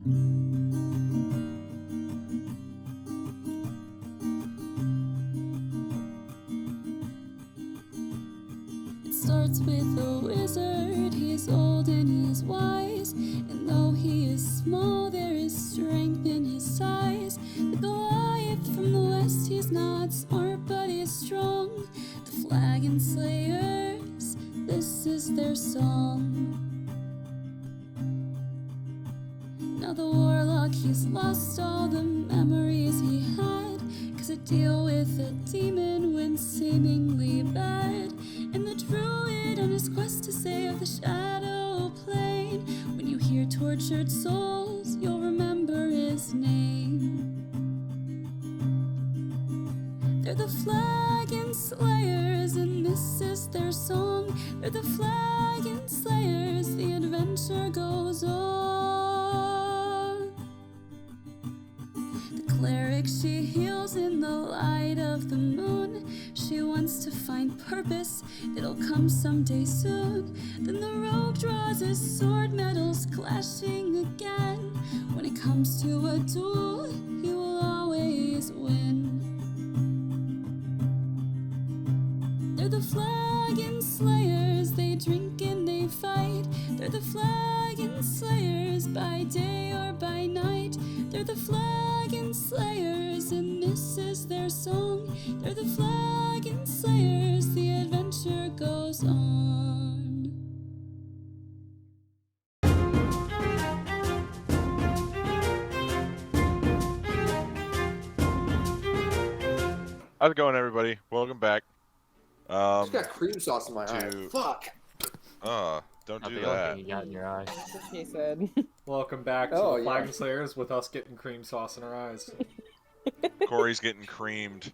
It starts with a wizard, he's old and he's wise, and though he is small, there is strength in his size. The Goliath from the west, he's not smart, but he's strong. The Flagon Slayers, this is their song. Now the warlock, he's lost all the memories he had, 'cause to deal with a demon went seemingly bad. And the druid on his quest to save the shadow plane, when you hear tortured souls, you'll remember his name. They're the Flagon Slayers, and this is their song. They're the Flagon Slayers, the adventure goes on. The cleric, she heals in the light of the moon. She wants to find purpose, it'll come someday soon. Then the rogue draws his sword, metals clashing again. When it comes to a duel, he will always win. They're the Flagon Slayers, they drink and they fight. They're the Flagon Slayers, by day or by night. They're the Flagon Slayers, and this is their song. They're the Flagon Slayers, the adventure goes on. How's it going, everybody? Welcome back. I just got cream sauce in my eye. Fuck. Don't Not do the only that. thing you got in your eye. That's what she said. Welcome back to Oh, the yeah. Flagon Slayers with us getting cream sauce in our eyes. Corey's getting creamed.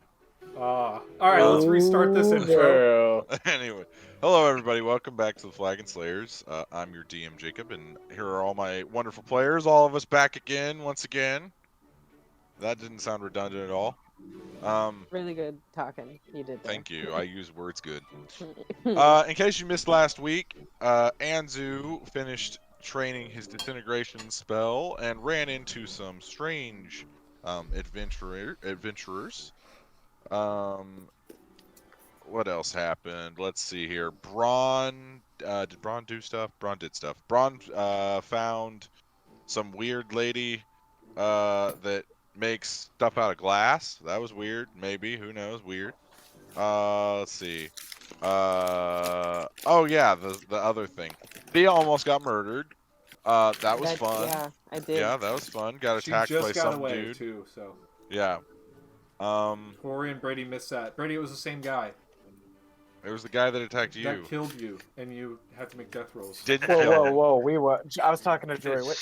Alright, let's restart this intro. Anyway, hello, everybody. Welcome back to the Flagon Slayers. I'm your DM, Jacob, and here are all my wonderful players. All of us back again, once again. That didn't sound redundant at all. Really good talking. You did. Thank you. I use words good. In case you missed last week, Anzu finished training his disintegration spell and ran into some strange adventurers. What else happened? Let's see here. Braun, did Braun do stuff? Braun did stuff. Braun found some weird lady that makes stuff out of glass. That was weird. Maybe. Who knows? Weird. Let's see. Oh yeah, the other thing. Thea almost got murdered. That was fun. Yeah, I did. Yeah, that was fun. Got She attacked just by got some away dude. too, so Yeah. Corey and Brady missed that. Brady, it was the same guy It was the guy that attacked you. that killed you, and you had to make death rolls. Didn't Whoa, kill whoa, him. whoa! We were. I was talking to Joy. What?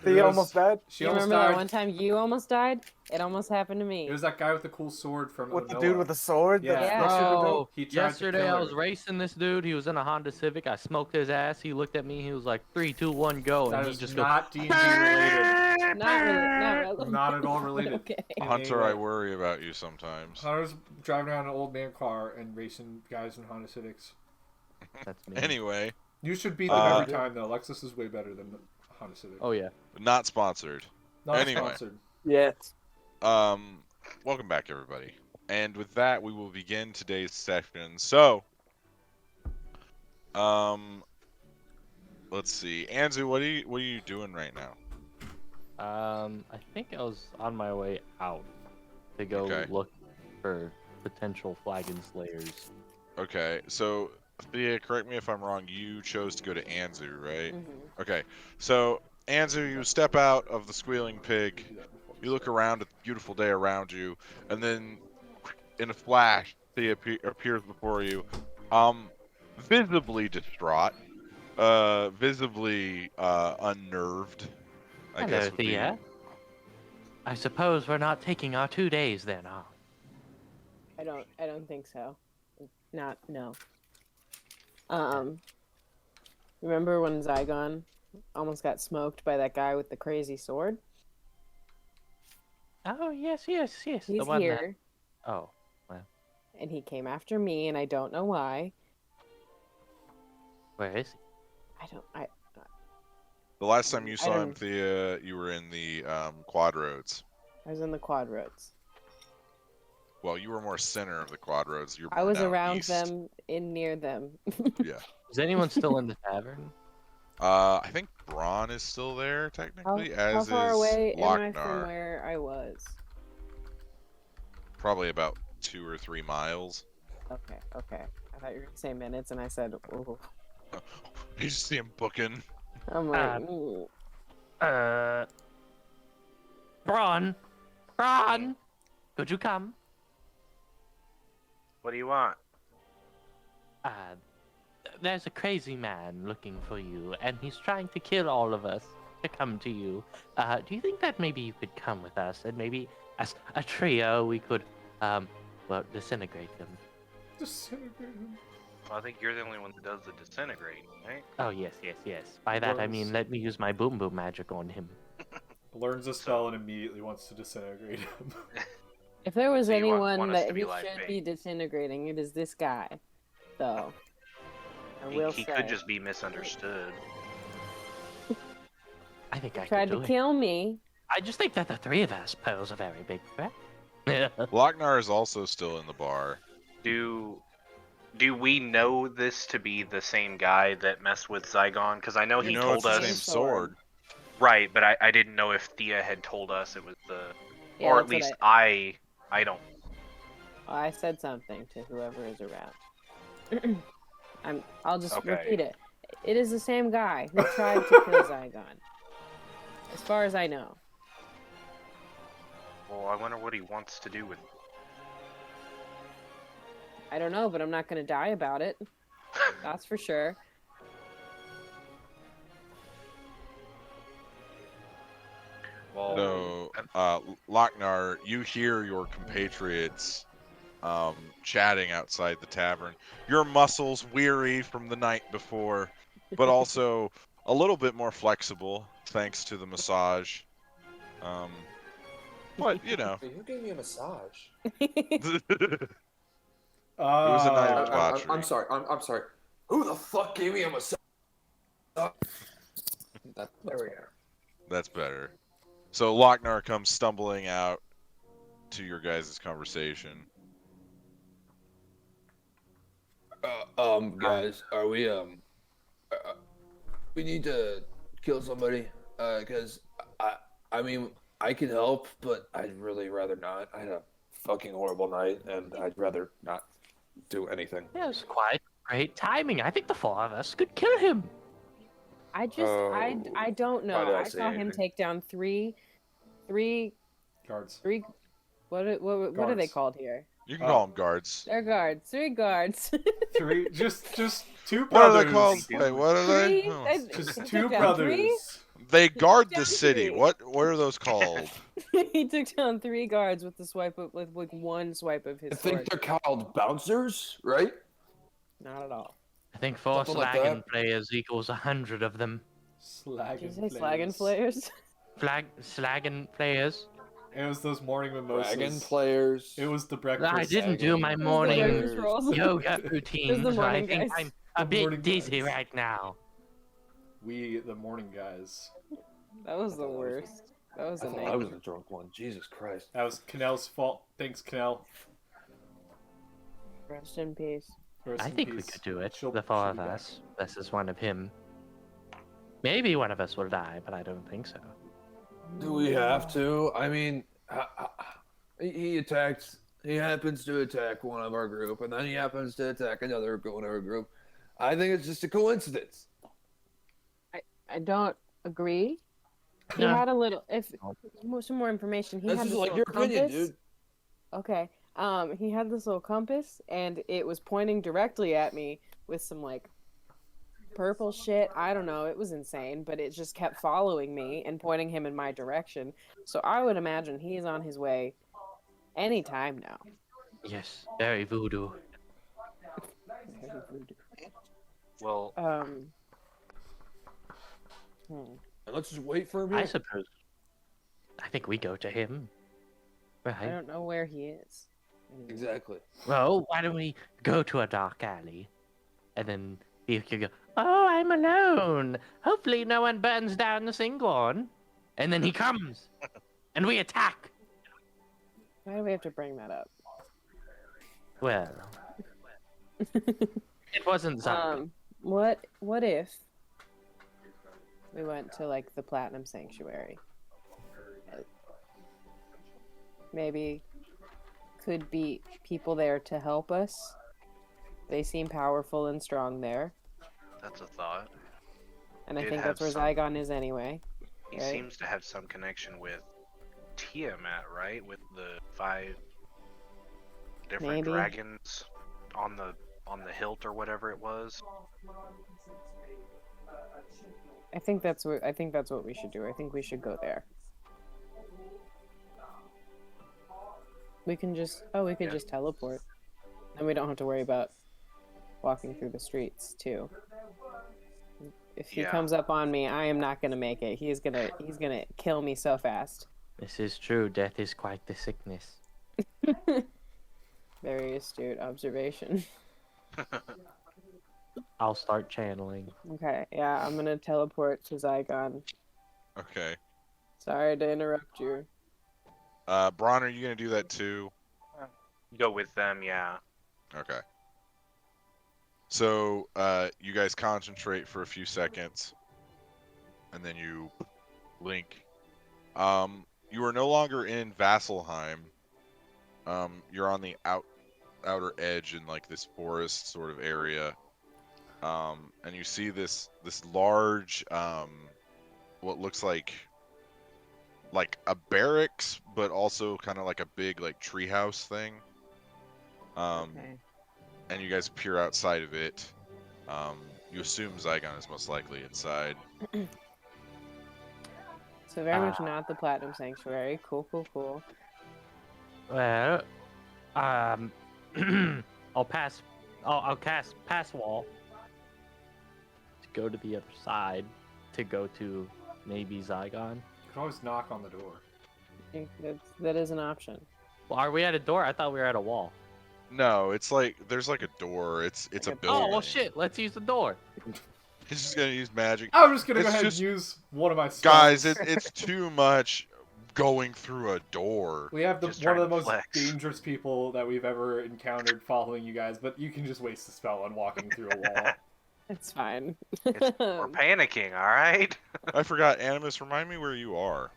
Thea almost died. She You almost remember that died. one time you almost died? It almost happened to It me. was that guy with the cool sword from With the Noah. dude with the sword. Yeah. Yeah. Bro, He tried to yesterday kill I her. was racing this dude. He was in a Honda Civic. I smoked his ass. He looked at me. He was like, 3, 2, 1, go. That And he is just not D&D related. Not really. Not at all related. Okay. in Hunter, any I way. worry about you sometimes. Hunter's driving around an old man car and racing guys in Honda Civics. That's me. Anyway, You should beat them every time, though. Lexus is way better than the Honda Civic. Oh, yeah. not sponsored. Not anyway. sponsored. Yeah. Welcome back, everybody. And with that, we will begin today's session. So, let's see. Anzu, what are you doing right now? I think I was on my way out to go Okay. look for potential Flagon Slayers. Okay, so Thea, correct me if I'm wrong. You chose to go to Anzu, right? Mhm. Okay, so Anzu, you step out of the squealing pig. You look around at the beautiful day around you, and then, in a flash, Thea appears before you, visibly distraught, visibly unnerved. I Hello, guess would be- Thea. I suppose we're not taking our 2 days then, huh? I don't think so. No. Remember when Zygon almost got smoked by that guy with the crazy sword? Oh, yes. He's the one here, That... Oh, and he came after me, and I don't know why. where is he? The last time you I saw him, don't- Thea, you were in the quad roads. I was in the quad roads. Well, you were more center of the quad roads. You're I more was now around east. them, near them. Yeah. Is anyone still in the tavern? I think Braun is still there technically, How as far is away am I from Lochnar. where I was? Probably about 2 or 3 miles. Okay. I thought you were gonna say minutes, and I said, "Ooh." You just see him booking. I'm like, "Ooh." Braun, Braun, could you come? What do you want? There's a crazy man looking for you, and he's trying to kill all of us to come to you. Do you think that maybe you could come with us, and maybe as a trio we could, disintegrate him? Disintegrate him. Well, I think you're the only one that does the disintegrate, right? Oh, yes. By that I mean Worms. let me use my boom boom magic on him. Learns a spell and immediately wants to disintegrate him. If there was So you anyone want us that to be he live should bait. be disintegrating, it is this guy. So, I will He say, could just be misunderstood. I think I tried could to do it. kill me. I just think that the three of us pose a very big threat. Lochnar is also still in the bar. Do we know this to be the same guy that messed with Zygon? Because I know You he know told it's the us. same Sword. sword. Right, but I didn't know if Thea had told us it was the. Yeah, or at that's what least I don't. I said something to whoever is around. I'll just Okay. repeat it. It is the same guy who tried to kill Zygon. As far as I know. Well, I wonder what he wants to do with. I don't know, but I'm not going to die about it. That's for sure. Well, No, Lochnar, you hear your compatriots chatting outside the tavern. Your muscles weary from the night before, but also a little bit more flexible thanks to the massage. But you know, Wait, who gave me a massage? it was a night of debauchery. I'm sorry. I'm sorry. Who the fuck gave me a massage? There we go. That's better. So Lochnar comes stumbling out to your guys' conversation. Guys, are we we need to kill somebody, cause I mean, I can help, but I'd really rather not. I had a fucking horrible night, and I'd rather not do anything. Yes, quite great timing. I think the four of us could kill him. I just, I don't know. Why did I I say saw him anything? take down three, Guards. what are they Guards. called here? You can call them guards. They're guards. 3 guards. Three, just two What are brothers. they called? Wait, what are they? Three? Oh. Just He two took down brothers. 3? They guard down the city. 3. What are those called? He took down 3 guards with like one swipe of his I think sword. they're called bouncers, right? Not at all. I think 4 Something like Slagon that. players equals 100 of them. Slagon Did you say Flayers. Flagon Slayers? Slagon players. It was those morning mimosas. Dragon players. It was the breakfast. I didn't do my It was the morning breakfast rolls. yoga routine, the so I morning think guys. I'm a The bit morning dizzy guys. right now. We, the morning guys. That was the worst. That was I a thought I was the drunk one. Jesus Christ. That was Canel's fault. Thanks, Canel. Rest in peace. Rest I in think we peace. could do it, She'll- the 4 she'll of be back. us. This is one of him. Maybe one of us will die, but I don't think so. Do we have to? I mean, he attacked. He happens to attack one of our group, and then he happens to attack another one of our group. I think it's just a coincidence. I don't agree. He No. had a little. If some more information, he That's had just this like little your compass. opinion, dude. Okay. He had this little compass, and it was pointing directly at me with some like purple shit. I don't know. It was insane, but it just kept following me and pointing him in my direction. So I would imagine he is on his way anytime now. Yes, very voodoo. Well, And let's just wait for him. I here. suppose. I think we go to him. I Right. don't know where he is. Exactly. Well, why don't we go to a dark alley, and then you could go, Oh, I'm alone. Hopefully no one burns down the Singorn. And then he comes, and we attack. Why do we have to bring that up? Well, it wasn't zombie. What if we went to like the Platinum Sanctuary? Maybe could be people there to help us. They seem powerful and strong there. That's a thought. And I Did think have that's where some- Zygon is anyway. He Right? seems to have some connection with Tiamat, right? With the 5 different Maybe. dragons on the hilt or whatever it was. I think that's what we should do. I think we should go there. We can just just teleport. And we don't have to worry about walking through the streets too. If he Yeah. comes up on me, I am not gonna make it. He's gonna kill me so fast. This is true. Death is quite the sickness. Very astute observation. I'll start channeling. Okay, yeah, I'm gonna teleport to Zygon. Okay. Sorry to interrupt you. Braun, are you gonna do that too? Go with them, yeah. Okay. So, you guys concentrate for a few seconds, and then you link. You are no longer in Vasselheim. You're on the outer edge in like this forest sort of area. And you see this large, what looks like a barracks, but also kind of like a big like treehouse thing. Okay. And you guys peer outside of it. You assume Zygon is most likely inside. So very much not the Platinum Sanctuary. Cool. Well, I'll cast pass wall to go to the other side to go to maybe Zygon. You can always knock on the door. I think that is an option. Well, are we at a door? I thought we were at a wall. No, it's like there's like a door. It's a building. Oh well, shit. Let's use the door. He's just gonna use magic. I'm just gonna It's go ahead just- and use one of my spells. Guys, it's too much going through a door. We have Just one of trying the to most flex. dangerous people that we've ever encountered following you guys, but you can just waste the spell on walking through a wall. It's fine. We're panicking, alright? I forgot. Animus, remind me where you are.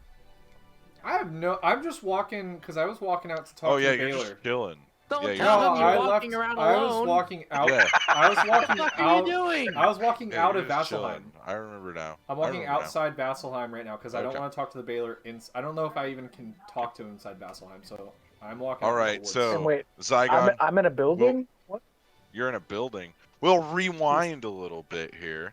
I'm just walking because I was walking out to talk Oh to yeah, the you're Baylor. just chilling. Don't Yeah, tell them No, you're I walking left. around I alone. was walking out. Yeah. I was walking What the fuck are you out. doing? I was walking Yeah, out you're of just Vasselheim. chilling. I remember now. I'm I walking remember now. outside Vasselheim right now because I don't Okay. want to talk to the Baylor. I don't know if I even can talk to him inside Vasselheim, so I'm walking. All out in the right, woods. so And wait, Zygon, I'm in a building? What? you're in a building. We'll rewind a little bit here.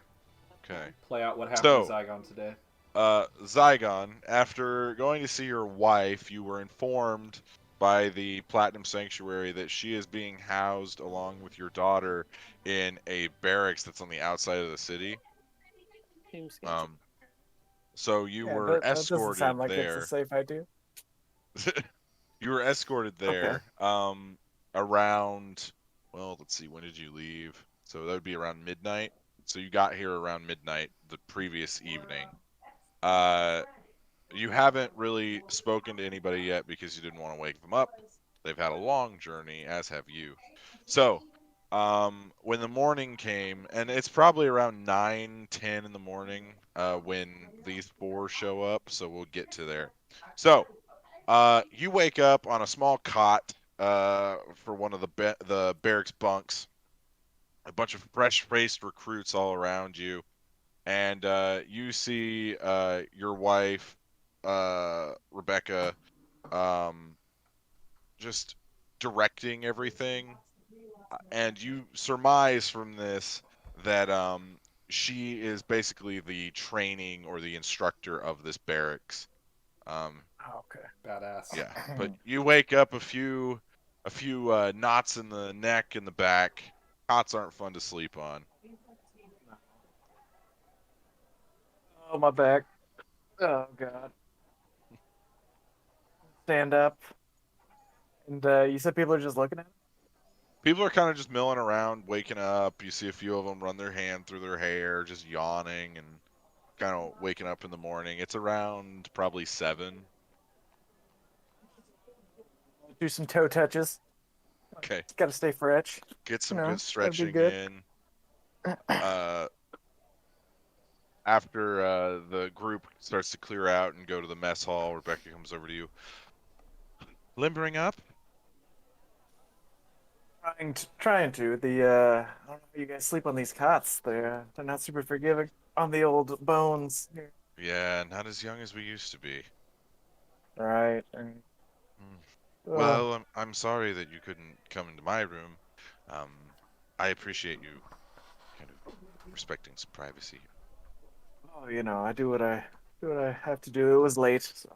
Okay. play out what happened So- to Zygon today. Zygon, after going to see your wife, you were informed by the Platinum Sanctuary that she is being housed along with your daughter in a barracks that's on the outside of the city. Seems sketchy. So you Yeah, were that doesn't escorted sound like there. it's a safe idea. You were escorted there around, well, let's see, when did you leave? So that would be around midnight. So you got here around midnight the previous evening. You haven't really spoken to anybody yet because you didn't want to wake them up. They've had a long journey, as have you. So when the morning came, and it's probably around 9-10 in the morning when these four show up, so we'll get to there. So you wake up on a small cot for one of the barracks bunks. A bunch of fresh-faced recruits all around you, and you see your wife, Rebecca, just directing everything, and you surmise from this that she is basically the training or the instructor of this barracks. Oh, okay. Badass. Yeah, but you wake up a few knots in the neck and the back. Cots aren't fun to sleep on. Oh, my back. Oh, God. Stand up. And you said people are just looking at him? People are kind of just milling around, waking up. You see a few of them run their hand through their hair, just yawning and kind of waking up in the morning. It's around probably 7. Do some toe touches. Okay. Got to stay fresh. Get some You know, good that'd be stretching good. in. After the group starts to clear out and go to the mess hall, Rebecca comes over to you. Limbering up? Trying to. The I don't know how you guys sleep on these cots. They're not super forgiving on the old bones. Yeah, not as young as we used to be. Right. Well, I'm sorry that you couldn't come into my room. I appreciate you kind of respecting some privacy. Oh, I do what I have to do. It was late. So.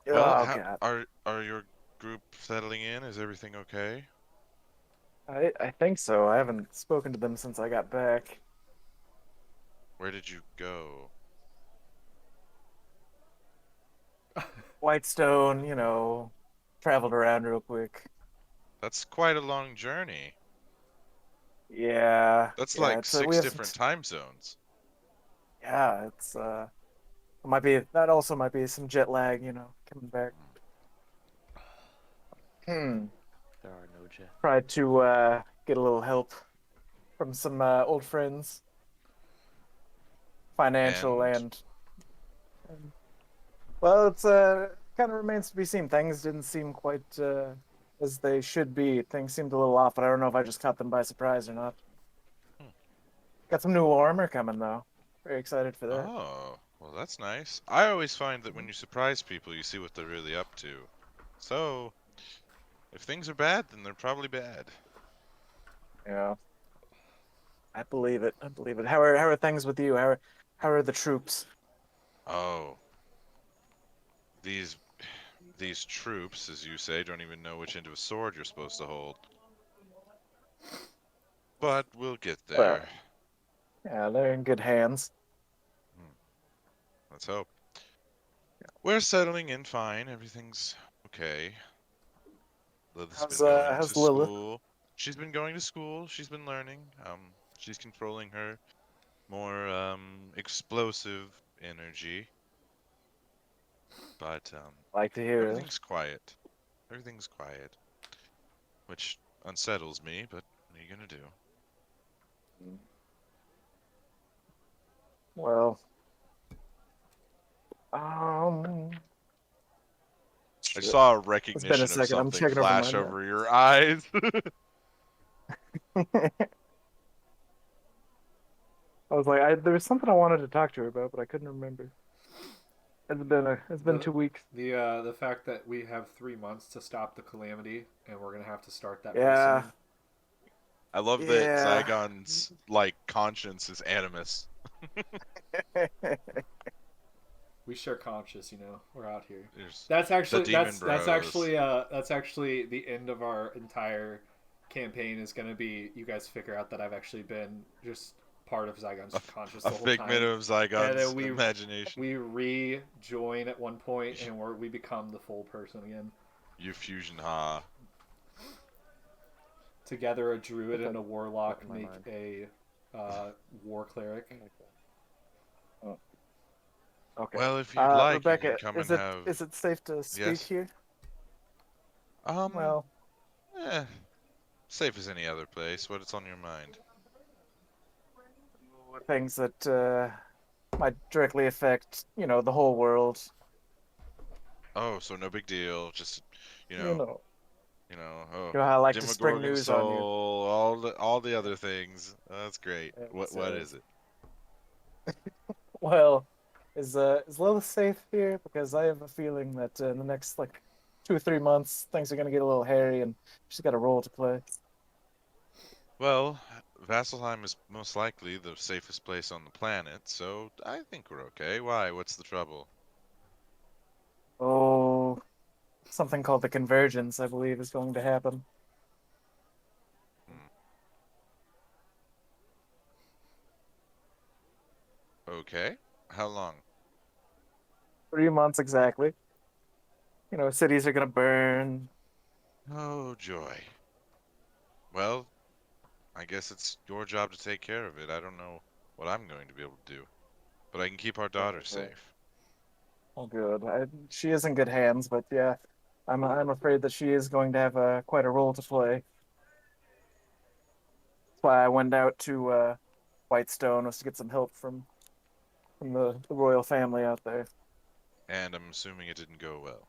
Well, Oh, God. are your group settling in? Is everything okay? I think so. I haven't spoken to them since I got back. Where did you go? Whitestone, traveled around real quick. That's quite a long journey. Yeah. That's yeah, like we 6 have different time zones. Yeah, it's that also might be some jet lag, coming back. There are no jets. Tried to get a little help from some old friends, financial and well, it's kind of remains to be seen. Things didn't seem quite as they should be. Things seemed a little off, but I don't know if I just caught them by surprise or not. Got some new armor coming though. Very excited for that. Oh, well, that's nice. I always find that when you surprise people, you see what they're really up to. So, if things are bad, then they're probably bad. Yeah. I believe it. How are things with you? How are the troops? Oh, these troops, as you say, don't even know which end of a sword you're supposed to hold. But we'll get there. Well, yeah, they're in good hands. Let's hope. We're settling in fine. Everything's okay. Lilith's been going How's to Lilith? school. She's been going to school. She's been learning. She's controlling her more explosive energy. But Like to hear it. everything's quiet. Everything's quiet, which unsettles me. But what are you gonna do? Well, I saw a it's been recognition a of second. I'm something checking flash over over your eyes. I was like, there was something I wanted to talk to her about, but I couldn't remember. It's been 2 weeks. The fact that we have 3 months to stop the calamity, and we're gonna have to start that. Yeah. Soon. I love that Zygon's conscience is animus. We share conscious, we're out here. There's That's actually the demon that's bros. actually the end of our entire campaign is gonna be you guys figure out that I've actually been just part of Zygon's conscious the A whole figment time. of Zygon's And then imagination. We rejoin at one point and we become the full person again. You fusion ha. Together, a druid and a warlock make a war cleric. Okay. Well, if you'd like, Rebecca, you can come and is it safe to speak Yes. here? Well, safe as any other place. What's on your mind? Things that might directly affect, the whole world. Oh, so no big deal. Just You know how I like to spring Demogorgon news soul, on you. all the other things. That's great. Yeah, What is it? Well, is Lilith safe here? Because I have a feeling that in the next 2 or 3 months things are gonna get a little hairy, and she's got a role to play. Well, Vasselheim is most likely the safest place on the planet, so I think we're okay. Why? What's the trouble? Oh, something called the convergence, I believe, is going to happen. Okay. How long? 3 months exactly. Cities are gonna burn. Oh, joy. Well, I guess it's your job to take care of it. I don't know what I'm going to be able to do, but I can keep our daughter safe. Oh, good. She is in good hands, but yeah, I'm afraid that she is going to have quite a role to play. That's why I went out to Whitestone, was to get some help from the royal family out there. And I'm assuming it didn't go well.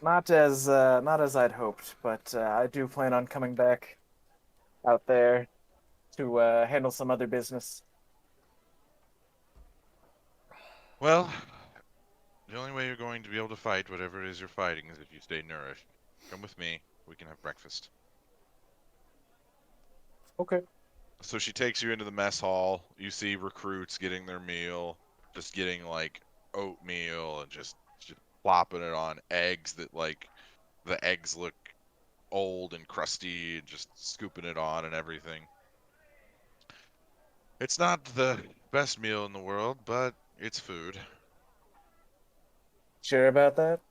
Not as I'd hoped, but I do plan on coming back out there to handle some other business. Well, the only way you're going to be able to fight whatever it is you're fighting is if you stay nourished. Come with me. We can have breakfast. Okay. So she takes you into the mess hall. You see recruits getting their meal, just getting like oatmeal and just plopping it on eggs that like the eggs look old and crusty and just scooping it on and everything. It's not the best meal in the world, but it's food. Sure about that?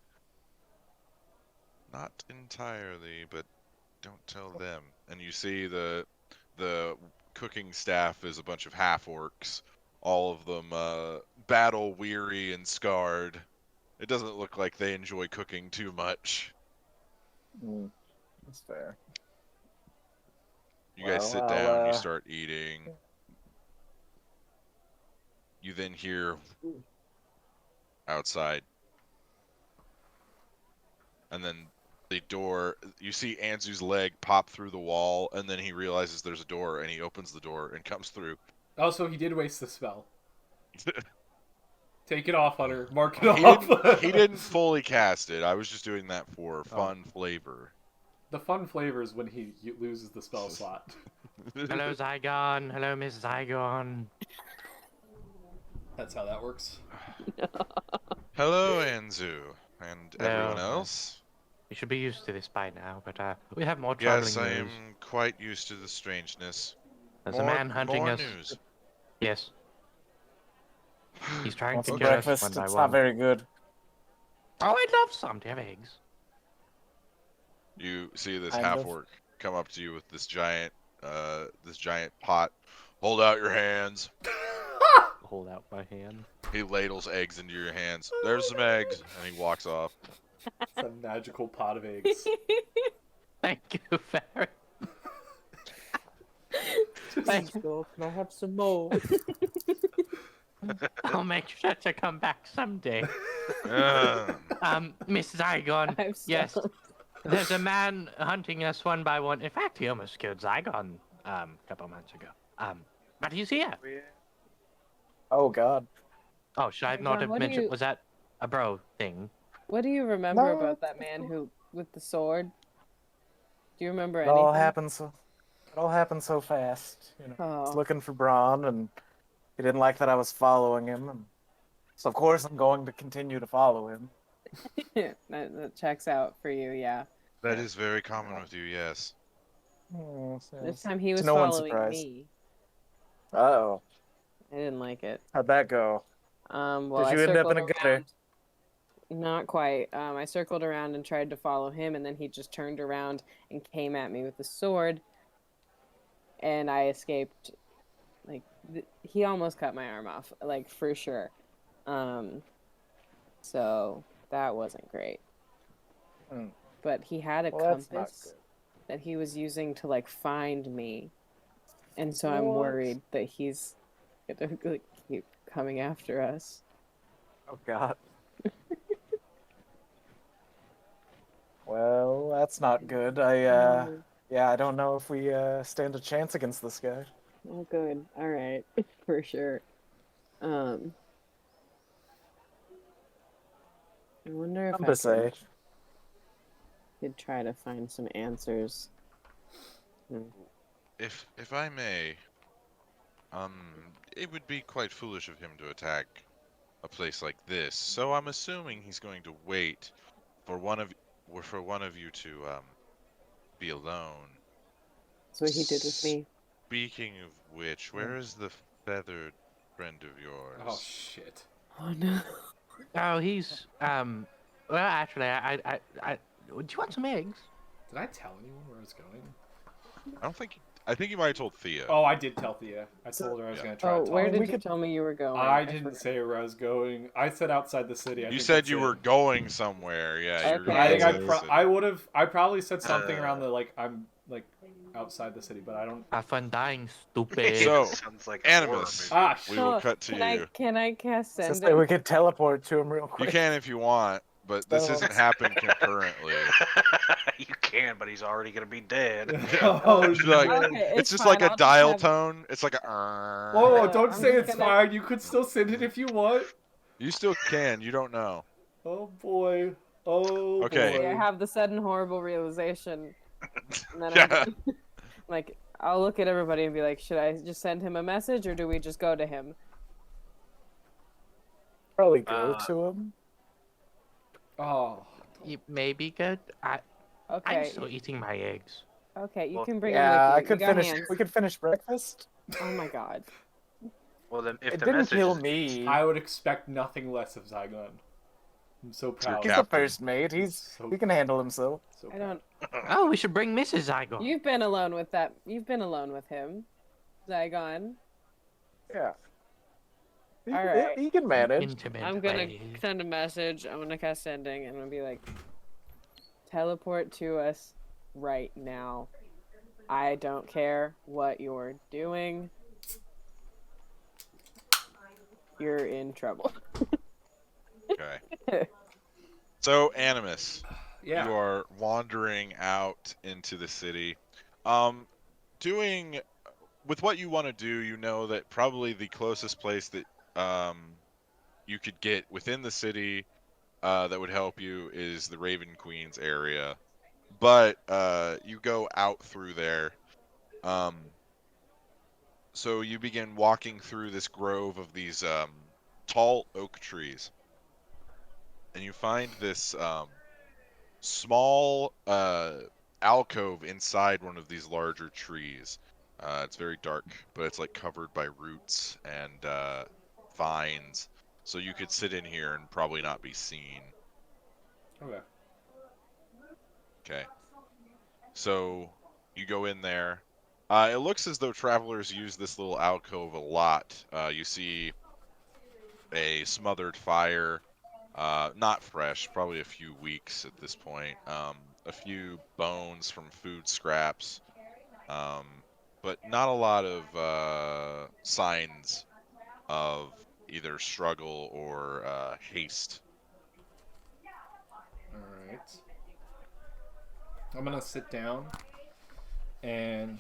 Not entirely, but don't tell them. And you see the cooking staff is a bunch of half orcs, all of them battle weary and scarred. It doesn't look like they enjoy cooking too much. That's fair. You guys sit down, you start eating. You then hear outside. And then the door, you see Anzu's leg pop through the wall, and then he realizes there's a door, and he opens the door and comes through. Oh, so he did waste the spell. Take it off, Hunter. Mark it off. He didn't fully cast it. I was just doing that for fun flavor. The fun flavor is when he loses the spell slot. Hello, Zygon. Hello, Miss Zygon. That's how that works. Hello, Anzu. And everyone else? You should be used to this by now, but we have more troubling Yes, news. I am quite used to the strangeness. There's a man hunting more us. News. Yes. He's trying Want to some kill us breakfast? one by It's one. not very good. Oh, I'd love some. Do you have eggs? You see this Kind half of. orc come up to you with this giant pot. Hold out your hands. Hold out my hand. He ladles eggs into your hands. There's some eggs, and he walks off. It's a magical pot of eggs. Thank you, Barry. Thank you. Can I have some more? I'll make sure to come back someday. Miss Zygon. Yes. There's a man hunting us one by one. In fact, he almost killed Zygon a couple months ago. But he's here. Oh God. Oh, should I not have what do mentioned? you- Was that a bro thing? What do you remember No. about that man who with the sword? Do you remember It anything? all happened so fast. You know, I was Oh. looking for Braun, and he didn't like that I was following him, and so of course I'm going to continue to follow him. that checks out for you, yeah. That is very common with you, yes. This time he was no one's following surprised. me. Oh, I didn't like it. how'd that go? Well, Did you I end up in circled a gutter? around. Not quite. I circled around and tried to follow him, and then he just turned around and came at me with the sword, and I escaped. Like he almost cut my arm off, like for sure. So that wasn't great. But he had a Well, that's not compass that he was using to like find me, and so I'm worried that he's gonna like, keep coming after us. Oh God. Well, that's not good. I don't know if we stand a chance against this guy. Oh, good. All right, for sure. I wonder if Compass, I could try to find some answers. If I may, it would be quite foolish of him to attack a place like this. So I'm assuming he's going to wait for one of you to be alone. That's what he did with me. Speaking of which, where is the feathered friend of yours? Oh shit. Oh no. Oh, he's well, actually, do you want some eggs? Did I tell anyone where I was going? I think you might have told Thea. Oh, I did tell Thea. I told her I was Yeah. going to try Oh, to talk. where did we you could- tell me you were going? I I didn't forgot. say where I was going. I said outside the city. I You think said that's you it. were going somewhere. Yeah, you were Okay. going I think outside the city. I would have. I probably said something Uh. around the like I'm like outside the city, but I don't. Have fun dying, stupid. So, sounds like a horror Animus. movie. Ah, We will Oh, cut to can you. I cast So send say we could teleport to him real You quick. can if you want, but this So- isn't happening concurrently. You can, but he's already gonna be dead. Oh, It's like- no. Okay, It's just fine, like a I'll dial have- tone. It's like a. Whoa! Yeah, Don't I'm say just it's gonna- fine. You could still send it if you want. You still can. You don't know. Oh boy. Oh Okay. boy. I have the sudden horrible realization, and then Yeah. I'm like, I'll look at everybody and be like, should I just send him a message or do we just go to him? Probably go Uh, to him. Oh. You maybe good. I'm Okay, still eating my eggs. okay, you Well, can bring Yeah, I him with you. could You got finish. hands. We could finish breakfast. Oh my god. Well, then if It the didn't message kill is, me. I would expect nothing less of Zygon. I'm so your proud. He's the captain. first mate. So- He can handle himself. So I proud. don't. Oh, we should bring Mrs. Zygon. You've been alone with that. You've been alone with him, Zygon. Yeah. He, All right. he can manage. Intimate I'm gonna way. send a message. I'm gonna cast sending, and I'm gonna be like, teleport to us right now. I don't care what you're doing. You're in trouble. Okay. So, Animus, Yeah. you are wandering out into the city. Doing with what you want to do, you know that probably the closest place that you could get within the city that would help you is the Raven Queen's area. But you go out through there. So you begin walking through this grove of these tall oak trees. And you find this small alcove inside one of these larger trees. It's very dark, but it's like covered by roots and vines. So you could sit in here and probably not be seen. Okay. Okay. So you go in there. It looks as though travelers use this little alcove a lot. You see a smothered fire, not fresh, probably a few weeks at this point. A few bones from food scraps, but not a lot of signs of either struggle or haste. Alright. I'm gonna sit down and.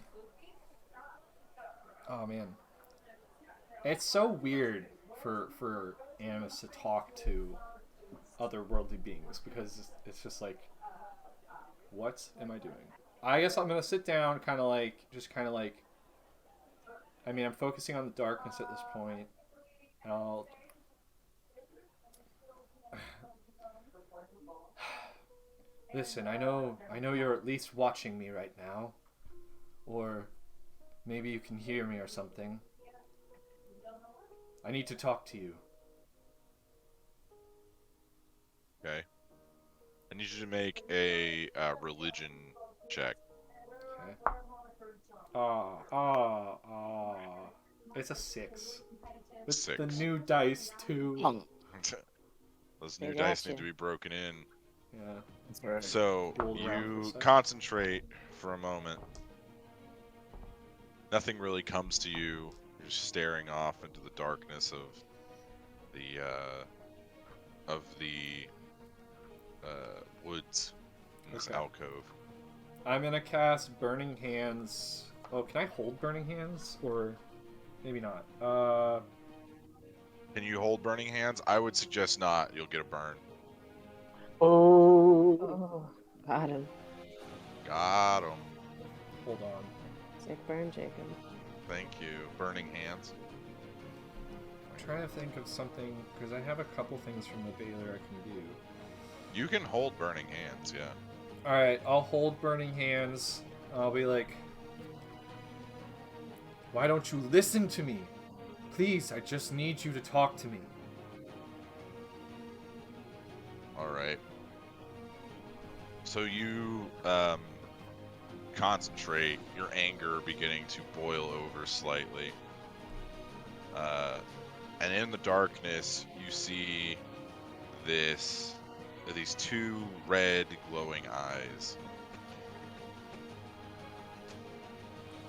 Oh man. It's so weird for Animus to talk to otherworldly beings because it's just like, what am I doing? I guess I'm gonna sit down, kind of like. I mean, I'm focusing on the darkness at this point, and I'll. Listen, I know you're at least watching me right now, or maybe you can hear me or something. I need to talk to you. Okay. I need you to make a religion check. Okay. It's a 6. With the 6. new dice too. Those new They dice got need to you. be broken in. Yeah. That's right. So Rolled around for a you second. concentrate for a moment. Nothing really comes to you. You're just staring off into the darkness of the woods in this Okay. alcove. I'm gonna cast Burning Hands. Oh, can I hold Burning Hands? Or maybe not. Can you hold burning hands? I would suggest not. You'll get a burn. Oh. Oh, got him. Got 'em. Hold on. Sick burn, Jacob. Thank you. Burning hands. I'm trying to think of something, because I have a couple things from the Baylor I can do. You can hold burning hands, yeah. Alright, I'll hold Burning Hands. I'll be like, why don't you listen to me? Please, I just need you to talk to me. Alright. So you concentrate, your anger beginning to boil over slightly. And in the darkness, you see these two red glowing eyes.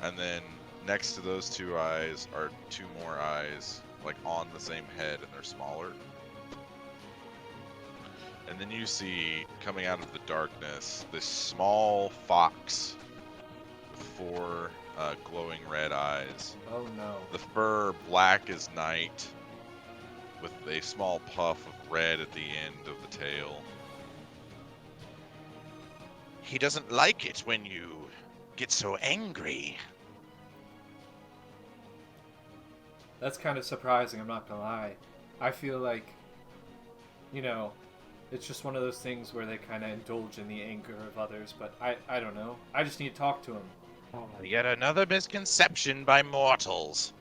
And then next to those two eyes are two more eyes, like on the same head, and they're smaller. And then you see, coming out of the darkness, this small fox with four glowing red eyes. Oh no. The fur black as night, with a small puff of red at the end of the tail. He doesn't like it when you get so angry. That's kind of surprising, I'm not gonna lie. I feel like, you know, it's just one of those things where they kind of indulge in the anger of others, but I don't know. I just need to talk to him. Yet another misconception by mortals.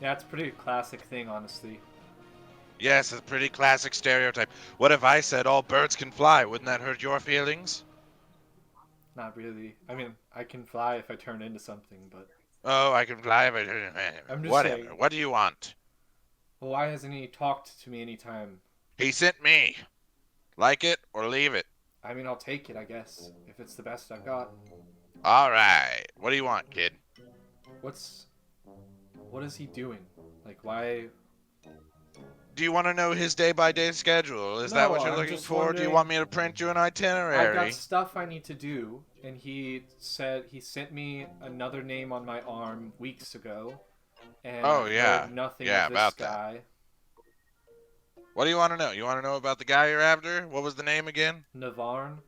Yeah, it's a pretty classic thing, honestly. Yes, a pretty classic stereotype. What if I said all birds can fly? Wouldn't that hurt your feelings? Not really. I mean, I can fly if I turn into something, but... Oh, I can fly, but I'm just whatever. saying. What do you want? Well, why hasn't he talked to me anytime? He sent me. Like it or leave it. I mean, I'll take it, I guess, if it's the best I've got. All right. What do you want, kid? What is he doing? Like, why... Do you want to know his day-by-day schedule? Is that No, what you're I'm looking just for? Do you wondering- want me to print you an itinerary? I've got stuff I need to do, and he said he sent me another name on my arm weeks ago, and Oh, I've yeah. heard nothing Yeah, of this about that. guy. What do you want to know? You want to know about the guy you're after? What was the name again? Navarne?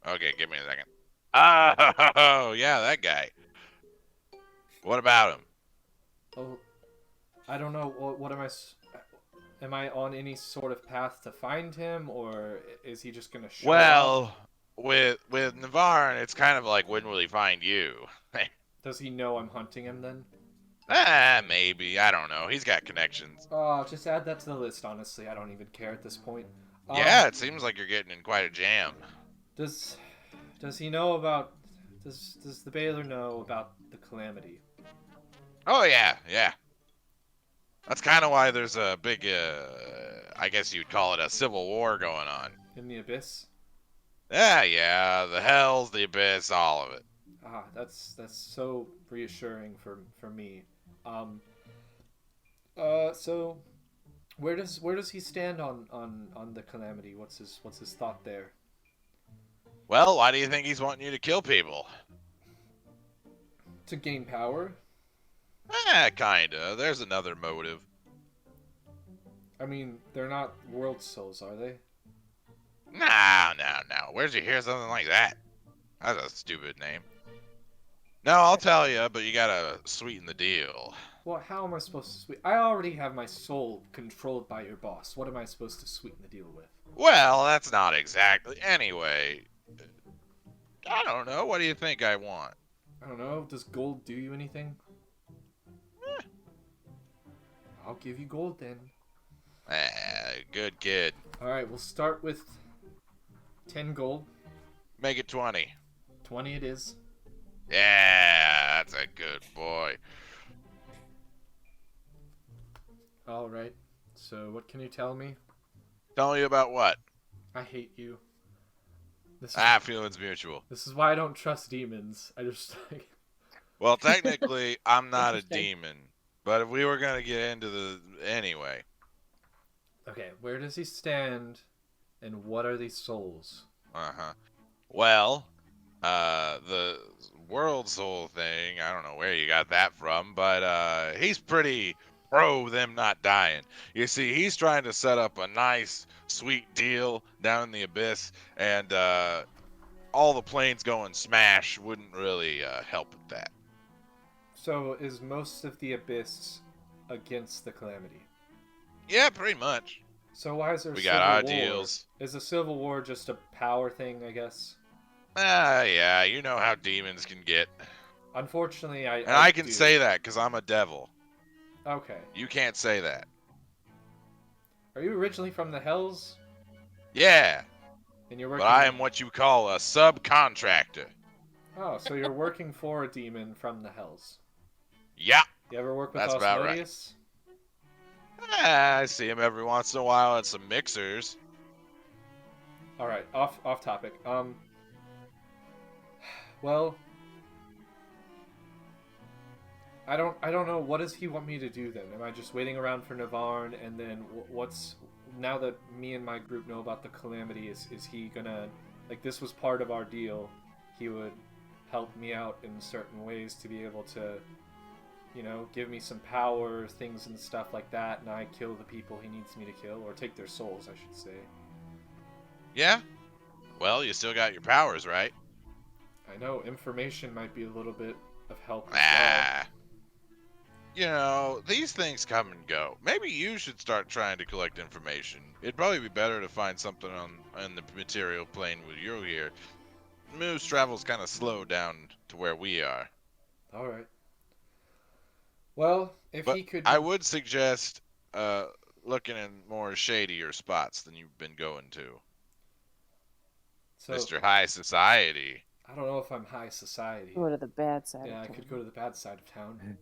Okay, give me a second. Oh, yeah, that guy. What about him? Oh, I don't know. What am I... Am I on any sort of path to find him, or is he just gonna show up? Well, with Navarre, it's kind of like, when will he find you? Does he know I'm hunting him then? Maybe. I don't know. He's got connections. Oh, just add that to the list, honestly. I don't even care at this point. Yeah, it seems like you're getting in quite a jam. Does he know about... Does the Baylor know about the Calamity? Oh, yeah, yeah. That's kind of why there's a big, I guess you'd call it a civil war going on. In the Abyss? Yeah, the Hells, the Abyss, all of it. Ah, that's so reassuring for me. So where does he stand on the Calamity? What's his thought there? Well, why do you think he's wanting you to kill people? To gain power? Kinda. There's another motive. I mean, they're not world souls, are they? No. Where'd you hear something like that? That's a stupid name. No, I'll tell you, but you gotta sweeten the deal. Well, how am I supposed to sweeten? I already have my soul controlled by your boss. What am I supposed to sweeten the deal with? Well, that's not exactly. Anyway, I don't know. What do you think I want? I don't know. Does gold do you anything? I'll give you gold then. Good kid. Alright, we'll start with 10 gold. Make it 20. 20 it is. Yeah, that's a good boy. Alright, so what can you tell me? Tell you about what? I hate you. Feelings mutual. This is why I don't trust demons. I just like... Well, technically, I'm not a Interesting. demon. But if we were going to get into the... Anyway. Okay, where does he stand, and what are these souls? Uh-huh. Well, the world soul thing, I don't know where you got that from, but he's pretty pro them not dying. You see, he's trying to set up a nice, sweet deal down in the Abyss, and all the planes going smash wouldn't really help with that. So, is most of the Abyss against the Calamity? Yeah, pretty much. So why is there We civil got our war? deals. Is the Civil War just a power thing, I guess? Yeah, you know how demons can get. Unfortunately, And I can do. say that because I'm a devil. Okay. You can't say that. Are you originally from the Hells? Yeah. And you're but working. I am what you call a subcontractor. Oh, so you're working for a demon from the hells. Yeah, You ever work with that's about right. Osmodius? I see him every once in a while at some mixers. All right, off topic. Well, I don't know. What does he want me to do then? Am I just waiting around for Navarne, and then what's now that me and my group know about the calamity? Is he gonna, like, this was part of our deal? He would help me out in certain ways to be able to, you know, give me some power, things and stuff like that, and I kill the people he needs me to kill, or take their souls, I should say. Yeah? Well, you still got your powers, right? I know information might be a little bit of help as well. You know, these things come and go. Maybe you should start trying to collect information. It'd probably be better to find something on the material plane with you here. Moose travel's kind of slow down to where we are. All right. Well, if But he could... I would suggest looking in more shadier spots than you've been going to. So, Mr. High Society. I don't know if I'm high society. Go to the bad side. Yeah, of I town. could go to the bad side of town.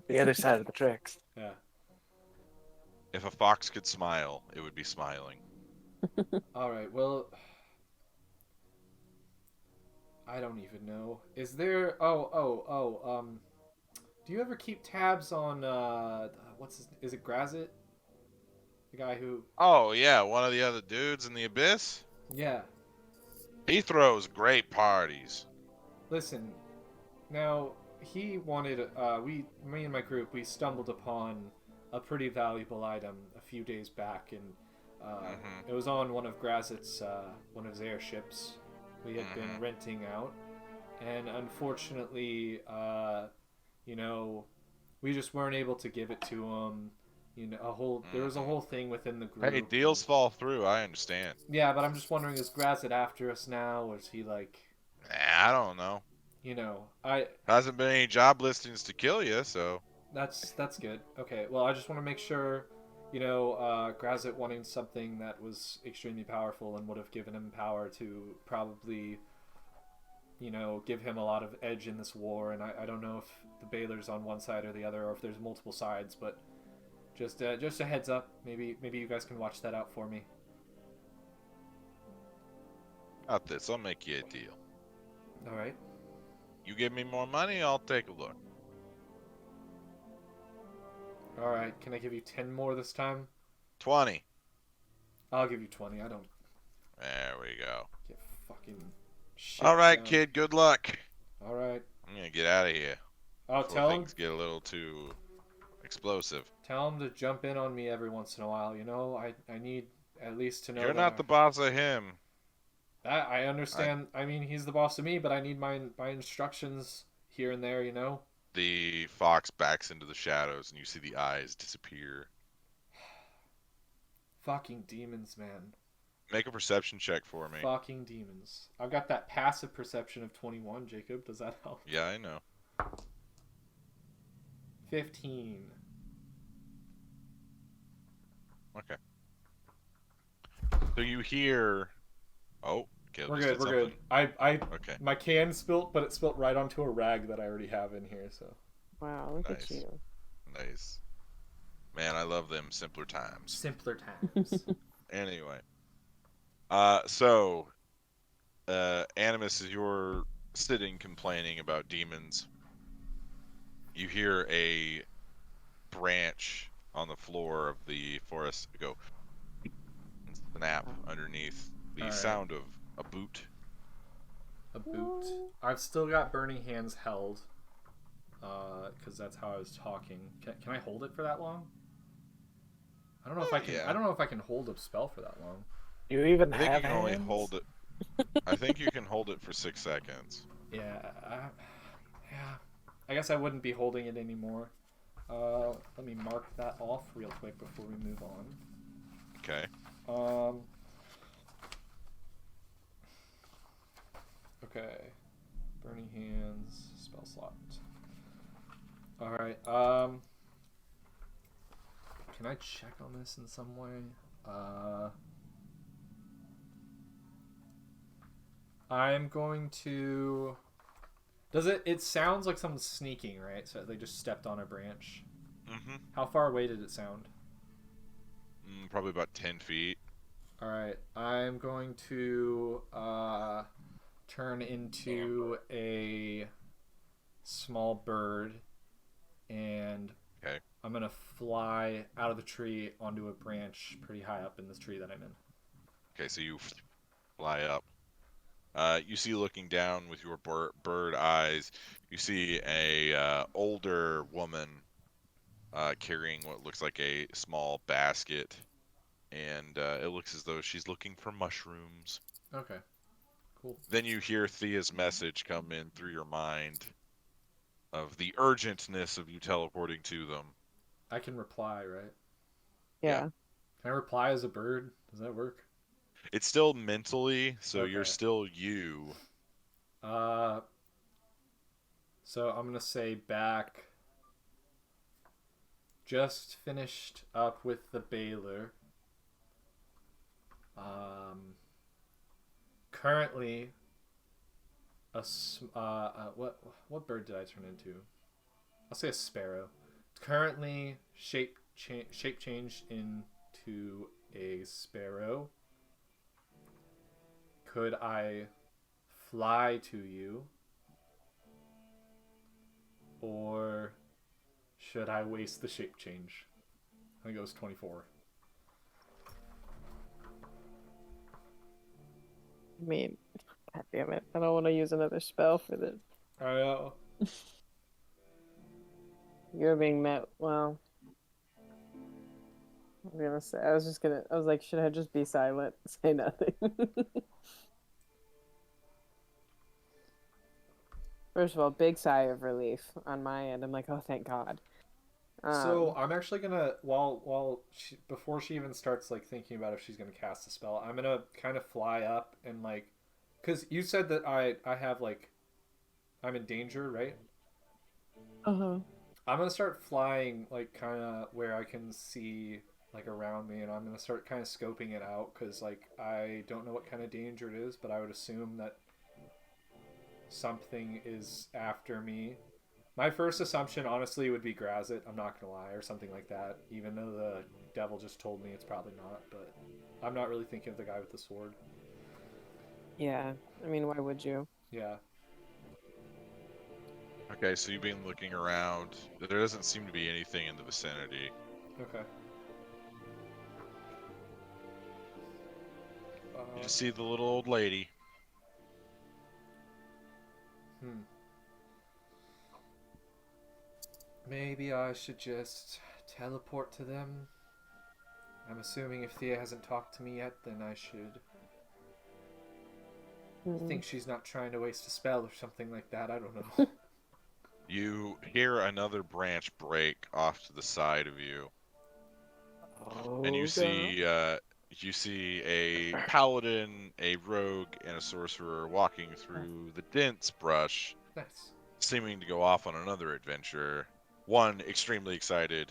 The other side of the tracks. Yeah. If a fox could smile, it would be smiling. All right. Well, I don't even know. Is there? Do you ever keep tabs on is it Grazit? The guy who? Oh yeah, one of the other dudes in the abyss. Yeah. He throws great parties. Listen, now he wanted. Me and my group, we stumbled upon a pretty valuable item a few days back, and it was on one of Grazit's one of his airships. We had been renting out, and unfortunately, you know, we just weren't able to give it to him. You know, there was a whole thing within the group. Hey, deals fall through. I understand. Yeah, but I'm just wondering, is Grazit after us now, or is he like? I don't know. You know, hasn't been any job listings to kill you, so. That's good. Okay, well, I just want to make sure, you know, Grazit wanting something that was extremely powerful and would have given him power to probably, you know, give him a lot of edge in this war. And I don't know if the Baylor's on one side or the other, or if there's multiple sides, but just a heads up. Maybe you guys can watch that out for me. Got this. I'll make you a deal. All right. You give me more money, I'll take a look. All right. Can I give you 10 more this time? 20. I'll give you 20. I don't There we go. get fucking shit. All right, done. kid. Good luck. All right. I'm gonna get out of here. Oh, Before tell him. things get a little too explosive. Tell him to jump in on me every once in a while. You know, I need at least to know. You're that not the boss of him. I understand. I mean, he's the boss of me, but I need my instructions here and there. You know. The fox backs into the shadows, and you see the eyes disappear. Fucking demons, man. Make a perception check for me. Fucking demons. I've got that passive perception of 21, Jacob. Does that help? Yeah, I know. 15. Okay. So you hear... Oh, okay. We're good. We're good. I Okay. my can spilt, but it spilt right onto a rag that I already have in here. So. Wow, look Nice. at you. Nice. Man, I love them simpler times. Simpler times. Anyway. So, Animus, as you're sitting complaining about demons, you hear a branch on the floor of the forest go and snap underneath the All right. sound of a boot. A boot. I've still got burning hands held, because that's how I was talking. Can I hold it for that long? I don't know if I can. Yeah. I don't know if I can hold a spell for that long. You even I think have you can only hands? hold it. I think you can hold it for 6 seconds. Yeah. Yeah. I guess I wouldn't be holding it anymore. Let me mark that off real quick before we move on. Okay. Okay. Burning hands, spell slot. Alright, can I check on this in some way? I'm going to. Does it? It sounds like someone's sneaking, right? So they just stepped on a branch. Mm-hmm. How far away did it sound? Probably about 10 feet. All right. I'm going to turn into a small bird, and Okay. I'm gonna fly out of the tree onto a branch pretty high up in this tree that I'm in. Okay, so you fly up. You see, looking down with your bird eyes, you see a older woman carrying what looks like a small basket, and it looks as though she's looking for mushrooms. Okay. Cool. Then you hear Thia's message come in through your mind of the urgentness of you teleporting to them. I can reply, right? Yeah. Can I reply as a bird? Does that work? It's still mentally, so you're Okay. still you. So I'm gonna say back. Just finished up with the baler. Currently, what bird did I turn into? I'll say a sparrow. Currently shape changed into a sparrow. Could I fly to you, or should I waste the shape change? I think it was 24. I mean, God damn it. I don't want to use another spell for this. I know. You're being met. Well, I was like, should I just be silent? Say nothing. First of all, big sigh of relief on my end. I'm like, oh, thank God. So I'm actually gonna before she even starts like thinking about if she's gonna cast a spell, I'm gonna kind of fly up and like, cause you said that I have like, I'm in danger, right? Uh-huh. I'm gonna start flying like kind of where I can see like around me, and I'm gonna start kind of scoping it out, cause like I don't know what kind of danger it is, but I would assume that something is after me. My first assumption, honestly, would be Grazit. I'm not gonna lie, or something like that. Even though the devil just told me it's probably not, but I'm not really thinking of the guy with the sword. Yeah. I mean, why would you? Yeah. Okay, so you've been looking around. There doesn't seem to be anything in the vicinity. Okay. You just see the little old lady. Maybe I should just teleport to them. I'm assuming if Thea hasn't talked to me yet, then I should. I think she's not trying to waste a spell or something like that. I don't know. You hear another branch break off to the side of you, and you see a paladin, a rogue, and a sorcerer walking through the dense brush, Nice. seeming to go off on another adventure. One extremely excited,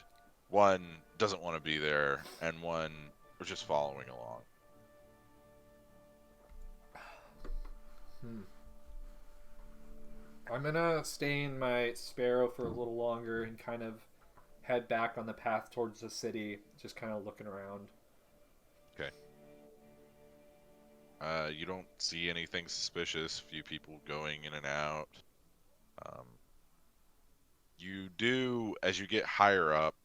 one doesn't want to be there, and one was just following along. I'm gonna stay in my sparrow for a little longer and kind of head back on the path towards the city, just kind of looking around. Okay. You don't see anything suspicious. Few people going in and out. You do, as you get higher up,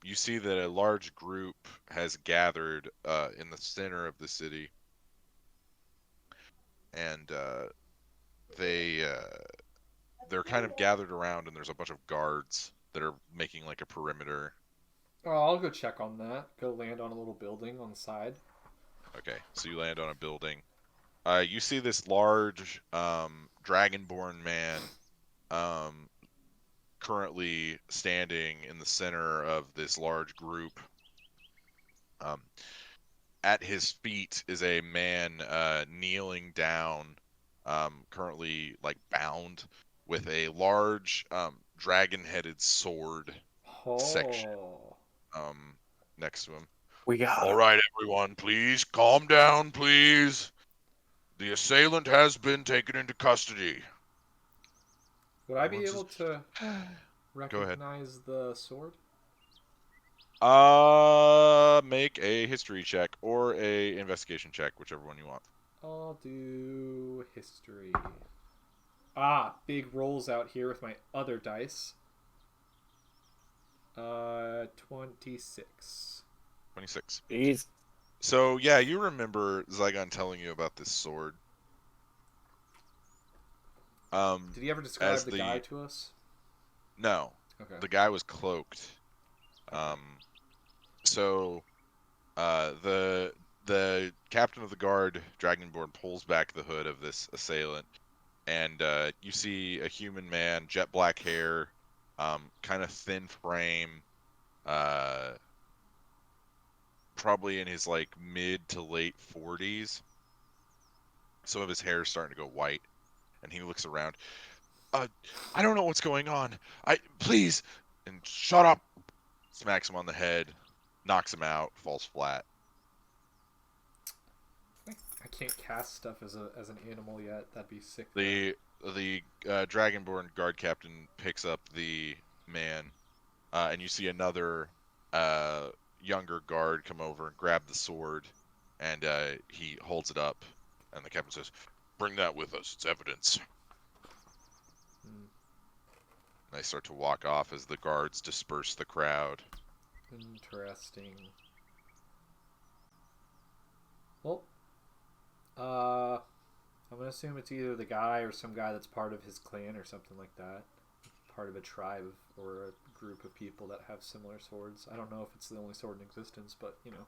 you see that a large group has gathered in the center of the city, and they're kind of gathered around, and there's a bunch of guards that are making like a perimeter. Oh, I'll go check on that. Go land on a little building on the side. Okay, so you land on a building. You see this large dragonborn man currently standing in the center of this large group. At his feet is a man kneeling down, currently like bound with a large dragon-headed sword section next to him. We got All him. right, everyone, please calm down, please. The assailant has been taken into custody. Would I be Once able it's- to Go ahead. recognize the sword? Make a history check or a investigation check, whichever one you want. I'll do history. Ah, big rolls out here with my other dice. 26. 26. Jeez. So yeah, you remember Zygon telling you about this sword. Did he ever describe as the guy to us? No, Okay. the guy was cloaked. So the captain of the guard, Dragonborn, pulls back the hood of this assailant, and you see a human man, jet black hair, kind of thin frame, probably in his like mid to late 40s. Some of his hair is starting to go white, and he looks around. I don't know what's going on. Please, and shut up. Smacks him on the head, knocks him out, falls flat. I can't cast stuff as an animal yet. That'd be sick. The Dragonborn guard captain picks up the man, and you see another younger guard come over and grab the sword, and he holds it up, and the captain says, "Bring that with us. It's evidence." They start to walk off as the guards disperse the crowd. Interesting. Well, I'm gonna assume it's either the guy or some guy that's part of his clan or something like that. Part of a tribe or a group of people that have similar swords. I don't know if it's the only sword in existence, but you know.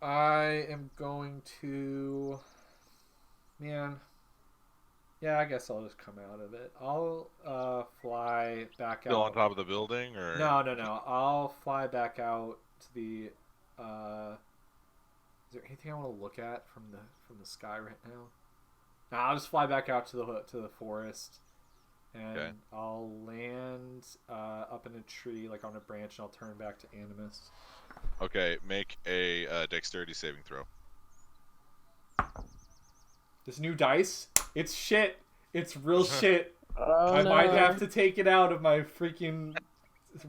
I am going to... Man. Yeah, I guess I'll just come out of it. I'll fly back Still out. on top of the building, or No. I'll fly back out to the. Is there anything I want to look at from the sky right now? No, I'll just fly back out to the forest, and Okay. I'll land up in a tree, like on a branch, and I'll turn back to Animus. Okay, make a dexterity saving throw. This new dice, it's shit. It's real shit. Oh, I no. might have to take it out of my freaking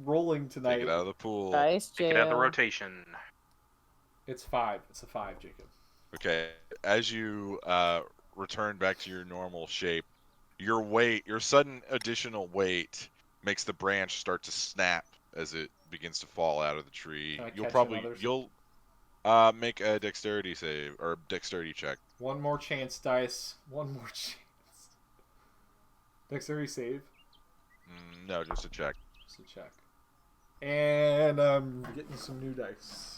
rolling tonight. Take it out of the pool. Dice Take it out of the jail. rotation. It's 5. It's a 5, Jacob. Okay, as you return back to your normal shape, your sudden additional weight makes the branch start to snap as it begins to fall out of the tree. Can I You'll catch probably another? make a dexterity save or dexterity check. One more chance, dice. One more chance. Dexterity save. No, just a check. Just a check. And I'm getting some new dice.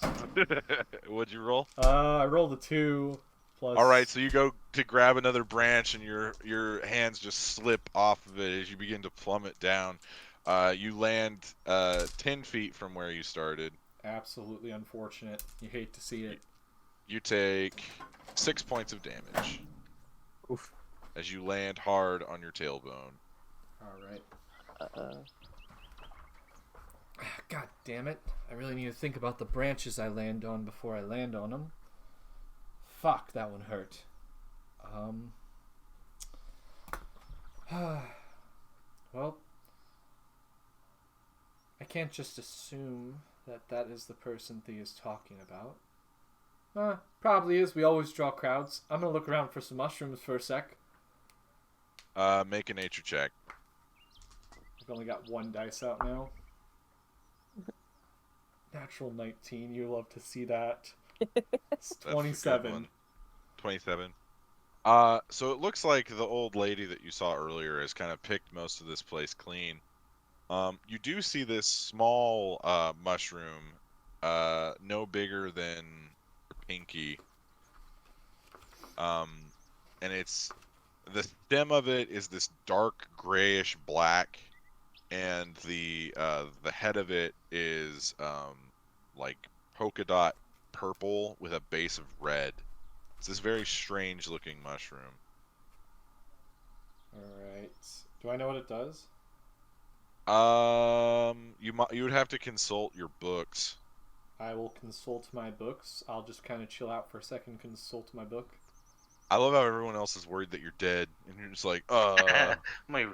What'd you roll? I rolled a 2 plus. All right, so you go to grab another branch, and your hands just slip off of it as you begin to plummet down. You land 10 feet from where you started. Absolutely unfortunate. You hate to see it. You take 6 points of damage. Oof. As you land hard on your tailbone. All right. God damn it. I really need to think about the branches I land on before I land on them. Fuck, that one hurt. Well, I can't just assume that is the person Thia's talking about. Probably is. We always draw crowds. I'm gonna look around for some mushrooms for a sec. Make a nature check. I've only got 1 dice out now. Natural 19. You love to see that. It's That's a good 27. one. 27. So it looks like the old lady that you saw earlier has kind of picked most of this place clean. You do see this small mushroom, no bigger than your pinky. And the stem of it is this dark grayish black, and the head of it is like polka dot purple with a base of red. It's this very strange looking mushroom. Alright. Do I know what it does? You would have to consult your books. I will consult my books. I'll just kind of chill out for a second, consult my book. I love how everyone else is worried that you're dead, and you're just like, Let me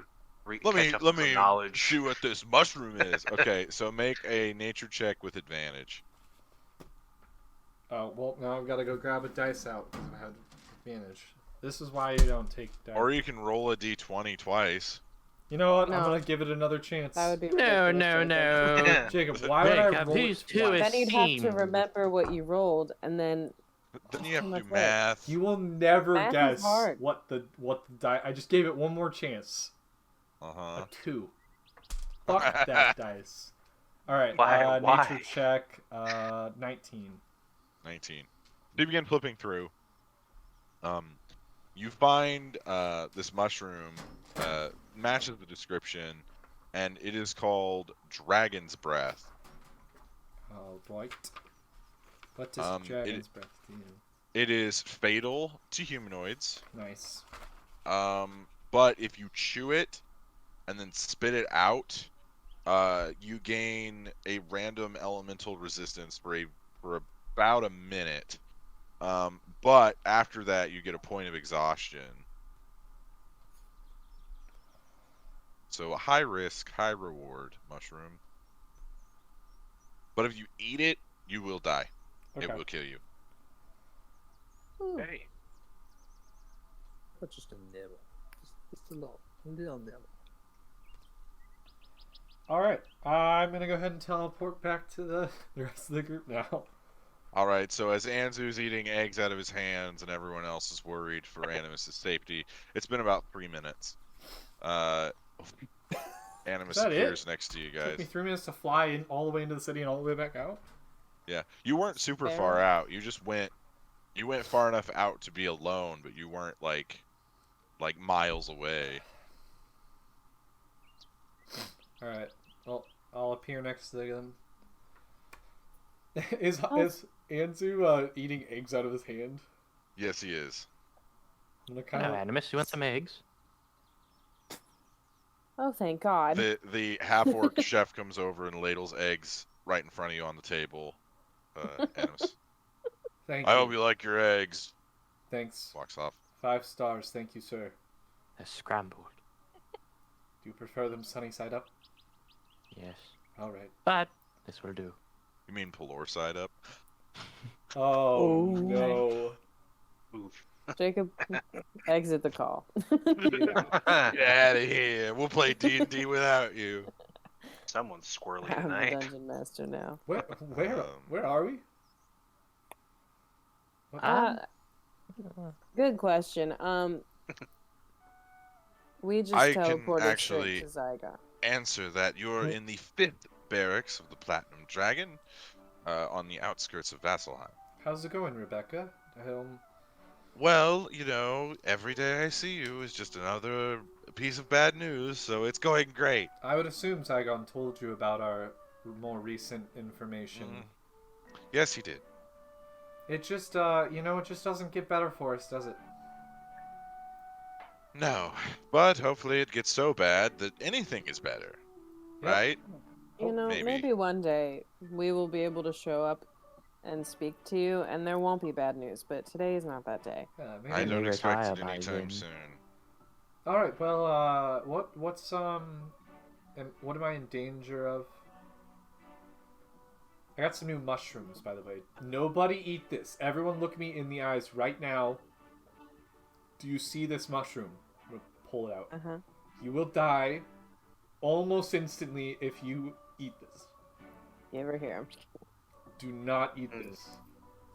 catch up let on some me knowledge. see what this mushroom is. Okay, so make a nature check with advantage. Oh, well, now I've got to go grab a dice out because I had advantage. This is why you don't take dice. Or you can roll a d20 twice. You know what? I'm No. going to give it another chance. That would be No, ridiculous, no, Jacob. no. Jacob, why would I Jacob, roll he's it too twice? Then you'd have to esteemed. remember what you rolled, and then Then you have to too do much work. math. You will never Math is guess hard. what the die. I just gave it one more chance. Uh-huh. A 2. Fuck that dice. All right. Why? Nature check. 19. 19. You begin flipping through. You find this mushroom matches the description, and it is called Dragon's Breath. All right. What does dragon's breath do? It is fatal to humanoids. Nice. But if you chew it and then spit it out, you gain a random elemental resistance for about a minute. But after that, you get a point of exhaustion. So a high risk, high reward mushroom. But if you eat it, you will die. Okay. It will kill you. Hey. But just a nibble. Just a little nibble. All right. I'm gonna go ahead and teleport back to the rest of the group now. All right, so as Anzu's eating eggs out of his hands and everyone else is worried for Animus' safety, it's been about 3 minutes. Animus Is that appears it? next to you It took me guys. 3 minutes to fly in all the way into the city and all the way back out. Yeah, you weren't super far out. You just went far enough out to be alone, but you weren't like miles away. All right. Well, I'll appear next to them. Is Anzu eating eggs out of his hand? Yes, he is. I'm gonna kind No, of. Animus, you want some eggs? oh, thank God. The half-orc chef comes over and ladles eggs right in front of you on the table. Animus. Thank I you. hope you like your eggs. Thanks. Walks off. 5 stars. Thank you, sir. They're scrambled. Do you prefer them sunny side up? Yes. All right. But this will do. You mean Pelor side up? Oh no. Oof. Jacob, exit the call. Get out of here. We'll play D&D without you. Someone's squirrely I'm the tonight. dungeon master now. Where are we? Uh, good question. We just I can teleported actually- straight to Zyga. Answer that you're in the 5th barracks of the Platinum Dragon, on the outskirts of Vasselheim. How's it going, Rebecca? Well, you know, every day I see you is just another piece of bad news, so it's going great. I would assume Zygon told you about our more recent information. Yes, he did. It just, it just doesn't get better for us, does it? No, but hopefully it gets so bad that anything is better, Yep. right? You know, maybe. maybe one day we will be able to show up and speak to you, and there won't be bad news. But today is not that day. Yeah, maybe. I don't Maybe expect retire it by anytime then. soon. All right. Well, what am I in danger of? I got some new mushrooms, by the way. Nobody eat this. Everyone look me in the eyes right now. Do you see this mushroom? I'm gonna pull it out. Uh-huh. You will die almost instantly if you eat this. You ever hear him? Do not eat this.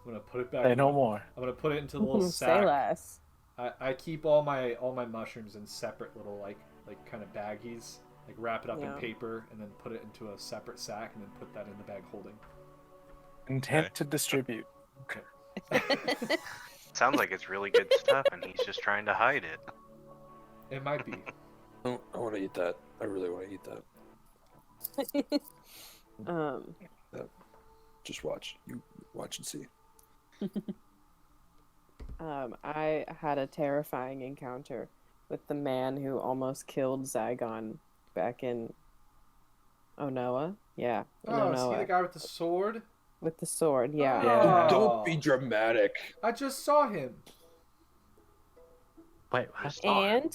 I'm gonna put it back. Say no more. I'm gonna put it into the little Say sack. less. I keep all my mushrooms in separate little like kind of baggies. Like wrap it up in Yeah. paper and then put it into a separate sack and then put that in the bag holding. Intent Okay. to distribute. Sounds like it's really good stuff, and he's just trying to hide it. It might be. I want to eat that. I really want to eat that. Just watch. You watch and see. I had a terrifying encounter with the man who almost killed Zygon back in Onoa. Yeah, in Oh, is he Onoa. the guy with the sword? With the sword, yeah. Yeah. Don't be dramatic. I just saw him. Wait, You what? saw him. And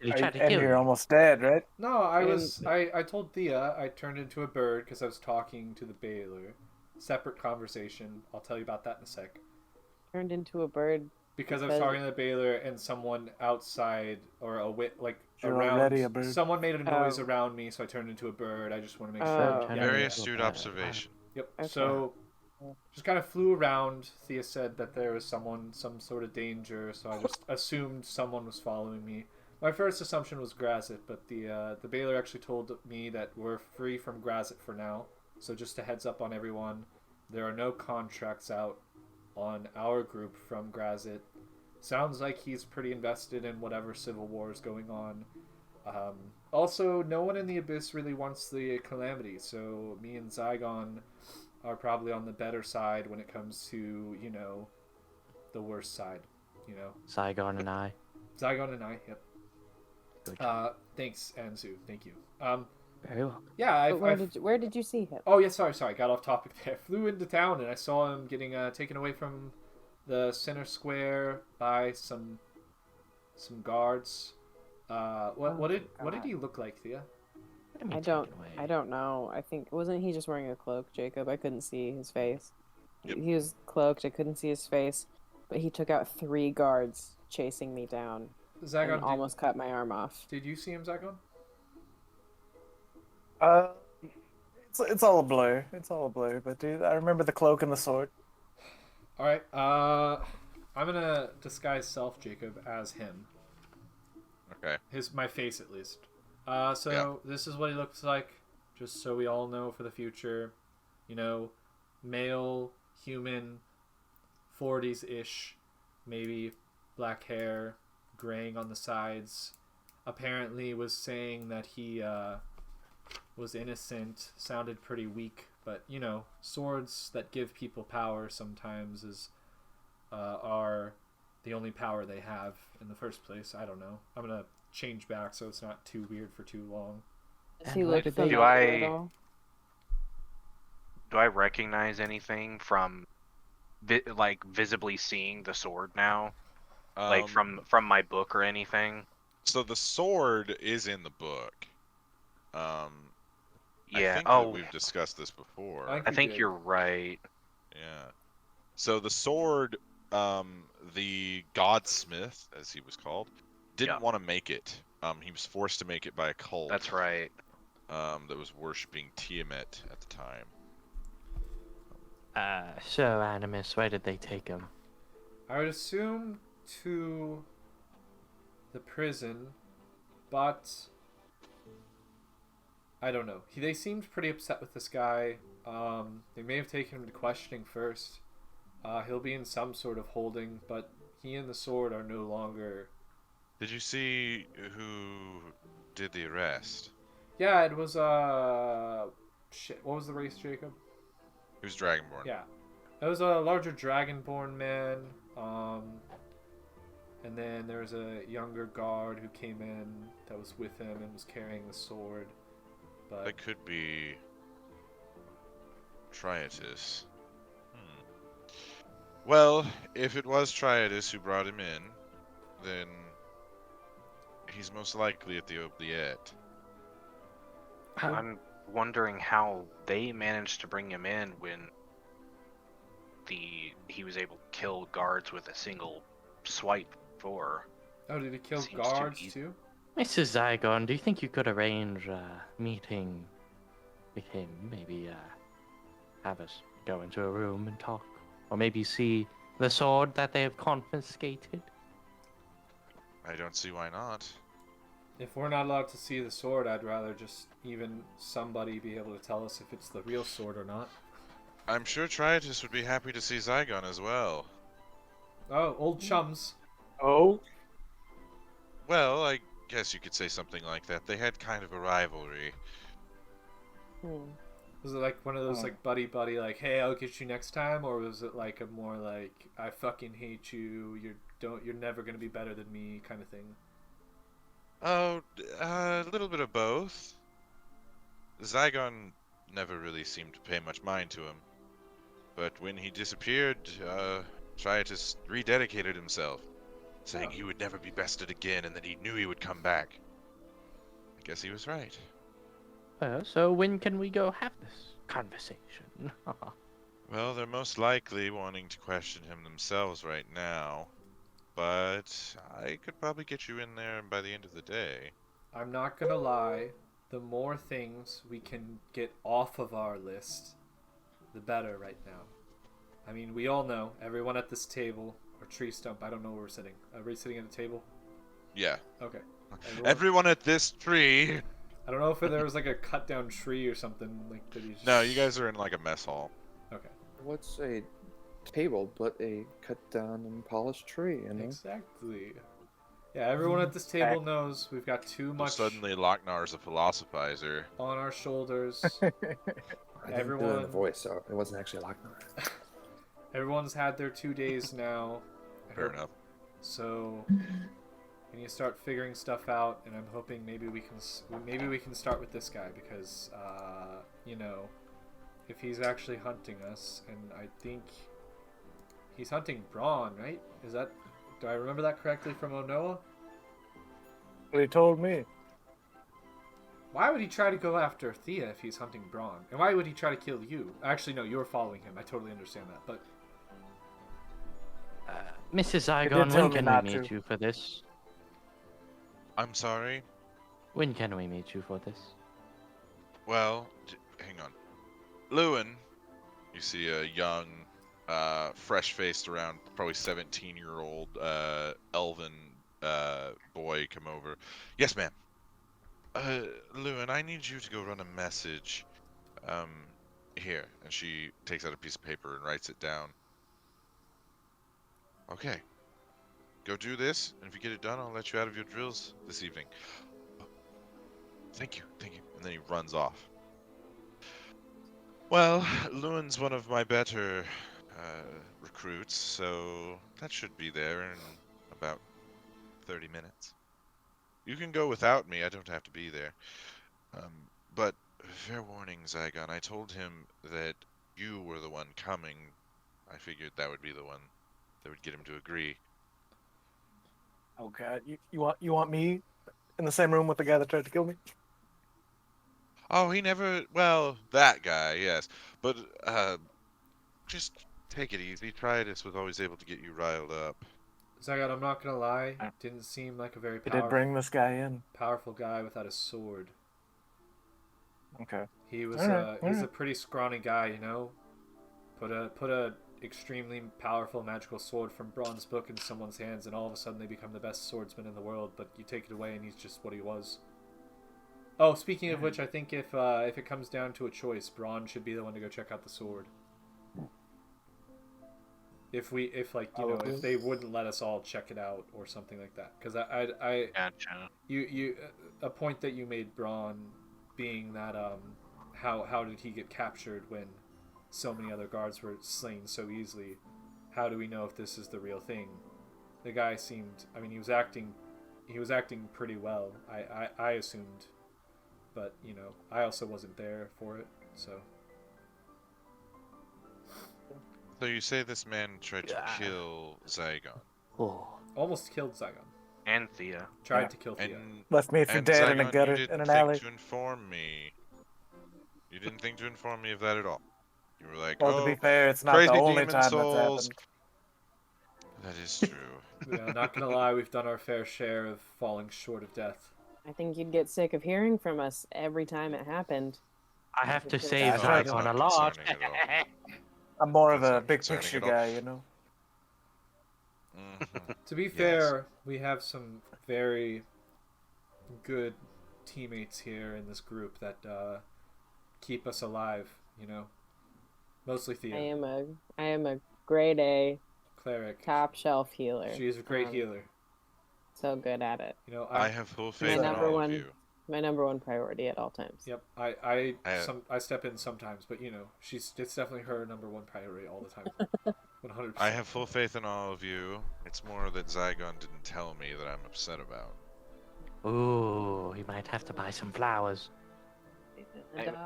Did he try to And kill you're you? almost dead, right? No, I told Thea I turned into a bird because I was talking to the Baylor. Separate conversation. I'll tell you about that in a sec. turned into a bird. Because I was talking to the Baylor and someone outside or You're around. already a bird. Someone made a noise Oh. around me, so I turned into a bird. I just want to make Oh. sure. Turn Yeah. Very into a astute bird. observation. Yep. Okay. So just kind of flew around. Thea said that there was some sort of danger, so I just assumed someone was following me. My first assumption was Grazit, but the Baylor actually told me that we're free from Grazit for now. So just a heads up on everyone, there are no contracts out on our group from Grazit. Sounds like he's pretty invested in whatever civil war is going on. Also, no one in the Abyss really wants the Calamity, so me and Zygon are probably on the better side when it comes to, the worst side, Zygon and I. Zygon and I, yep. Good job. Thanks, Anzu, thank you. Very well. Yeah, But where did you see him? Oh, yeah, sorry, got off topic there. Flew into town and I saw him getting taken away from the center square by some guards. What did he look like, Thea? What do you mean I taken away? don't know. I think wasn't he just wearing a cloak, Jacob? I couldn't see his face. Yep. He was cloaked. I couldn't see his face, but he took out 3 guards chasing me down Zygon, and almost cut my arm off. did you see him, Zygon? It's all a blur. It's all a blur. But dude, I remember the cloak and the sword. All right. I'm gonna disguise self, Jacob, as him. Okay. My face at least. This is what he looks like, just so we all know for the future. Male, human, 40s-ish, maybe black hair, graying on the sides. Apparently was saying that he was innocent, sounded pretty weak, but swords that give people power sometimes are the only power they have in the first place. I don't know. I'm gonna change back so it's not too weird for too long. Does he And look what did they- familiar Do at all? Do I recognize anything from, visibly seeing the sword now? Like from my book or anything? So the sword is in the book. I Yeah. think that we've discussed this before. I I think did. you're right. Yeah. So the sword, the Godsmith, as he was called, didn't Yeah. want to make it. He was forced to make it by a cult. That's right. That was worshipping Tiamat at the time. So Animus, where did they take him? I would assume to the prison, but I don't know. They seemed pretty upset with this guy. They may have taken him to questioning first. He'll be in some sort of holding, but he and the sword are no longer. Did you see who did the arrest? Yeah, it was shit. What was the race, Jacob? He was Dragonborn. Yeah, it was a larger dragonborn man. And then there was a younger guard who came in that was with him and was carrying the sword. But That could be Triatus. Well, if it was Triatus who brought him in, then he's most likely at the Oubliette. I'm wondering how they managed to bring him in when he was able to kill guards with a single swipe before. oh, did he kill Seems too guards easy. too? Mrs. Zygon, do you think you could arrange a meeting with him? Maybe have us go into a room and talk? Or maybe see the sword that they have confiscated? I don't see why not. If we're not allowed to see the sword, I'd rather just even somebody be able to tell us if it's the real sword or not. I'm sure Triatus would be happy to see Zygon as well. Oh, old chums. Oh. Well, I guess you could say something like that. They had kind of a rivalry. Was it like one of those like buddy, like, hey, I'll get you next time, or was it like a more like, I fucking hate you, you're never gonna be better than me kind of thing? Oh, a little bit of both. Zygon never really seemed to pay much mind to him. but when he disappeared, Triatus rededicated himself, saying he would never be bested again and that he knew he would come back. I guess he was right. So when can we go have this conversation? Well, they're most likely wanting to question him themselves right now, but I could probably get you in there by the end of the day. I'm not gonna lie, the more things we can get off of our list, the better right now. I mean, we all know, everyone at this table, or tree stump, I don't know where we're sitting. Are we sitting at a table? Yeah. Okay. Everyone at this tree. I don't know if there was like a cut down tree or something like that. No, you guys are in like a mess hall. Okay. What's a table but a cut down and polished tree, you know? Exactly. Yeah, everyone at this table knows we've got too much Suddenly, Lochnar is a philosophizer. on our shoulders. I didn't do it in the voice, so it wasn't actually Lochnar. Everyone's had their 2 days now. Fair enough. So we need to start figuring stuff out, and I'm hoping maybe we can start with this guy because you know, if he's actually hunting us, and I think he's hunting Braun, right? Do I remember that correctly from Onoa? What he told me. Why would he try to go after Thea if he's hunting Braun? And why would he try to kill you? Actually, no, you were following him. I totally understand that, but... Mrs. did Zygon, tell when me can not we meet to. you for this? I'm sorry. When can we meet you for this? Well, hang on. Lewin, you see a young, fresh-faced, around probably 17-year-old elven boy come over. Yes, ma'am. Lewin, I need you to go run a message. Here. And she takes out a piece of paper and writes it down. Okay. Go do this, and if you get it done, I'll let you out of your drills this evening. Oh, thank you. And then he runs off. Well, Lewin's one of my better recruits, so that should be there in about 30 minutes. You can go without me, I don't have to be there. But fair warning, Zygon, I told him that you were the one coming. I figured that would be the one that would get him to agree. Oh God, you want me in the same room with the guy that tried to kill me? Oh, he never... Well, that guy, yes. But, just take it easy. Triatus was always able to get you riled up. Zygon, I'm not gonna lie, didn't seem like a very He did bring this guy in. powerful guy without a sword. Okay. He was Alright. a pretty scrawny guy, you know. Put a extremely powerful magical sword from Braun's book in someone's hands, and all of a sudden they become the best swordsman in the world. But you take it away, and he's just what he was. Oh, speaking of which, I think if it comes down to a choice, Braun should be the one to go check out the sword. If they wouldn't let us all check it out or something like that, because I Gotcha. a point that you made, Braun, being that how did he get captured when so many other guards were slain so easily? How do we know if this is the real thing? The guy seemed, I mean, he was acting pretty well. I assumed, but you know, I also wasn't there for it, so. So you say this man tried to kill Zygon. Oh. Almost killed Zygon. And Thea. Tried to kill Thea. Left me for dead in a Zygon, gutter you in didn't an think alley. to inform me. You didn't think to inform me of that at all. You were like, Well, oh, to be fair, it's not crazy the only demon time souls. that's That is true. Yeah, not gonna lie, we've done our fair share of falling short of death. I think you'd get sick of hearing from us every time it happened. I have to Yeah, save that's Zygon not a lot. concerning at I'm more of That's a not big concerning picture at all. guy, you know. Mhm. To be fair, we have some very good teammates here in this group that keep us alive, you know. Mostly Thea. I am a grade A Cleric. top shelf healer. She's a great healer. So good at it. You know, I have full faith in number all one- of you. My number one priority at all times. Yep, I I- step in sometimes, but you know, it's definitely her number one priority all the time. 100%. I have full faith in all of you. It's more that Zygon didn't tell me that I'm upset about. Ooh, he might have to buy some flowers.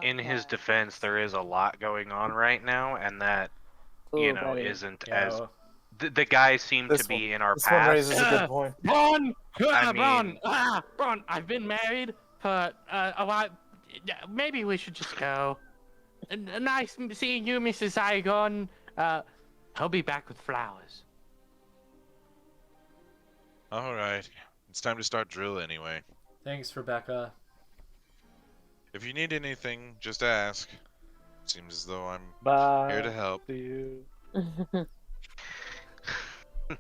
In his defense, there is a lot going on right now, and that you Ooh, know, buddy. isn't Yeah, as the guys seem to This one, be in our this one past. raises a good point. Bron! I Bron! mean- Bron, I've been married for a while. Yeah, maybe we should just go. Nice seeing you, Mrs. Zygon. I'll be back with flowers. All right. It's time to start drill anyway. Thanks, Rebecca. If you need anything, just ask. Seems as though I'm Bye. here to help. To you.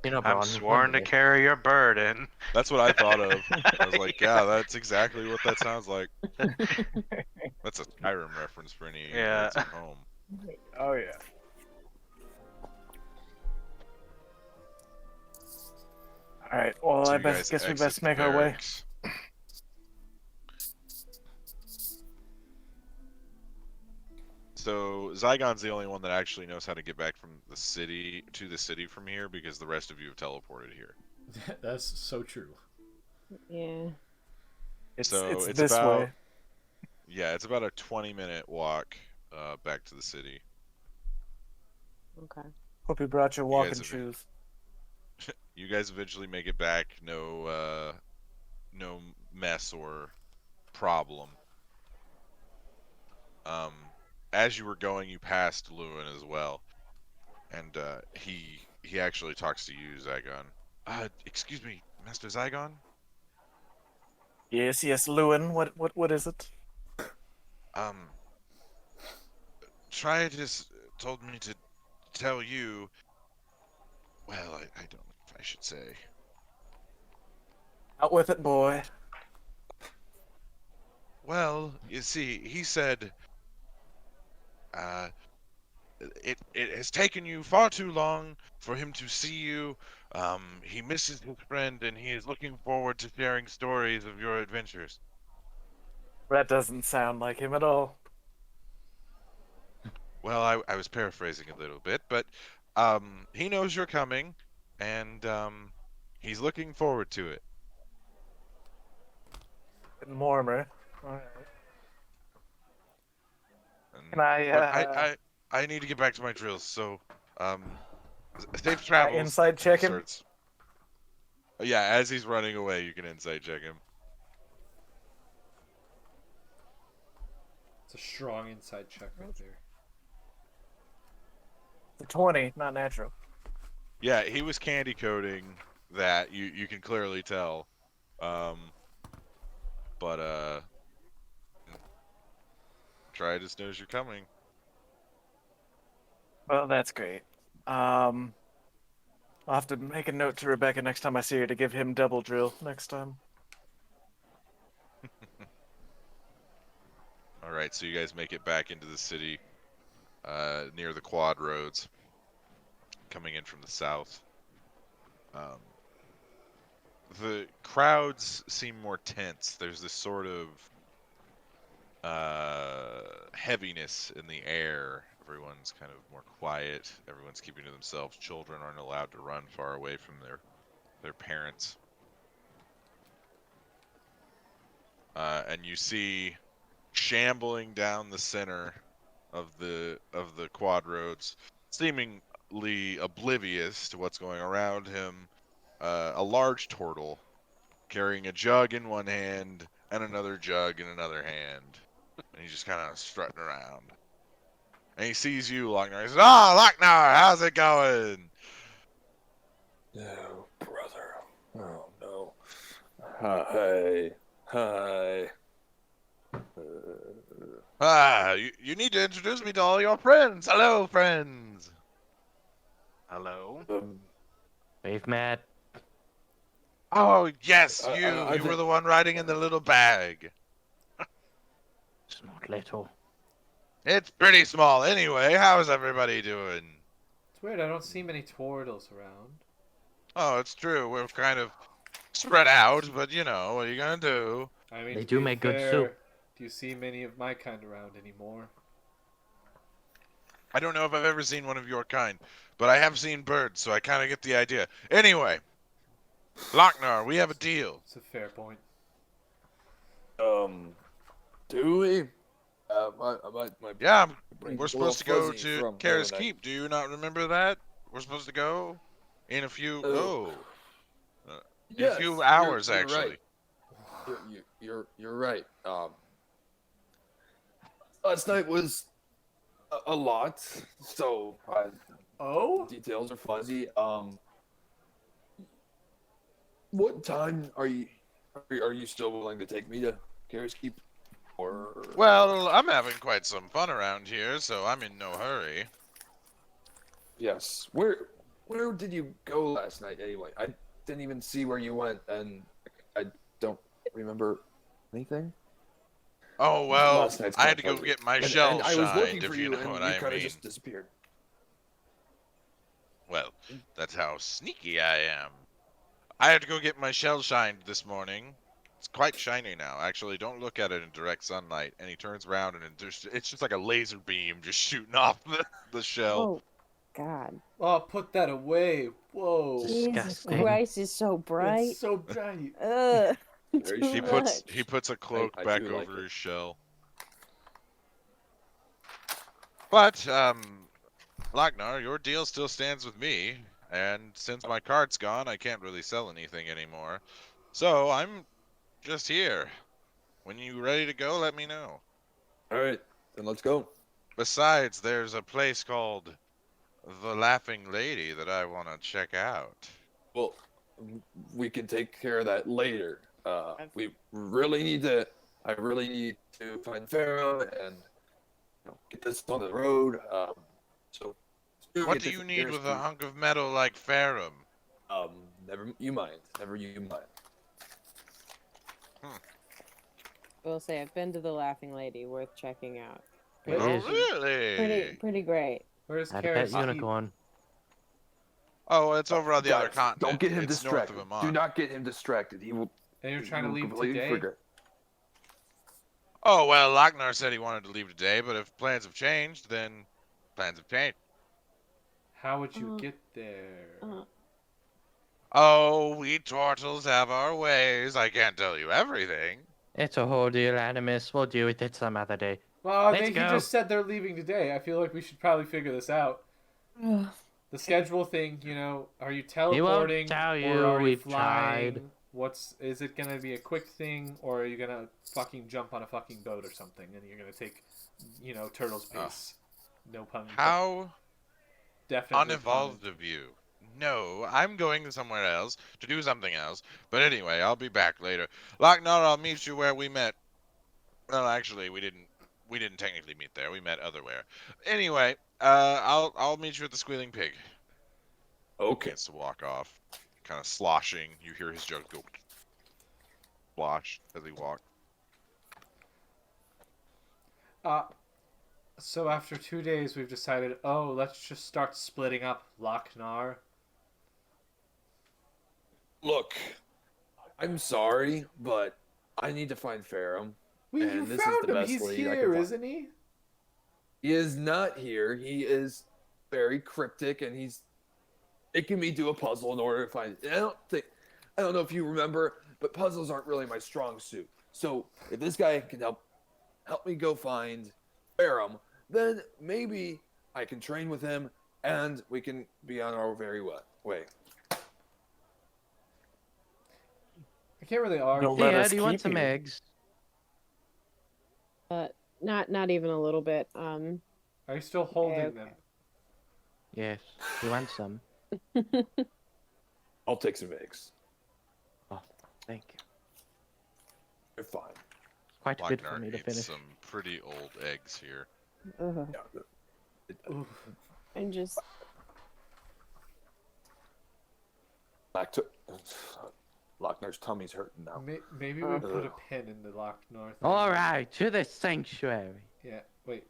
You know, I'm Bron, sworn to one day- carry your burden. That's what I thought of. I was like, yeah, that's exactly what that sounds like. That's a Skyrim reference for any Yeah. nerds at home. Oh yeah. All right. Well, So I you guys guess we exit best the make our way. barracks. So Zygon's the only one that actually knows how to get back from the city to the city from here because the rest of you have teleported here. That's so true. Yeah. It's So it's this about, way. Yeah, it's about a 20-minute walk back to the city. Okay. Hope you brought your You walking guys have- shoes. You guys eventually make it back, no mess or problem. As you were going, you passed Lewin as well, and he actually talks to you, Zygon. Excuse me, Master Zygon. Yes, Lewin. What is it? Triadus told me to tell you. Well, I don't know if I should say. Out with it, boy. Well, you see, he said, it has taken you far too long for him to see you. He misses his friend, and he is looking forward to sharing stories of your adventures. That doesn't sound like him at all. Well, I was paraphrasing a little bit, but he knows you're coming, and he's looking forward to it. Getting warmer. All right. And- Can I, but I need to get back to my drills, so safe travels. inside check him? Starts- Yeah, as he's running away, you can insight check him. It's a strong inside check right there. The 20, not natural. Yeah, he was candy coating that. You can clearly tell. But Triadus knows you're coming. Well, that's great. I'll have to make a note to Rebecca next time I see her to give him double drill next time. All right, so you guys make it back into the city, near the quad roads, coming in from the south. The crowds seem more tense. There's this sort of heaviness in the air. Everyone's kind of more quiet. Everyone's keeping to themselves. Children aren't allowed to run far away from their parents. And you see, shambling down the center of the quad roads, seemingly oblivious to what's going around him, a large turtle carrying a jug in one hand and another jug in another hand, and he's just kind of strutting around. And he sees you, Lochnar. He says, "Oh, Lochnar, how's it going?" Oh, brother. Oh, no. Hi. Hi. You need to introduce me to all your friends. Hello, friends. Hello. We've met. Oh, yes, I you were think- the one riding in the little bag. It's not little. It's pretty small anyway. How's everybody doing? It's weird, I don't see many turtles around. Oh, it's true. We're kind of spread out, but you know, what are you gonna do? I mean, They to do be make good fair, soup. Do you see many of my kind around anymore? I don't know if I've ever seen one of your kind, but I have seen birds, so I kind of get the idea. Anyway, Lochnar, we have a deal. It's a fair point. Do we? My Yeah, We're supposed to go to Kara's Keep. Do you not remember that? We're supposed to go in a few. In a few hours, you're actually. Right. You're right. Last night was a lot, so details are fuzzy. What time are you still willing to take me to Kara's Keep? Or Well, I'm having quite some fun around here, so I'm in no hurry. Yes. Where did you go last night anyway? I didn't even see where you went, and I don't remember anything. Oh well, Last night's I had to quite go fuzzy. get my And shell I was looking shined, for if you know and what you I kind of mean. just disappeared. Well, that's how sneaky I am. I had to go get my shell shined this morning. It's quite shiny now, actually. Don't look at it in direct sunlight. And he turns around and it's just like a laser beam just shooting off the shell. Oh, God. Oh, put that away. Whoa. Jesus Disgusting. Christ, it's so bright. It's so bright. Ugh. Very Too shiny. He much. puts a cloak I back do like over it. his shell. But, Lagnar, your deal still stands with me. And since my card's gone, I can't really sell anything anymore. So, I'm just here. When you're ready to go, let me know. All right, then let's go. Besides, there's a place called the Laughing Lady that I want to check out. Well, we can take care of that later. We really need to. I really need to find Pharaoh and get this on the road. So. What do you need with a hunk of metal like Farum? Never you mind. Never you mind. I will say I've been to the Laughing Lady, worth checking out. Oh, really? Pretty great. Where's That Kara's pet unicorn. Oh, it's over on the other Guys, continent. Don't get him it's distracted. North of Amon. Do not get him distracted. He will. And you're trying he to will leave completely today? forget. Oh, well, Lagnar said he wanted to leave today, but if plans have changed, then plans have changed. How would you get there? Oh, we turtles have our ways. I can't tell you everything. It's a whole deal, Animus. We'll deal with it some other day. Well, Let's he go. just said they're leaving today. I feel like we should probably figure this out. The schedule thing, are you teleporting tell or you, are you we've flying? tried. Is it gonna be a quick thing, or are you gonna fucking jump on a fucking boat or something, and you're gonna take, turtle's pace? No pun. How Definitely unevolved pun. of you. No, I'm going somewhere else to do something else. But anyway, I'll be back later. Lagnar, I'll meet you where we met. Well, actually, we didn't technically meet there. We met otherwhere. Anyway, I'll meet you at the Squealing Pig. Okay. Gets to walk off, kind of sloshing. You hear his jug go slosh as he walks. So after 2 days, we've decided, let's just start splitting up Lochnar. Look, I'm sorry, but I need to find Pharaoh. You And this is found the him. best He's lead I can here, find. isn't he? He is not here. He is very cryptic, and he's making me do a puzzle in order to find it. And I don't know if you remember, but puzzles aren't really my strong suit. So if this guy can help me go find Pharaoh, then maybe I can train with him, and we can be on our very way. I can't really argue. Don't let Yeah, us do you want keep some you. eggs? Not even a little bit. Are you still holding Okay. them? Yes. Do you want some? I'll take some eggs. Oh, thank you. They're fine. Quite good for Lagnar me to eats finish. some pretty old eggs here. Ugh. Yeah, I'm just. back to Lochnar's tummy's hurting now. Maybe we put a pin in the Lochnar thing. All right, to the sanctuary. Yeah, wait.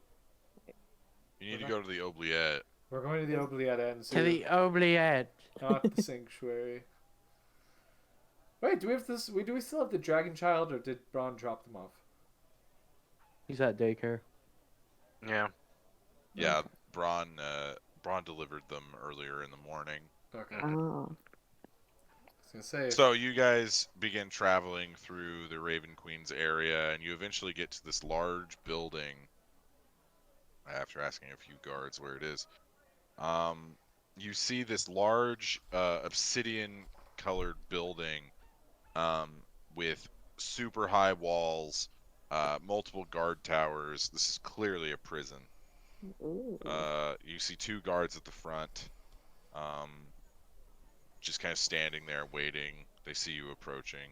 You need to go to the Oubliette. We're going to the Oubliette and To the oubliette. not the sanctuary. Wait, do we have this? Do we still have the Dragon Child, or did Braun drop them off? He's at daycare. Yeah. Yeah, Braun delivered them earlier in the morning. Okay. Oh. I was gonna say. So you guys begin traveling through the Raven Queen's area, and you eventually get to this large building. after asking a few guards where it is. You see this large obsidian-colored building with super high walls, multiple guard towers. This is clearly a prison. Ooh. You see 2 guards at the front, just kind of standing there waiting. They see you approaching.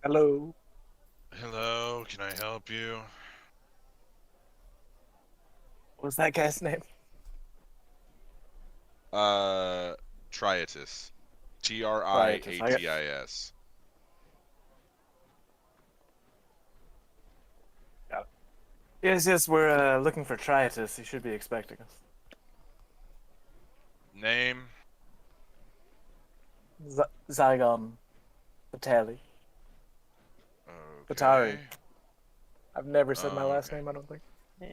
Hello. Hello, can I help you? What's that guy's name? Triatus. Triatis. Yes, we're looking for Triatus. He should be expecting us. Name? Zygon Batali. Batari. Okay. I've never said my last okay. name, I don't think.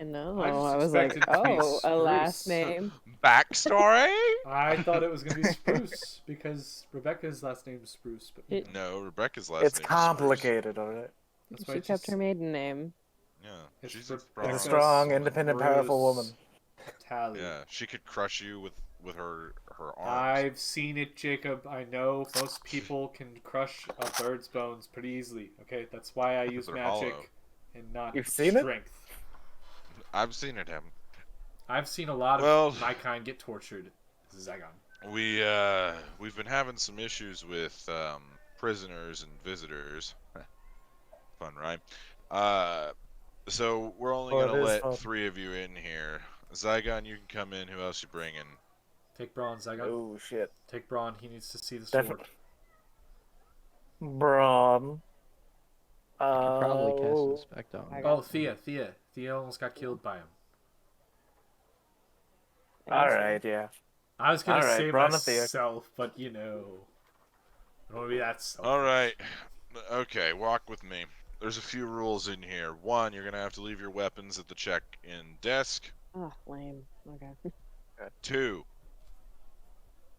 No, I just I was like, expected to be a last Spruce. name. Backstory? I thought it was gonna be Spruce because Rebecca's last name is Spruce, but It- No, Rebecca's last It's name is complicated, alright. that's why She it's kept just- her maiden name. Spruce. Yeah, It's she's for- a She's a Rebecca's strong, independent, powerful woman. Tally. Yeah, she could crush you with her arms. I've seen it, Jacob. I know most people can crush a bird's bones pretty easily. Okay, that's why I use they're magic hollow. and not You've seen it? strength. I've seen it happen. I've seen a lot of Well- my kind get tortured. Zygon. We've been having some issues with prisoners and visitors. Fun, right? So we're only Oh, gonna it is let fun. 3 of you in here. Zygon, you can come in. Who else you bringing? Take Braun, Zygon. Oh shit. Take Braun. He needs to see the sword. Definitely. Braun. I could probably cast Inspect on him. Oh, Thia. Thia almost got killed by him. Alright, yeah. I was gonna Alright, say Braun and Thea. myself, but you know, I don't want to be that selfish. All right. Okay, walk with me. There's a few rules in here. 1, you're gonna have to leave your weapons at the check-in desk. Oh, lame. Okay. 2,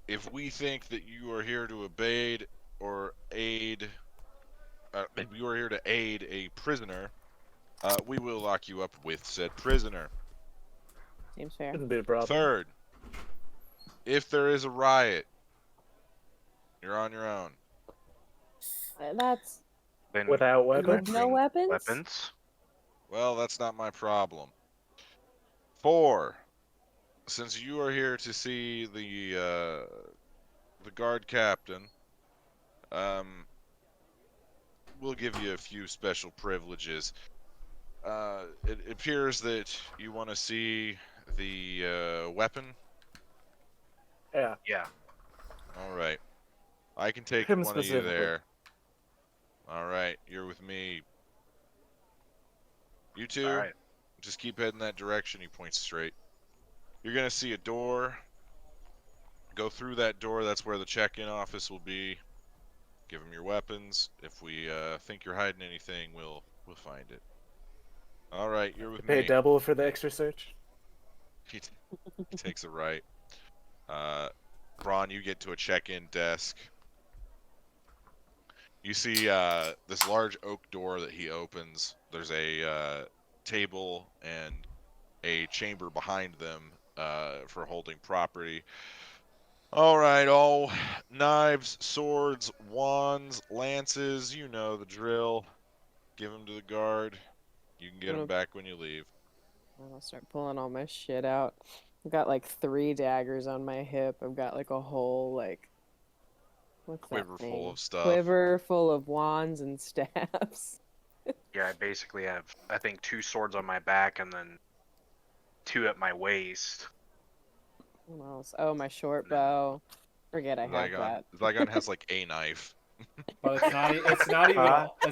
if we think that you are here to aid a prisoner, we will lock you up with said prisoner. Seems fair. Shouldn't be a problem. 3rd, if there is a riot, you're on your own. That's Then Without weapons? no weapons. weapons. Well, that's not my problem. 4, since you are here to see the guard captain, we'll give you a few special privileges. It appears that you want to see the weapon. Yeah. Yeah. All right, I can take Him one of you specifically. there. All right, you're with me. You 2, All right. just keep heading that direction. He points straight. You're gonna see a door. Go through that door. That's where the check-in office will be. Give them your weapons. If we think you're hiding anything, we'll find it. All right, you're with Pay me. double for the extra search. He takes a right. Braun, you get to a check-in desk. You see this large oak door that he opens. There's a table and a chamber behind them for holding property. All right, all knives, swords, wands, lances, you know the drill. Give them to the guard. You can get them back when you leave. I'll start pulling all my shit out. I've got like 3 daggers on my hip. I've got like a whole like what's Quiver that full thing? of stuff. Quiver full of wands and staffs. Yeah, I basically have, I think, 2 swords on my back and then 2 at my waist. What else? Oh, my short bow. Forget I have that. Zygon has like a knife. But it's not even. It's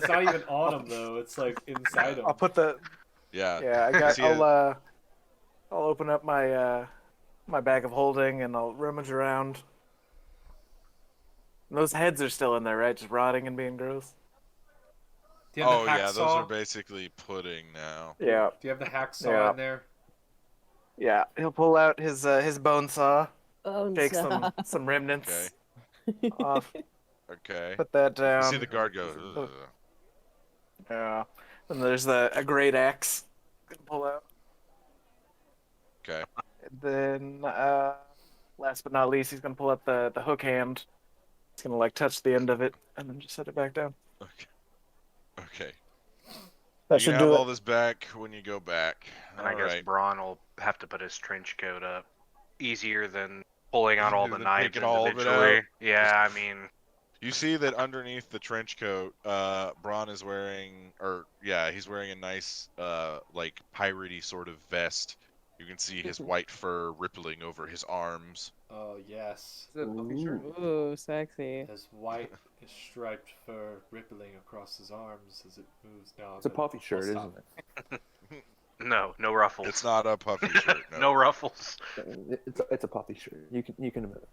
not even on him though. It's like inside him. I'll put the Yeah. yeah. I got. See it? I'll open up my my bag of holding and I'll rummage around. And those heads are still in there, right? Just rotting and being gross. Do you have Oh the yeah, those are hacksaw? basically pudding now. Yeah. Do you have the hacksaw Yeah. in there? Yeah. He'll pull out his bone saw, Oh, take some remnants off, Okay. put that You down. see the guard go. Oh. "Ugh." Yeah. And there's a great axe. Gonna pull out. Okay. And then, last but not least, he's gonna pull out the hook hand. He's gonna like touch the end of it and then just set it back down. Okay. Okay. That You should can have do all it. this back when you go back. And All I guess right. Braun will have to put his trench coat up. Easier than pulling out all Easier the than knives taking all of it individually. out. Yeah, I mean, You see that underneath the trench coat, Braun is wearing, he's wearing a nice, like piratey sort of vest. You can see his white fur rippling over his arms. Oh yes. Is that a puffy shirt? Ooh, sexy. His white striped fur rippling across his arms as it moves down. It's a puffy shirt, I'll isn't stop. it? no ruffles. It's not a puffy shirt. No. No ruffles. It's a puffy shirt. You can admit it.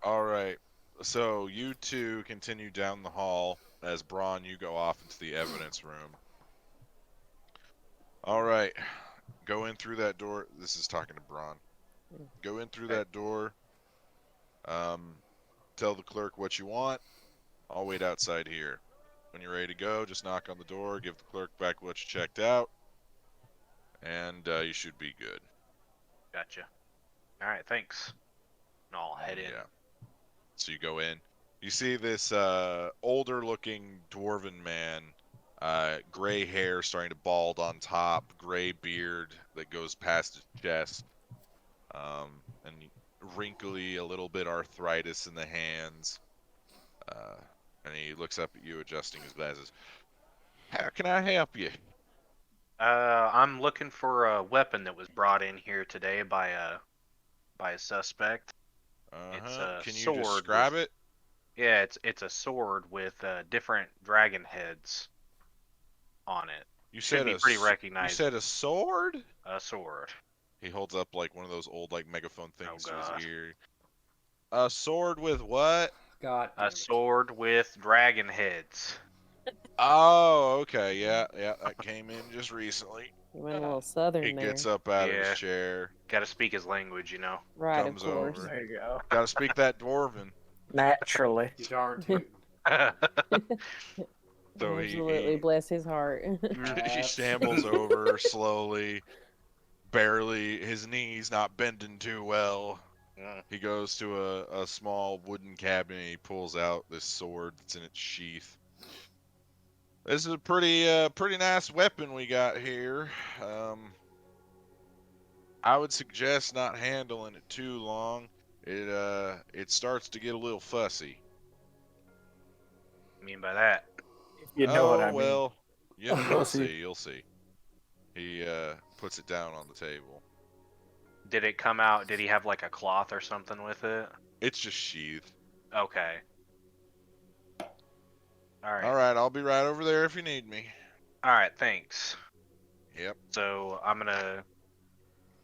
All right. So you two continue down the hall as Braun, you go off into the evidence room. All right. Go in through that door. This is talking to Braun. Go in through that door. Tell the clerk what you want. I'll wait outside here. When you're ready to go, just knock on the door, give the clerk back what you checked out, and you should be good. Gotcha. All right, thanks. And I'll head in. Yeah. So you go in. You see this older-looking dwarven man, gray hair starting to bald on top, gray beard that goes past his chest, and wrinkly, a little bit arthritis in the hands. And he looks up at you, adjusting his glasses. How can I help you? I'm looking for a weapon that was brought in here today by a suspect. It's a Can you sword describe it? Yeah, it's a sword with different dragon heads on it. You Should said be a pretty You recognizable. said a sword? A sword. He holds up like one of those old like megaphone things to God. his ear. A sword with what? God damn A it. sword with dragon heads. Oh, okay, yeah, that came in just recently. You went a little southern He there. gets up out of Yeah. his chair, Got to speak his language, you know. Right, comes of course. over. There you go. Gotta speak that dwarven. Naturally. You darn tootin'. So Absolutely, bless his heart. he shambles over slowly, barely, his knees not bending too well. He goes to a small wooden cabinet. He pulls out this sword that's in its sheath. This is a pretty nice weapon we got here. I would suggest not handling it too long. It starts to get a little fussy. I mean by that. You know what I mean. Well, you'll Fussy. see. You'll see. He puts it down on the table. Did it come out? Did he have like a cloth or something with it? It's just sheathed. Okay. All right. All right, I'll be right over there if you need me. All right. Thanks. Yep. So I'm gonna,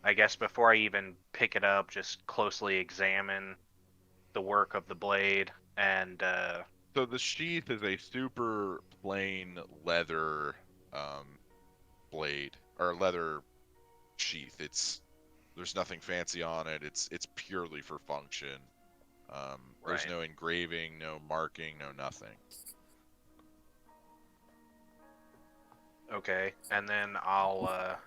I guess before I even pick it up, just closely examine the work of the blade and. So the sheath is a super plain leather blade or leather sheath. There's nothing fancy on it. It's purely for function. There's Right. no engraving, no marking, no nothing. Okay, and then I'll,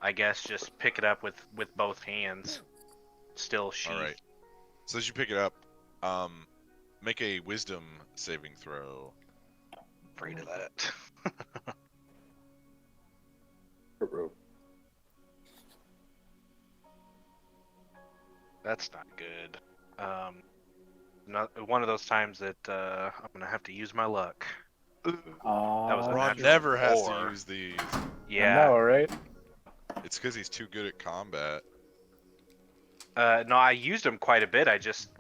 I guess just pick it up with both hands, still sheathed. All right. So as you pick it up, make a wisdom saving throw. Afraid of that. That's not good. Not one of those times that I'm gonna have to use my luck. That was a Ron natural never has to 4. use these. Yeah. I know, right? It's because he's too good at combat. No, I used them quite a bit.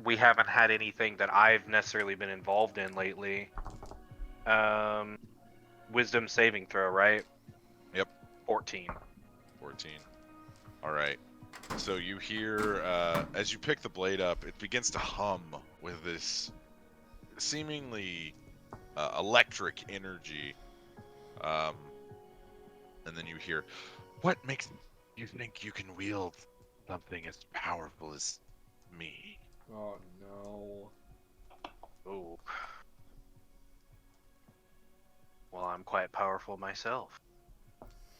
We haven't had anything that I've necessarily been involved in lately. Wisdom saving throw, right? Yep. 14. 14. All right. So you hear, as you pick the blade up, it begins to hum with this seemingly electric energy. And then you hear, what makes you think you can wield something as powerful as me? Oh no. Ooh. Well, I'm quite powerful myself.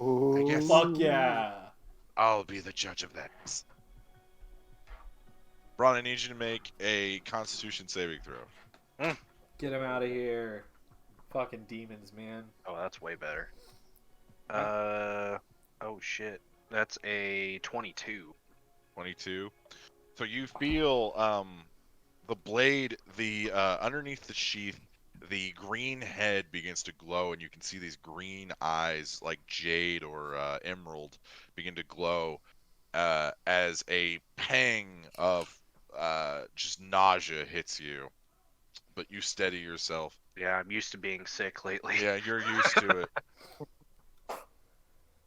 I guess Fuck yeah. I'll be the judge of that. Braun, I need you to make a Constitution saving throw. Get him out of here. Fucking demons, man. Oh, that's way better. Oh shit. That's a 22. 22. So you feel the blade, the underneath the sheath, the green head begins to glow, and you can see these green eyes, like jade or emerald, begin to glow as a pang of just nausea hits you. But you steady yourself. Yeah, I'm used to being sick lately. Yeah, you're used to it.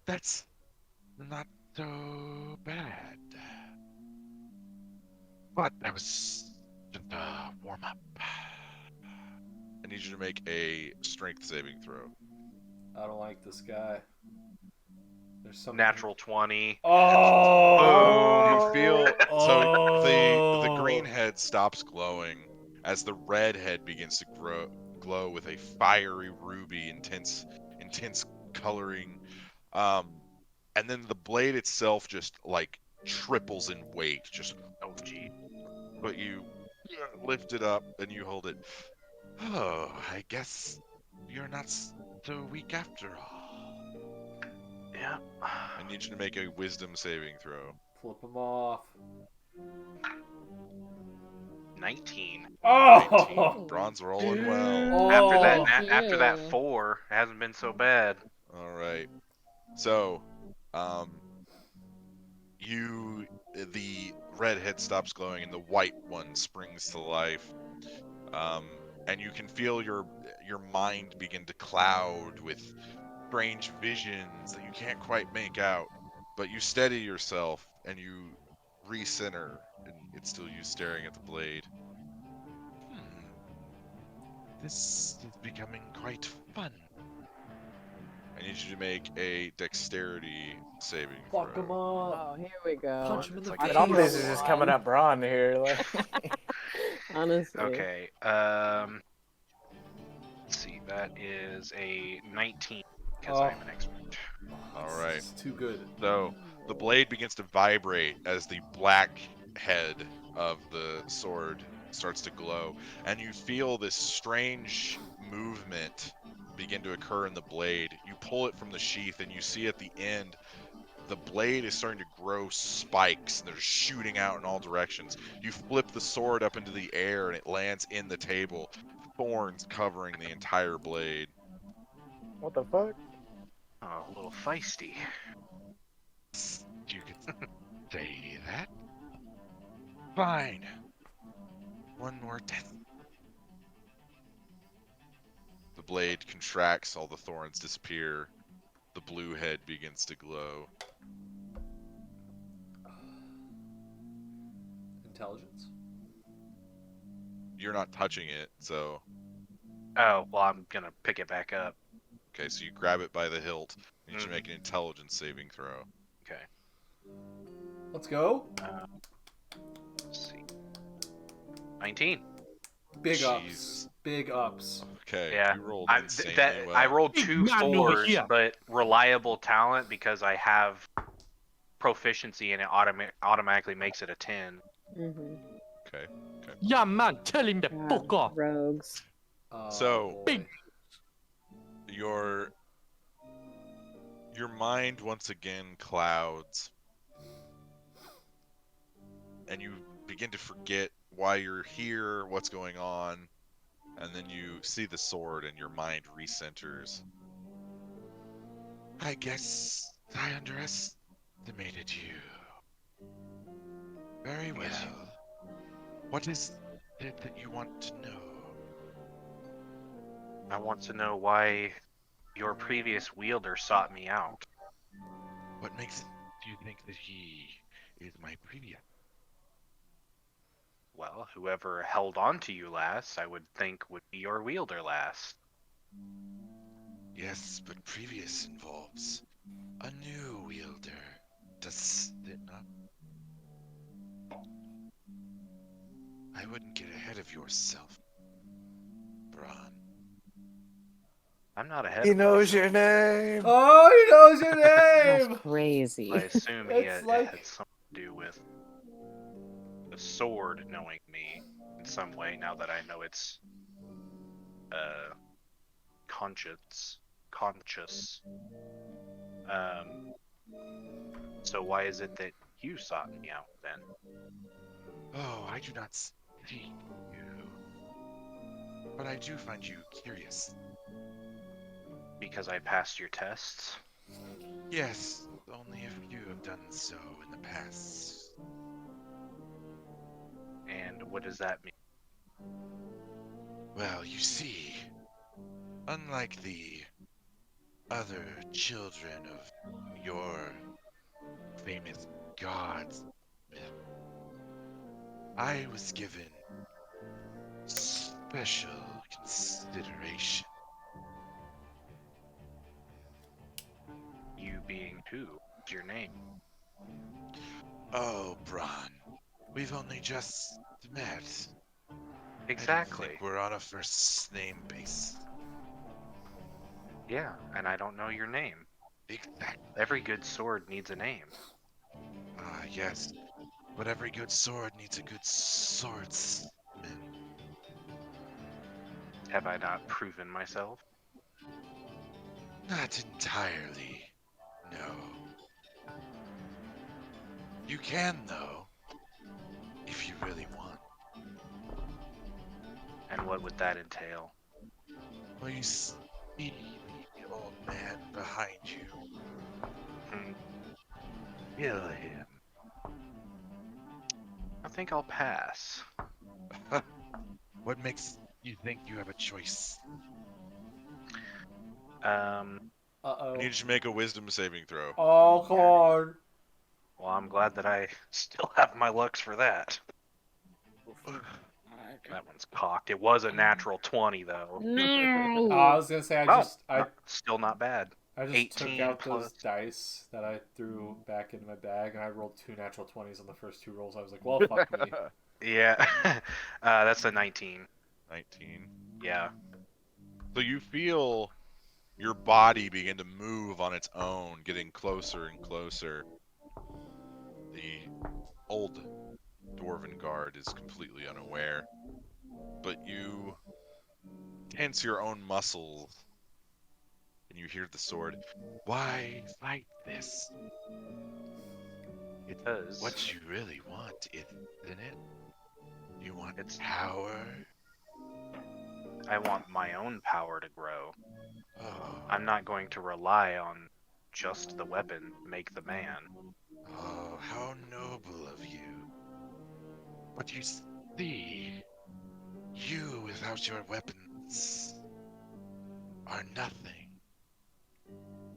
That's not so bad. But that was just a warm up. I need you to make a strength saving throw. I don't like this guy. There's some Natural 20. Oh! You feel so the Oh! green head stops glowing as the red head begins to glow with a fiery ruby intense coloring, and then the blade itself just like triples in weight. Just oh gee, but you lift it up and you hold it. Oh, I guess you're not so weak after all. Yeah. I need you to make a wisdom saving throw. Flip him off. 19. Oh! 19. Bronze rolling well. Oh! After that 4, it hasn't been so bad. All right. So, the red head stops glowing and the white one springs to life. And you can feel your mind begin to cloud with strange visions that you can't quite make out. But you steady yourself and you recenter, and it's still you staring at the blade. This is becoming quite fun. I need you to make a dexterity saving Fuck throw. him up. Oh, here we go. Punch him in the It's face. like Some of these are just coming up Braun here. Like. Honestly. Okay. Let's see. That is a 19 because I'm an expert. All right. It's too good. So the blade begins to vibrate as the black head of the sword starts to glow, and you feel this strange movement begin to occur in the blade. You pull it from the sheath, and you see at the end the blade is starting to grow spikes, and they're shooting out in all directions. You flip the sword up into the air, and it lands in the table, thorns covering the entire blade. What the fuck? Oh, a little feisty. You could say that. Fine. One more death. The blade contracts, all the thorns disappear. The blue head begins to glow. Intelligence? You're not touching it, so... Oh, well, I'm gonna pick it back up. Okay, so you grab it by the hilt, and you should make an intelligence saving throw. Okay. Let's go. Let's see. 19. Big Jesus. ups. Big ups. Okay, Yeah, you rolled I insanely well. rolled two Big man over 4s, here. but reliable talent because I have proficiency and it automatically makes it a 10. Mm-hmm. Okay. Yeah, man, tell him to fuck off. Rogues. Oh, So- boy. Your mind once again clouds, and you begin to forget why you're here, what's going on, and then you see the sword and your mind recenters. I guess I underestimated you. Very well. What is it that you want to know? I want to know why your previous wielder sought me out. What makes you think that he is my previous? Well, whoever held on to you last, I would think would be your wielder last. Yes, but previous involves a new wielder, does it not? I wouldn't get ahead of yourself, Braun. I'm not ahead He of knows myself. your name. Oh, he knows your That's name. crazy. I assume It's it like- had something to do with the sword knowing me in some way. Now that I know it's conscious. So why is it that you sought me out then? Oh, I do not seek you. But I do find you curious. Because I passed your tests? Yes, only if you have done so in the past. And what does that mean? Well, you see, unlike the other children of your famous gods, I was given special consideration. You being who? What's your name? Oh, Bron, we've only just met. Exactly. I think we're on a first name basis. Yeah, and I don't know your name. Exactly. Every good sword needs a name. Ah, yes. But every good sword needs a good swordsman. Have I not proven myself? Not entirely. No. You can, though. If you really want. And what would that entail? Well, you see the old man behind you. Kill him. I think I'll pass. What makes you think you have a choice? Uh-oh. I need you to make a wisdom saving throw. Oh, come on. Well, I'm glad that I still have my looks for that. That one's cocked. It was a natural 20, though. No. I was gonna say Still not bad. I just took 18 out plus. those dice that I threw back into my bag, and I rolled 2 natural 20s on the first 2 rolls. I was like, well, fuck me. Yeah, that's a 19. 19. Yeah. So you feel your body begin to move on its own, getting closer and closer. The old dwarven guard is completely unaware, but you tense your own muscles and you hear the sword. Why fight this? It's what you really want, isn't it? You want its power? I want my own power to grow. Oh. I'm not going to rely on just the weapon make the man. Oh, how noble of you. But you see, you without your weapons are nothing.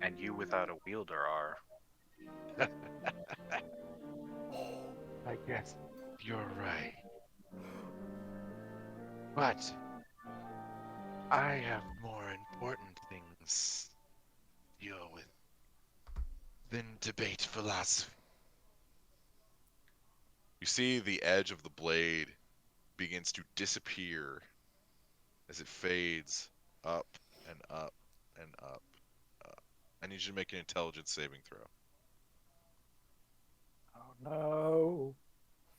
And you without a wielder are. I guess you're right. But I have more important things to deal with than debate philosophy. You see the edge of the blade begins to disappear as it fades up and up and up. I need you to make an intelligence saving throw. Oh no.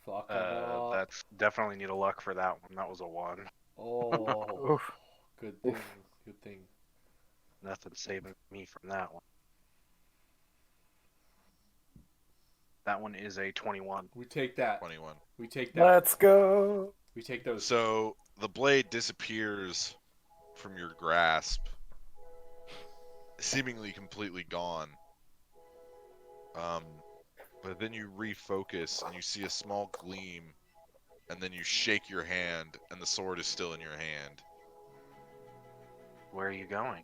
Fuck That's definitely need a luck for that one. That was a 1. Oh. Good thing. Good thing. Nothing saving me from that one. That one is a 21. We take that. 21. We take that. Let's go. We take those. So the blade disappears from your grasp, seemingly completely gone. But then you refocus and you see a small gleam, and then you shake your hand, and the sword is still in your hand. Where are you going?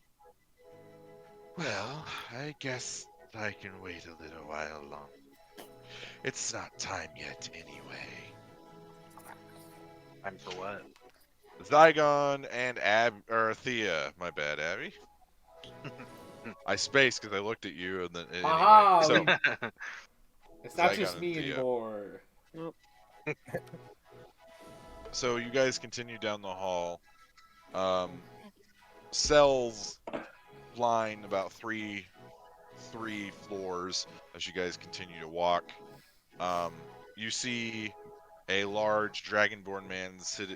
Well, I guess I can wait a little while longer. It's not time yet, anyway. Time for what? Zygon and Thia. My bad, Abby. I spaced because I looked at you, and then anyway. Aha! So It's not Zygon just and me Thia. anymore. So you guys continue down the hall. cells line about three floors as you guys continue to walk. You see a large dragonborn man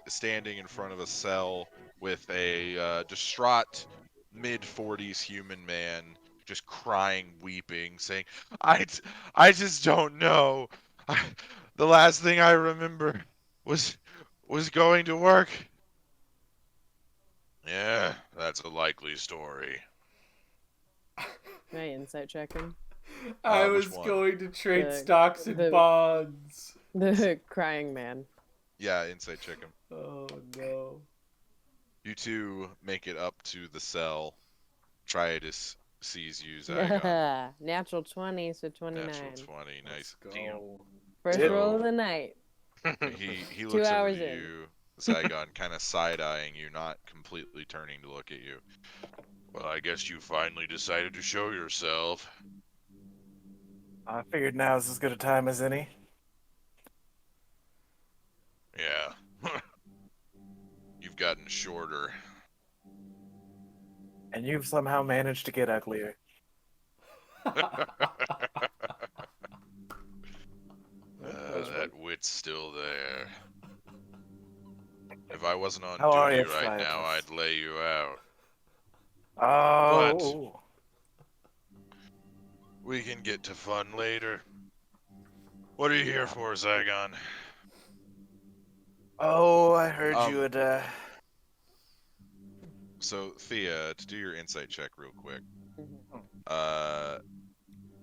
standing in front of a cell with a distraught mid-40s human man just crying, weeping, saying, I just don't know. The last thing I remember was going to work. Yeah, that's a likely story. Can I insight check him? I Which was one? going to trade The- stocks and the- bonds. The crying man. Yeah, insight check him. Oh no. You two make it up to the cell. Triadus sees you, Zygon. Natural 20, so 29. Natural 20, nice. Let's Do you- go. First So- roll of the night. he 2 looks over hours to in. you, Zygon, kind of side-eyeing you, not completely turning to look at you. Well, I guess you finally decided to show yourself. I figured now's as good a time as any. Yeah. You've gotten shorter. And you've somehow managed to get uglier. That wit's still there. If I wasn't on How are duty you, right now, Triadus? I'd lay you out. Oh. We can get to fun later. What are you here for, Zygon? Oh, I heard Um, you had, So, Thea, to do your insight check real quick. Mhm.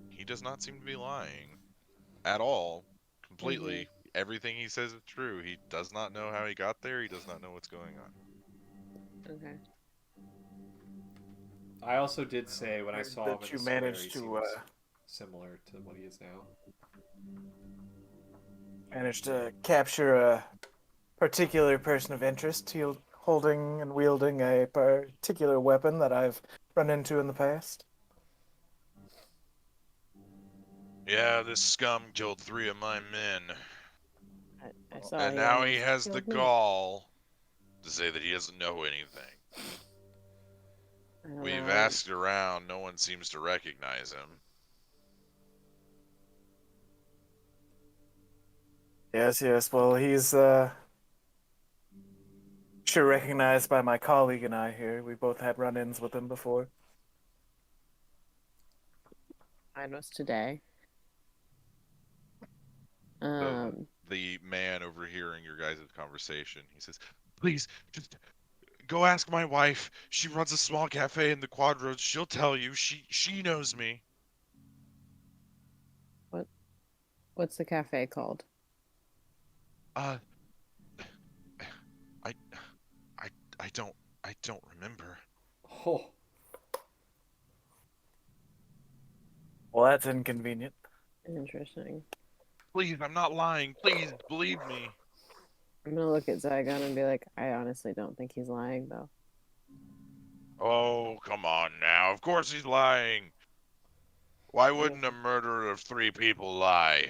He does not seem to be lying. At all. Completely. Everything he says is true. He does not know how he got there. He does not know what's going on. Okay. I also did say when I saw him that in you the square, managed he to, seems similar to what he is now. managed to capture a particular person of interest, holding and wielding a particular weapon that I've run into in the past. Yeah, this scum killed 3 of my men. I saw And he now he almost has the killed me. gall to say that he doesn't know anything. I don't We've know. asked around, no one seems to recognize him. Yes, well, he's, sure recognized by my colleague and I here. We both had run-ins with him before. Mine was today. The man overhearing your guys' conversation, he says, please, just go ask my wife. She runs a small cafe in the Quadroads. She'll tell you. She knows me. What's the cafe called? I don't remember. Oh, Well, that's inconvenient. Interesting. Please, I'm not lying. Please, believe me. I'm gonna look at Zygon and be like, I honestly don't think he's lying though. Oh, come on now. Of course he's lying. Why wouldn't a murderer of 3 people lie?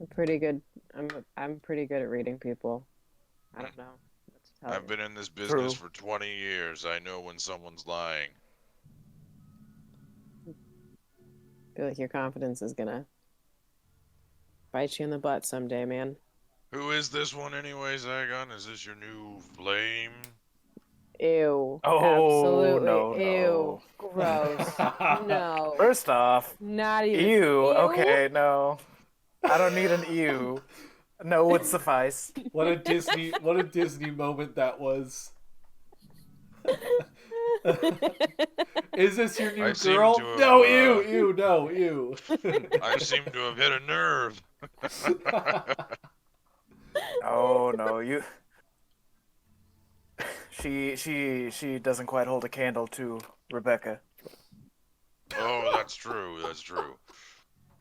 I'm pretty good. I'm pretty good at reading people. I don't know what to tell I've you. been in this business True. for 20 years. I know when someone's lying. I feel like your confidence is gonna bite you in the butt someday, man. Who is this one anyway, Zygon? Is this your new flame? Ew. Oh, Absolutely. no, Ew. no. Gross. No. First off, Not even. ew. Okay, no. I don't need an ew. No would suffice. what a Disney moment that was. Is this your new I seem girl? to have, No, ew, no, ew. I seem to have hit a nerve. Oh no, you. She doesn't quite hold a candle to Rebecca. Oh, that's true. That's true.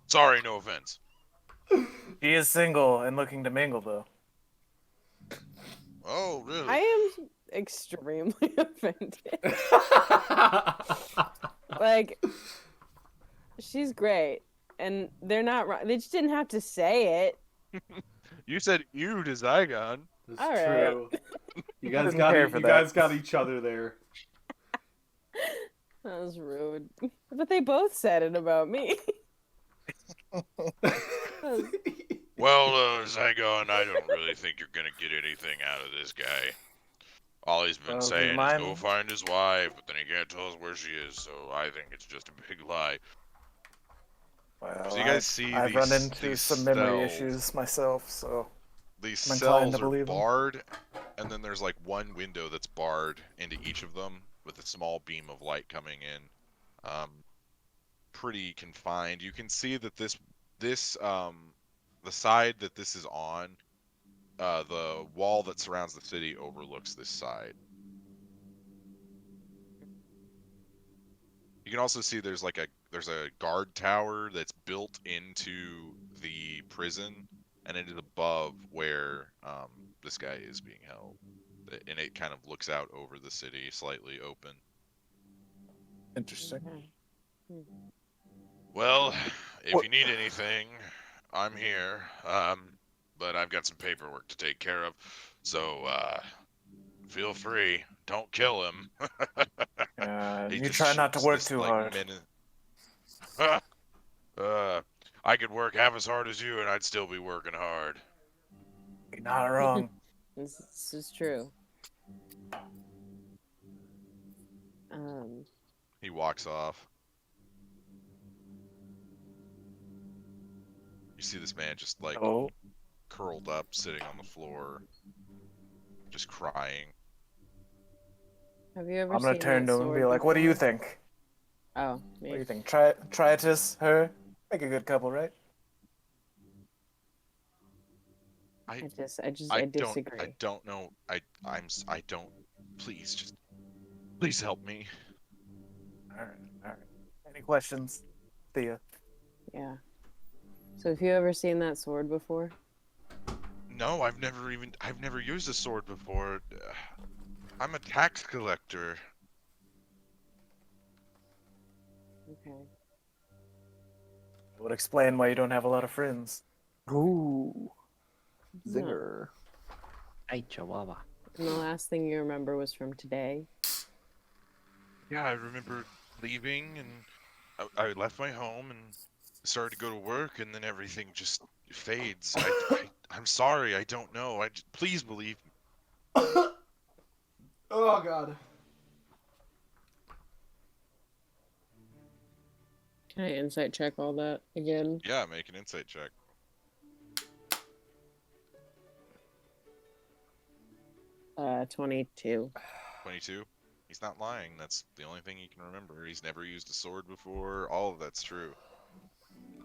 Sorry, no offense. She is single and looking to mingle, though. Oh, really? I am extremely offended. Like, she's great, and they're not wrong. They just didn't have to say it. You said you to Zygon. That's All right. true. You guys didn't care for that. got each other there. That was rude. But they both said it about me. Well, Zygon, I don't really think you're gonna get anything out of this guy. All he's been Well, do you saying is mind? go find his wife, but then he can't tell us where she is, so I think it's just a big lie. Well, So you guys see I've run into these some memory cells. issues myself, so These I'm inclined cells to are believe 'em. barred, and then there's like one window that's barred into each of them with a small beam of light coming in. Pretty confined. You can see that this the side that this is on, the wall that surrounds the city overlooks this side. You can also see there's a guard tower that's built into the prison, and it is above where this guy is being held, and it kind of looks out over the city, slightly open. Interesting. Well, if you need anything, I'm here. But I've got some paperwork to take care of, so feel free. Don't kill him. He You just try not to shoots work this, too like, hard. I could work half as hard as you, and I'd still be working hard. You're not wrong. This is true. He walks off. You see this man just like curled up, sitting on the floor, just crying. Have you ever I'm gonna seen turn that to him and be sword like, "What do you before? think? Oh, What do me. you think? Tritus, her, make a good couple, right?" I don't. disagree. I don't know. I don't. Please help me. All right. Any questions, Thea? Yeah. So have you ever seen that sword before? No, I've never used a sword before. I'm a tax collector. Okay. It would explain why you don't have a lot of friends. Ooh. No. Zinger. Hey, Chihuahua. And the last thing you remember was from today. Yeah, I remember leaving, and I left my home and started to go to work, and then everything just fades. I'm sorry, I don't know. Please believe me. Oh god. Can I insight check all that again? Yeah, make an insight check. 22. 22. He's not lying. That's the only thing he can remember. He's never used a sword before. All of that's true.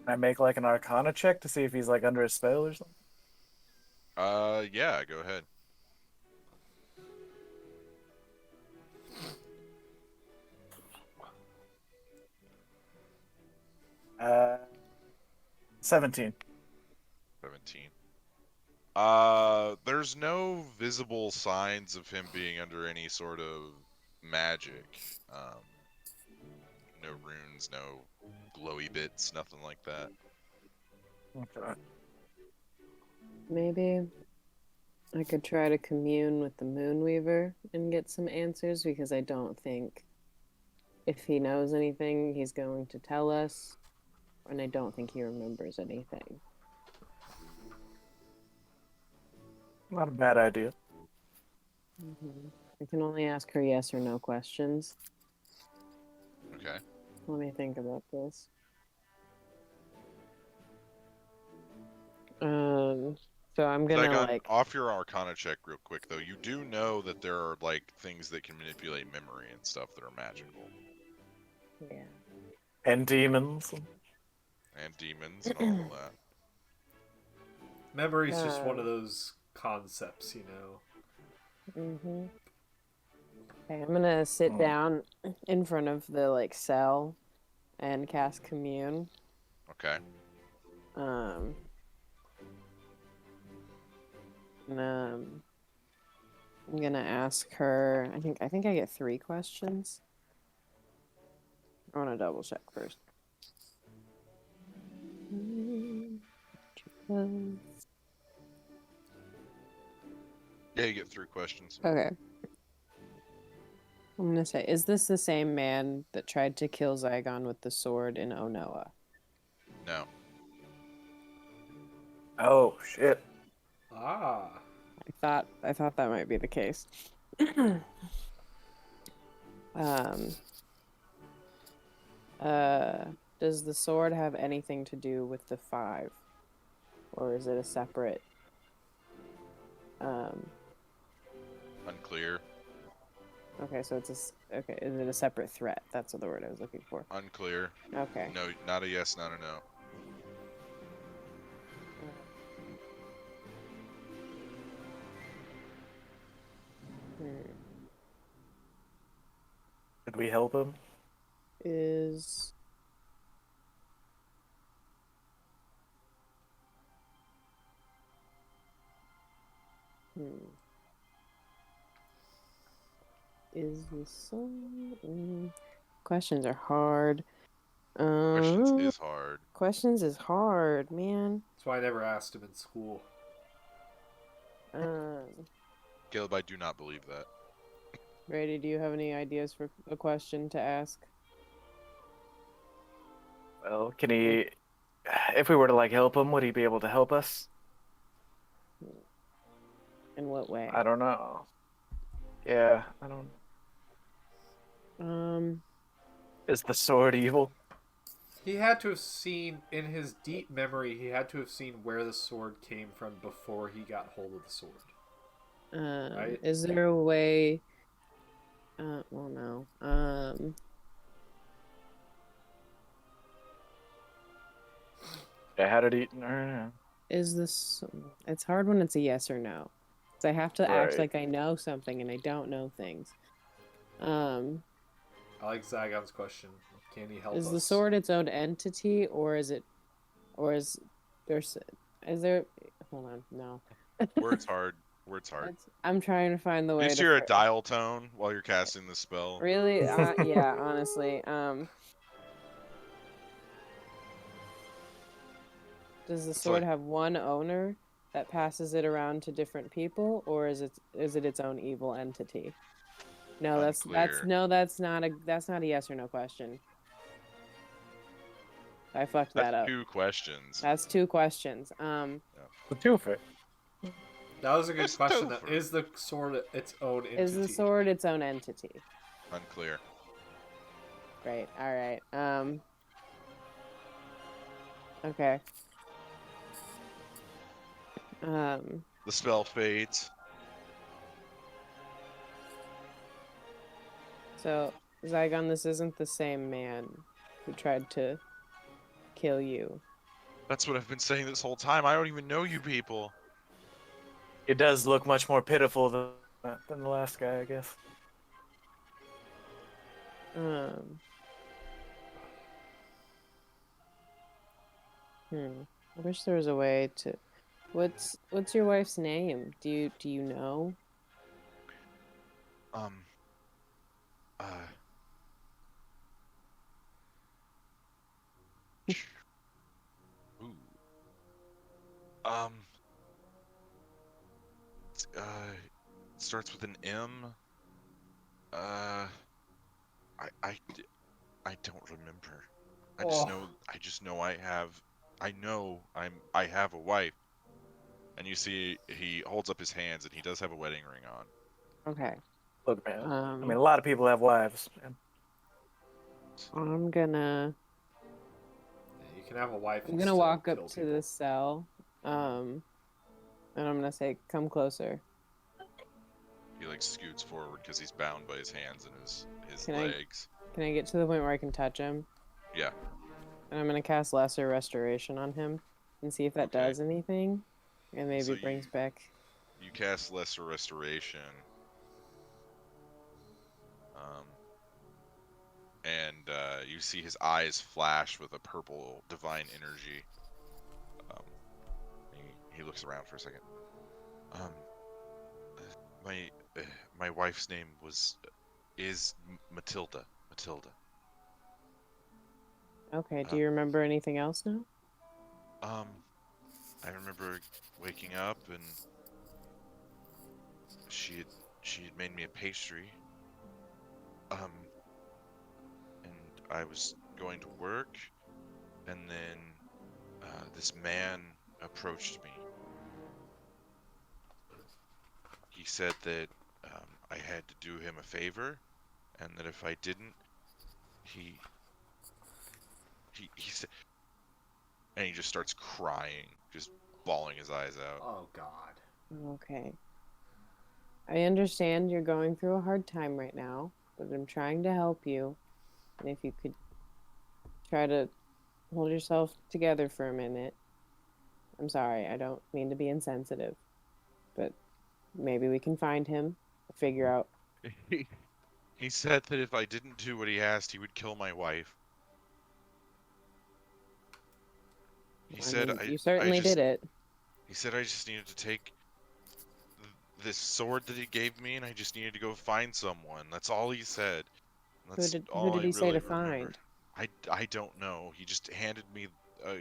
Can I make like an Arcana check to see if he's like under a spell or something? Yeah, go ahead. Uh, 17. 17. There's no visible signs of him being under any sort of magic. No runes, no glowy bits, nothing like that. Okay. Maybe I could try to commune with the Moonweaver and get some answers, because I don't think if he knows anything, he's going to tell us, and I don't think he remembers anything. Not a bad idea. I can only ask her yes or no questions. Okay. Let me think about this. So I'm gonna Flagon, off your Arcana check real quick though. You do know that there are like things that can manipulate memory and stuff that are magical. Yeah. And demons. And demons and all of that. Memory's just one of those concepts, you know. Okay, I'm gonna sit down in front of the like cell and cast commune. Okay. And, I'm gonna ask her. I think I get 3 questions. I want to double check first. Yeah, you get 3 questions. Okay. I'm gonna say, is this the same man that tried to kill Zygon with the sword in Onoa? No. Oh shit. Ah. I thought that might be the case. um. Does the sword have anything to do with the 5, or is it a separate? Unclear. Okay, so okay. Is it a separate threat? That's what the word I was looking for. Unclear. Okay. No, not a yes, not a no. Did we help him? Is Is the sword? Questions are hard. Questions is hard. Questions is hard, man. That's why I never asked him in school. Caleb, I do not believe that. Brady, do you have any ideas for a question to ask? Well, can he? If we were to like help him, would he be able to help us? In what way? I don't know. Yeah, I don't. Is the sword evil? He had to have seen, in his deep memory, he had to have seen where the sword came from before he got hold of the sword. Right? Is there a way? Well, no. I had it eaten. Or... Is this? It's hard when it's a yes or no. So I have to act Right. like I know something and I don't know things. I like Zygon's question. Can he help us? Is the sword its own entity, or is there? Hold on, no. Word's hard. Word's hard. I'm trying to find the way. Just hear a dial tone while you're casting the spell. Really? Yeah, honestly. Does the sword have one owner that passes it around to different people, or is it its own evil entity? No, that's not a yes or no question. I fucked that up. 2 questions. That's 2 questions. The two for it. That was a good question. Is the sword its own entity? Is the sword its own entity? Unclear. Great. All right. Okay. The spell fades. So, Zygon, this isn't the same man who tried to kill you. That's what I've been saying this whole time. I don't even know you people. It does look much more pitiful than the last guy, I guess. I wish there was a way to. What's your wife's name? Do you know? Ooh. Starts with an M. I don't remember. I just know I have a wife. And you see he holds up his hands and he does have a wedding ring on. Okay. Look, man. I mean, a lot of people have wives. Man. I'm gonna. You can have a wife. I'm gonna walk up to the cell, and I'm gonna say, "Come closer." He like scoots forward because he's bound by his hands and his legs. Can I get to the point where I can touch him? Yeah. And I'm gonna cast Lesser Restoration on him and see if that does anything, and maybe brings back. You cast Lesser Restoration. And you see his eyes flash with a purple divine energy. He looks around for a second. My wife's name is Matilda. Matilda. Okay. Do you remember anything else now? I remember waking up and she had made me a pastry. and I was going to work, and then this man approached me. He said that I had to do him a favor, and that if I didn't, he said, and he just starts crying, just bawling his eyes out. Oh God. Okay. I understand you're going through a hard time right now, but I'm trying to help you. And if you could try to hold yourself together for a minute. I'm sorry, I don't mean to be insensitive, but maybe we can find him, figure out. He said that if I didn't do what he asked, he would kill my wife. He said you certainly did it. He said I just needed to take this sword that he gave me, and I just needed to go find someone. That's all he said. That's Who did he say to remember. find? I don't know. He just handed me a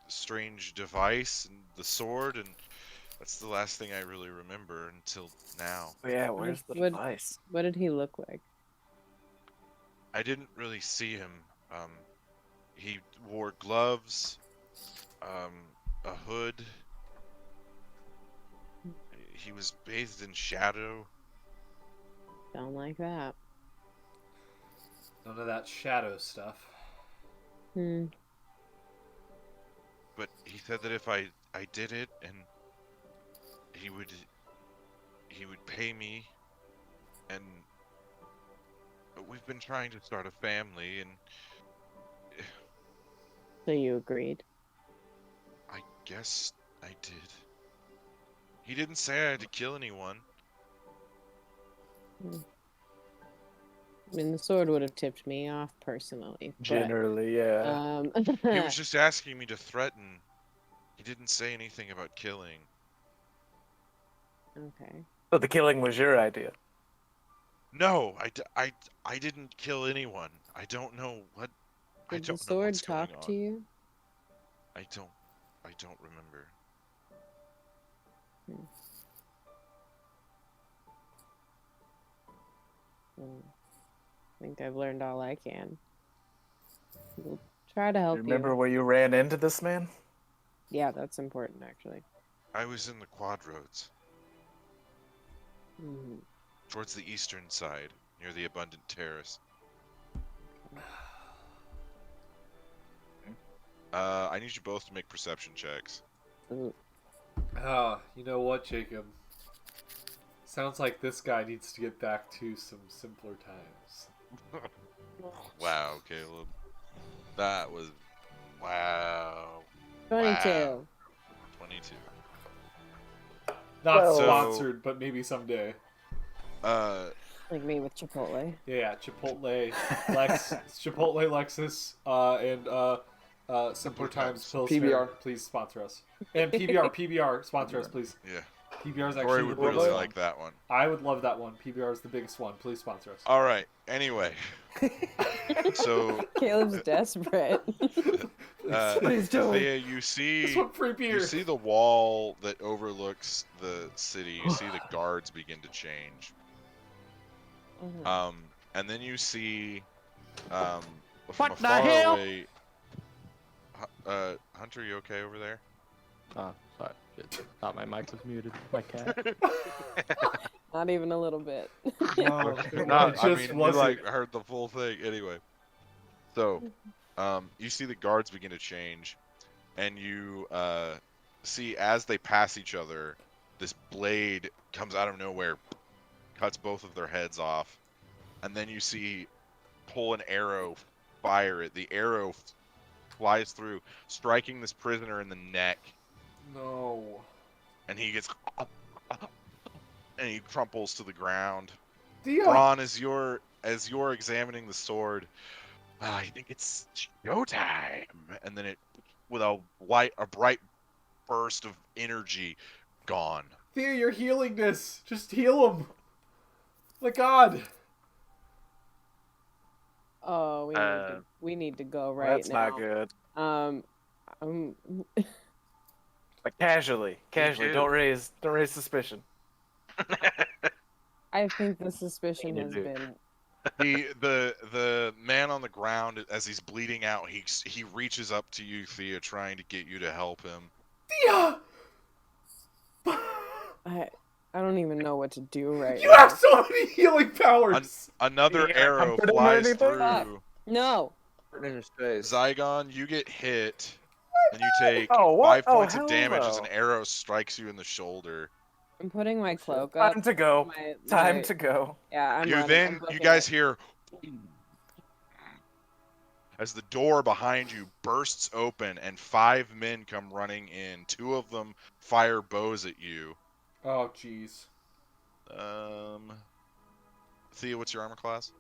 strange device and the sword, and that's the last thing I really remember until now. Oh, yeah, where's the device? What did he look like? I didn't really see him. He wore gloves, a hood. He was bathed in shadow. Don't like that. None of that shadow stuff. But he said that if I did it, and he would pay me, and we've been trying to start a family, and So you agreed? I guess I did. He didn't say I had to kill anyone. I mean, the sword would have tipped me off personally. Generally, yeah. He was just asking me to threaten. He didn't say anything about killing. Okay. So the killing was your idea? No, I didn't kill anyone. I don't know what. Did the sword talk to you? I don't remember. I think I've learned all I can. We'll try to help you. Remember where you ran into this man? Yeah, that's important, actually. I was in the quad roads. Towards the eastern side, near the Abundant Terrace. I need you both to make perception checks. You know what, Jacob? Sounds like this guy needs to get back to some simpler times. Wow, Caleb. That was... Wow. 22. Wow. 22. Not sponsored, but maybe someday. Like me with Chipotle. Yeah, Chipotle, Chipotle, Lexus, and Simpler Times Pilsner. PBR. Please sponsor us. And PBR sponsor us, please. Yeah. PBR is Corey actually would the biggest really one. like that one. I would love that one. PBR is the biggest one. Please sponsor us. All right. Anyway. So... Caleb's desperate. Please don't. Thea, you see... This one free beer. You see the wall that overlooks the city. You see the guards begin to change. And then you see, from What a the far hell? away. Hunter, you okay over there? Oh, sorry. Thought my mic was muted. My cat. Not even a little bit. No, I mean, you like heard the full thing anyway. So, you see the guards begin to change, and you see as they pass each other, this blade comes out of nowhere, cuts both of their heads off, and then you see pull an arrow, fire it. The arrow flies through, striking this prisoner in the neck. No. And he gets, and he crumples to the ground. Thia! Ron, as you're examining the sword, I think it's showtime. And then it, with a bright burst of energy, gone. Thea, you're healing this. Just heal him. My God. Oh, we need to go right That's now. not good. Like casually. Don't raise suspicion. I think the suspicion has been The man on the ground, as he's bleeding out, he reaches up to you, Thea, trying to get you to help him. Thea! I don't even know what to do right You now. have so many healing powers! Another Yeah, arrow comfort him or flies anything? through. No. In his face. Zygon, you get hit, and you take Oh, what? 5 points of hell damage no. as an arrow strikes you in the shoulder. I'm putting my cloak up. Time to go. Time to go. Yeah, I'm running. I'm You booking guys it. hear as the door behind you bursts open and 5 men come running in. 2 of them fire bows at you. Oh, jeez. Thea, what's your armor class?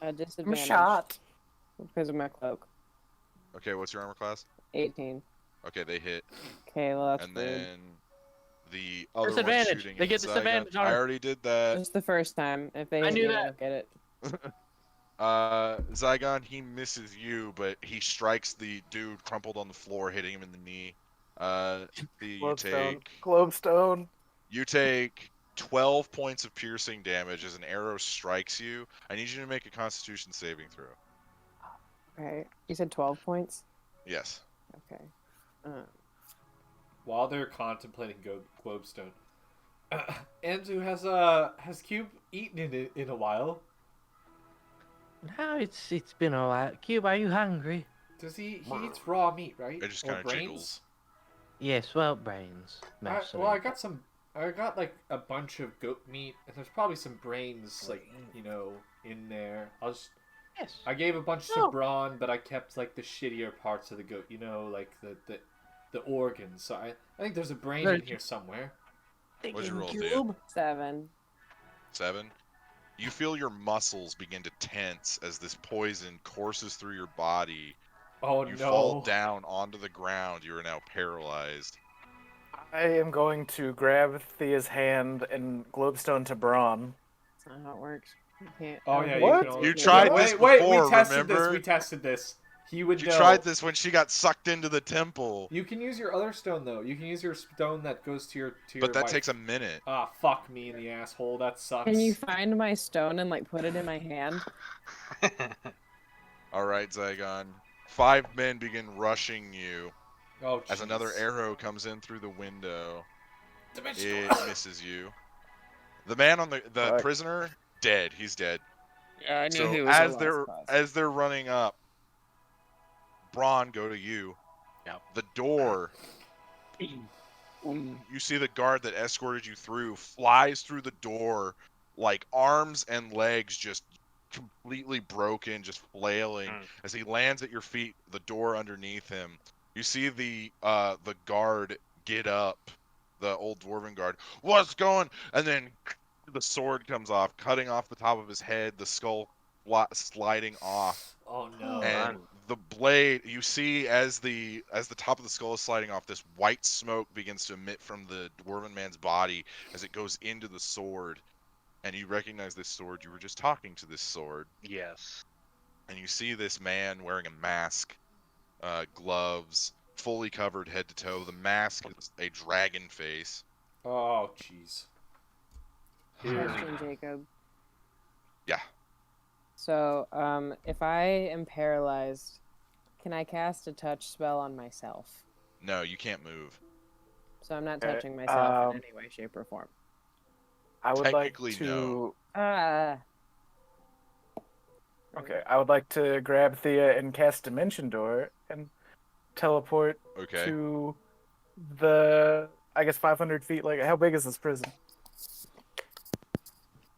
I'm Disadvantage shot. because of my cloak. Okay, what's your armor class? 18. Okay, they hit. Okay, well that's And rude. then the other one Disadvantage. shooting They at get Zygon. disadvantage on I it. already did that. Just the first time. If they I hit knew me, that. I don't get it. Zygon, he misses you, but he strikes the dude crumpled on the floor, hitting him in the knee. Globestone. You take 12 points of piercing damage as an arrow strikes you. I need you to make a Constitution saving throw. Okay. You said 12 points? Yes. Okay. While they're contemplating Globestone, Andrew, has Cube eaten in a while? No, it's been a while. Cube, are you hungry? Does he eats raw meat, right? It just Or kind of brains? jiggles. Yes, well, brains. Mostly. Well, I got like a bunch of goat meat, and there's probably some brains, like, in there. Yes. I gave a bunch to Braun, but I kept like the shittier parts of the goat, like the organs. So I think there's a brain in here somewhere. What'd you roll, Thea? 7. 7? You feel your muscles begin to tense as this poison courses through your body. Oh You no! fall down onto the ground. You are now paralyzed. I am going to grab Thea's hand and Globestone to Braun. That's not how it works. You can't. Oh yeah, What? You tried this Wait, before, we tested remember? this. We tested this. He would You know. tried this when she got sucked into the temple. You can use your other stone though. You can use your stone that goes to your But that wife. takes a minute. Ah, fuck me in the asshole. That sucks. Can you find my stone and like put it in my hand? Alright, Zygon. 5 men begin rushing you Oh, as another jeez. arrow comes in through the window. Dimensional. It misses you. The man on the Fuck. prisoner, dead. He's dead. Yeah, I So as they're running up, Braun, go to you. Yep. The door. You see the guard that escorted you through flies through the door, like arms and legs just completely broken, just flailing. As he lands at your feet, the door underneath him. You see the guard get up, the old dwarven guard. What's going? And then the sword comes off, cutting off the top of his head, the skull sliding off. Oh no. And the blade, you see as the top of the skull is sliding off, this white smoke begins to emit from the dwarven man's body as it goes into the sword. And you recognize this sword. You were just talking to this sword. Yes. And you see this man wearing a mask, gloves, fully covered head to toe. The mask is a dragon face. Oh jeez. Question, Jacob. Yeah. So, if I am paralyzed, can I cast a touch spell on myself? No, you can't move. So I'm not touching myself in any way, shape, or form. I would like Technically, to. no. Okay, I would like to grab Thea and cast Dimension Door and teleport Okay. to the, 500 feet. Like, how big is this prison?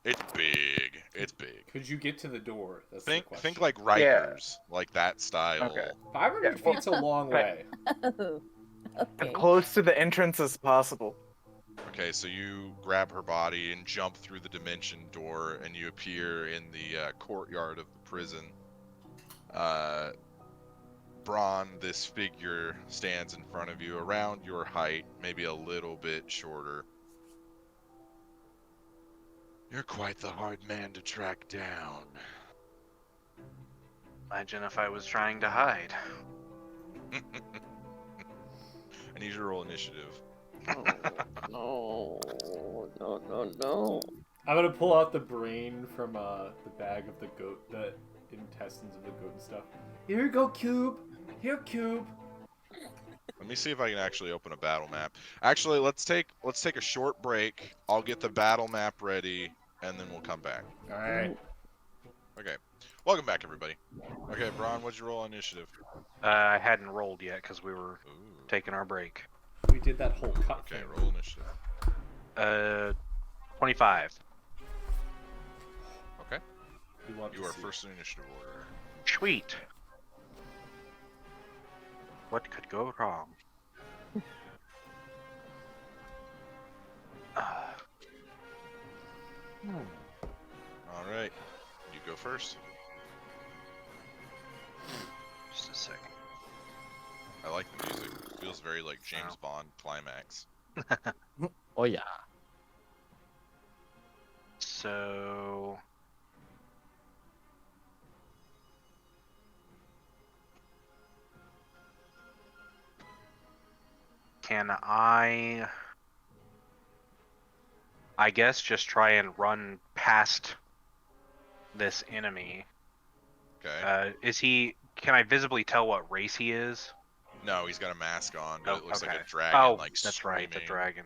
It's big. It's big. Could you get to the door? That's the Think question. like Rikers, like that style. Okay. 500 well, feet's a long way. Oh, As okay. close to the entrance as possible. Okay, so you grab her body and jump through the dimension door, and you appear in the courtyard of the prison. Braun, this figure, stands in front of you, around your height, maybe a little bit shorter. You're quite the hard man to track down. Imagine if I was trying to hide. I need you to roll initiative. No. I'm gonna pull out the brain from the bag of the goat, the intestines of the goat and stuff. Here you go, Cube. Here, Cube. Let me see if I can actually open a battle map. Actually, let's take a short break. I'll get the battle map ready, and then we'll come back. All right. Okay. Welcome back, everybody. Okay, Braun, what'd you roll on initiative? I hadn't rolled yet because we were Ooh. taking our break. We did that whole cut Okay, thing. roll initiative. 25. Okay. You You are first in initiative order. Sweet. What could go wrong? All right. You go first. Just a second. I like the music. It feels very like James Bond climax. Oh yeah. So... Can I guess just try and run past this enemy. Okay. Can I visibly tell what race he is? No, he's got a mask on, but it looks like okay. a dragon, Oh, like that's right, the screaming. dragon.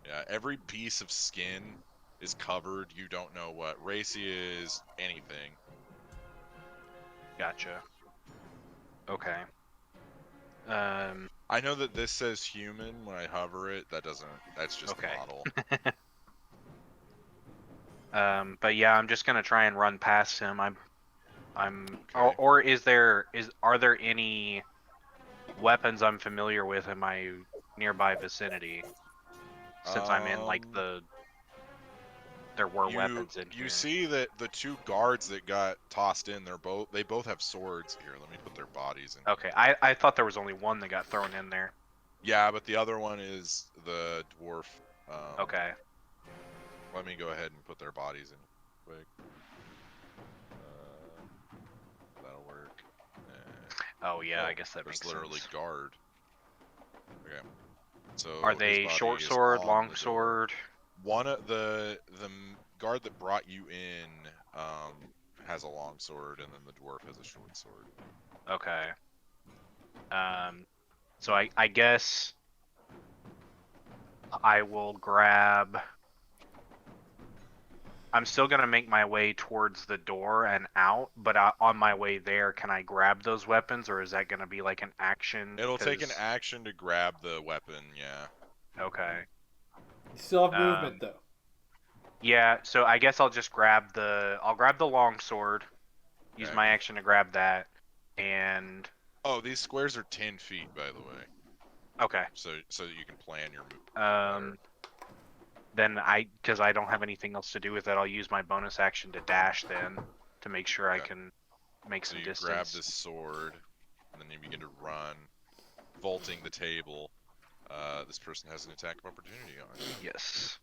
Yeah, every piece of skin is covered. You don't know what race he is, anything. Gotcha. Okay. I know that this says human when I hover it. That's just Okay. the model. But yeah, I'm just gonna try and run past him. Okay. Or are there any weapons I'm familiar with in my nearby vicinity? Since I'm in like there were weapons in here. You see that the two guards that got tossed in, they both have swords. Here, let me put their bodies in. Okay, I thought there was only one that got thrown in there. Yeah, but the other one is the dwarf. Okay. Let me go ahead and put their bodies in quick. That'll work. Oh yeah, I guess that makes sense. There's literally guard. Okay. So are they short sword, long sword? One of the guard that brought you in has a long sword, and then the dwarf has a short sword. Okay. So I guess I will grab. I'm still gonna make my way towards the door and out, but on my way there, can I grab those weapons, or is that gonna be like an action? It'll take an action to grab the weapon, yeah. Okay. You still have movement though. Yeah, so I guess I'll just grab the long sword, use my action to grab that, and. Oh, these squares are 10 feet, by the way. Okay. So that you can plan your movement. Then because I don't have anything else to do with it, I'll use my bonus action to dash then, to make sure I can make some distance. Grab this sword, and then you begin to run, vaulting the table. This person has an attack of opportunity on it. Yes.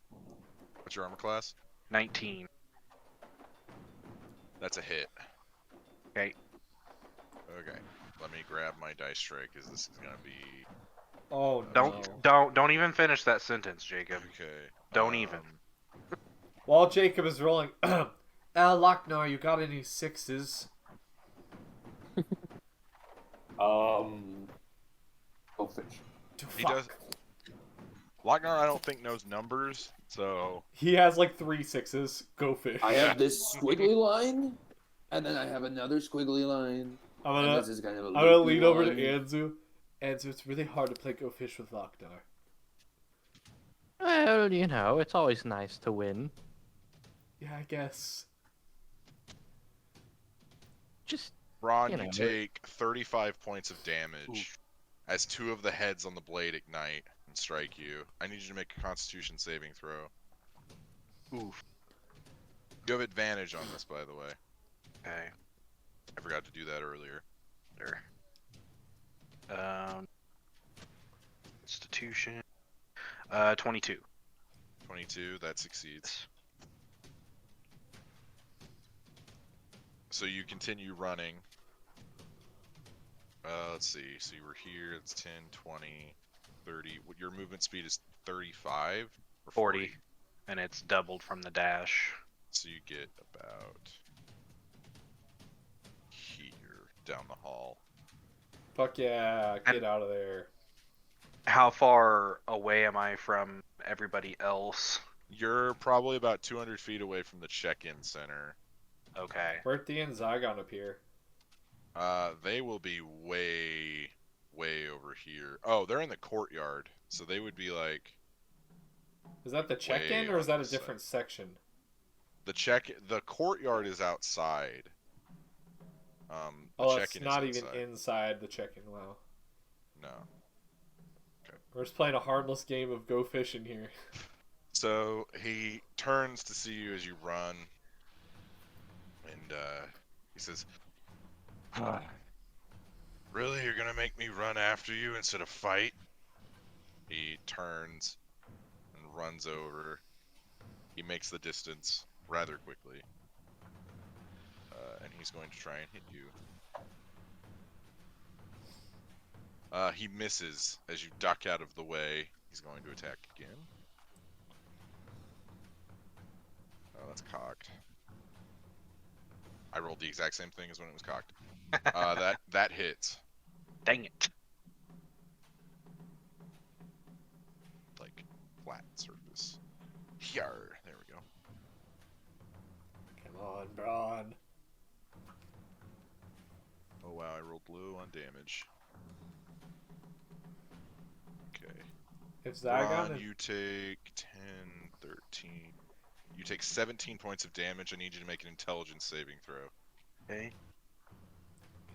What's your armor class? 19. That's a hit. Okay. Okay. Let me grab my dice tray, because this is gonna be. Oh no! Don't even finish that sentence, Jacob. Okay. Don't even. While Jacob is rolling, Lochnar, you got any sixes? Goldfish. He does. Lochnar, I don't think knows numbers, so. He has like 3 sixes. Go fish. I have this squiggly line, and then I have another squiggly line. I'm gonna lean over to Anzu. Anzu, it's really hard to play Go Fish with Lochnar. Well, you know, it's always nice to win. Yeah, I guess. Just Ron, you take 35 points of damage as 2 of the heads on the blade ignite and strike you. I need you to make a Constitution saving throw. Oof. You have advantage on this, by the way. Okay. I forgot to do that earlier. There. Institution. 22. 22, that succeeds. So you continue running. Let's see. So you were here. It's 10, 20, 30. Your movement speed is 35 or 40. and it's doubled from the dash. So you get about here down the hall. Fuck yeah, get out of there. How far away am I from everybody else? You're probably about 200 feet away from the check-in center. Okay. Where'd Thia and Zygon appear? They will be way over here. Oh, they're in the courtyard, so they would be like. Is that the check-in way or is that on a the different section? The courtyard is outside. The Oh, check-in it's not is even inside. inside the check-in. Wow. No. We're just playing a harmless game of go fishing here. So he turns to see you as you run, and he says, "Really, you're gonna make me run after you instead of fight?" He turns and runs over. He makes the distance rather quickly, and he's going to try and hit you. He misses as you duck out of the way. He's going to attack again. Oh, that's cocked. I rolled the exact same thing as when it was cocked. That hits. Dang it. Like flat surface. Here, there we go. Come on, Braun. Oh wow, I rolled low on damage. Okay. If Zygon Ron, is... you take 10, 13. You take 17 points of damage. I need you to make an intelligence saving throw. Okay.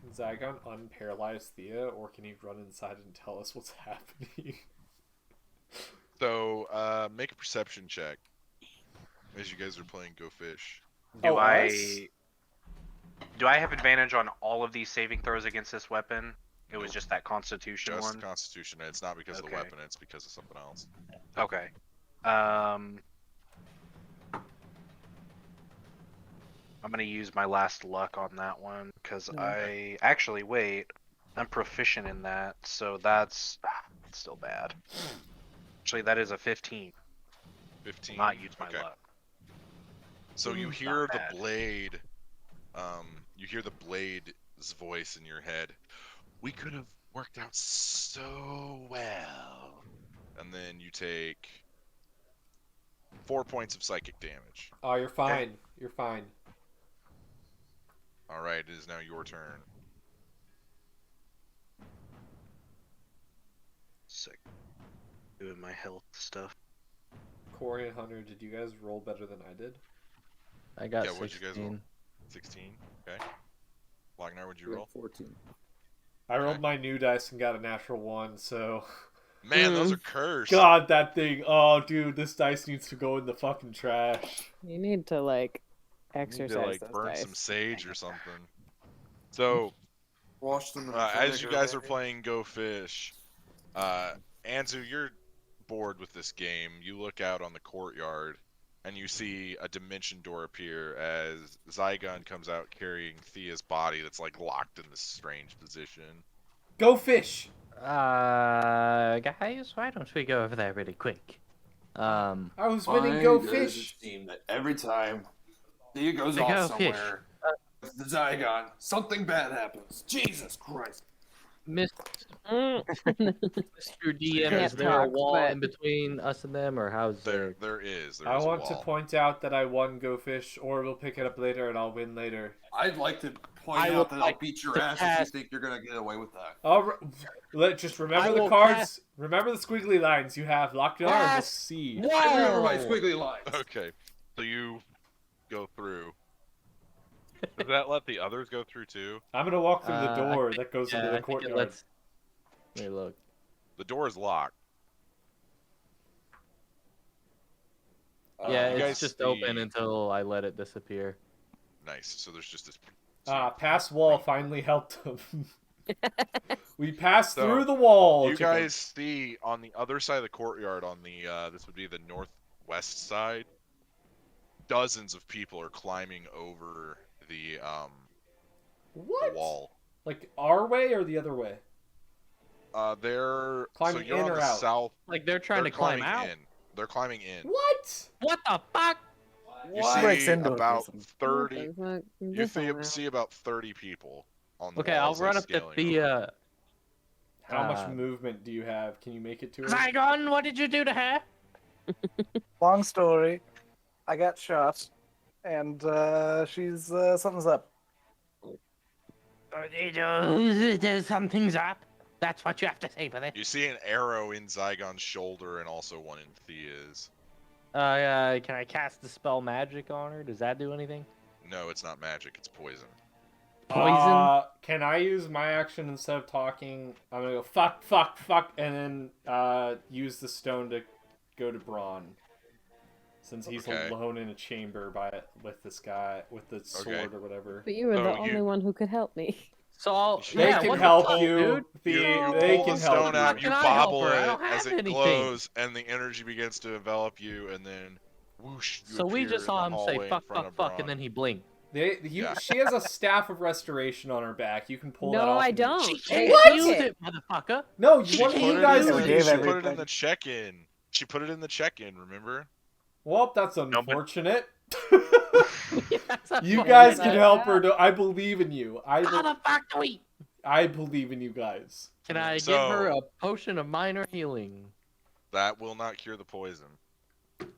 Can Zygon unparalyze Thia, or can he run inside and tell us what's happening? So, make a perception check as you guys are playing Go Fish. Do I us? have advantage on all of these saving throws against this weapon? It was just that Constitution Just one? Constitution. It's not because of the Okay. weapon, it's because of something else. Okay. I'm gonna use my last luck on that one, because I... Actually, wait. I'm proficient in that, so that's... it's still bad. Actually, that is a 15. 15. Not use my Okay. luck. So you Not hear the bad. blade, you hear the blade's voice in your head. We could have worked out so well. And then you take 4 points of psychic damage. Oh, you're fine. You're fine. All right, it is now your turn. Sick. Doing my health stuff. Corey and Hunter, did you guys roll better than I did? I got Yeah, what'd you guys roll? 16. 16. Okay. Lognar, what'd you roll? 14. I rolled my new dice and got a natural 1, so... Man, those are cursed. God, that thing. Oh, dude, this dice needs to go in the fucking trash. You need to like You need exercise to like those burn dice. some sage or something. So, Wash them in as you vinegar, guys are baby. playing Go Fish, Anzu, you're bored with this game. You look out on the courtyard, and you see a dimension door appear as Zygon comes out carrying Thia's body that's like locked in this strange position. Go fish! Guys, why don't we go over there really quick? I was winning Go There's Fish! a team that every time Thea goes The off Go Fish. somewhere with the Zygon, something bad happens. Jesus Christ. Mr. DM, Can't is there a talk, wall but- in between us and them, or how's There is I a want to wall. point out that I won Go Fish, or we'll pick it up later and I'll win later. I'd like to point I out will that I'll like beat your to ass if pass- you think you're gonna get away with that. Just remember I the will cards. pass- Remember the squiggly lines you have locked on. We'll Pass- see. I remember my Whoa! squiggly lines. Okay, so you go through. Does that let the others go through too? I'm gonna walk through the I door think- that goes yeah, into I the think it courtyard. lets- Let me look. The door is locked. Yeah, you it's guys just see- open until I let it disappear. Nice. So there's just this. Pass wall finally helped them. We passed So, through the wall. You chicken. guys see on the other side of the courtyard, on the this would be the northwest side, dozens of people are climbing over the What? wall. Like our way or the other way? They're Climbing so you're in on or the out? south. Like they're trying they're to climb climbing out. in. They're climbing in. What? What the fuck? You Breaks see into it, about Jason. 30. What the fuck? You This all out. see about 30 people on the Okay, I'll walls, run like, up to scaling over. Thea. How much movement do you have? Can you make it to her? Flagon, what did you do to her? Long story. I got shot, and she's something's up. Something's up. That's what you have to say for that. You see an arrow in Zygon's shoulder and also one in Thia's. Can I cast the spell magic on her? Does that do anything? No, it's not magic, it's poison. Poison? Can I use my action instead of talking? I'm gonna go fuck, fuck, fuck, and then use the stone to go to Braun. Since he's Okay. alone in a chamber with this guy with the sword or whatever. But you were So the only you- one who could help me. So I'll, They yeah, can what the help fuck, you. dude? They Pull can the stone help out, you. you Can I help bobble her? I it don't as have it anything. glows, and the energy begins to envelop you, and then whoosh. You So we appear just in saw the him say hallway in fuck, front fuck, of fuck, Braun. and then he blinked. Yeah. She has a staff of restoration on her back. You can pull that No, off. I and- don't. She Hey, can't fuck use it. it, motherfucker. No, She one put of you it guys in we would gave she use it. put it in everything. the check-in. She put it in the check-in, remember? Well, that's but- unfortunate. That's a You fucking guys can idea. help her. I believe in you. How the fuck do we? I believe in you guys. Can I So- give her a potion of minor healing? That will not cure the poison.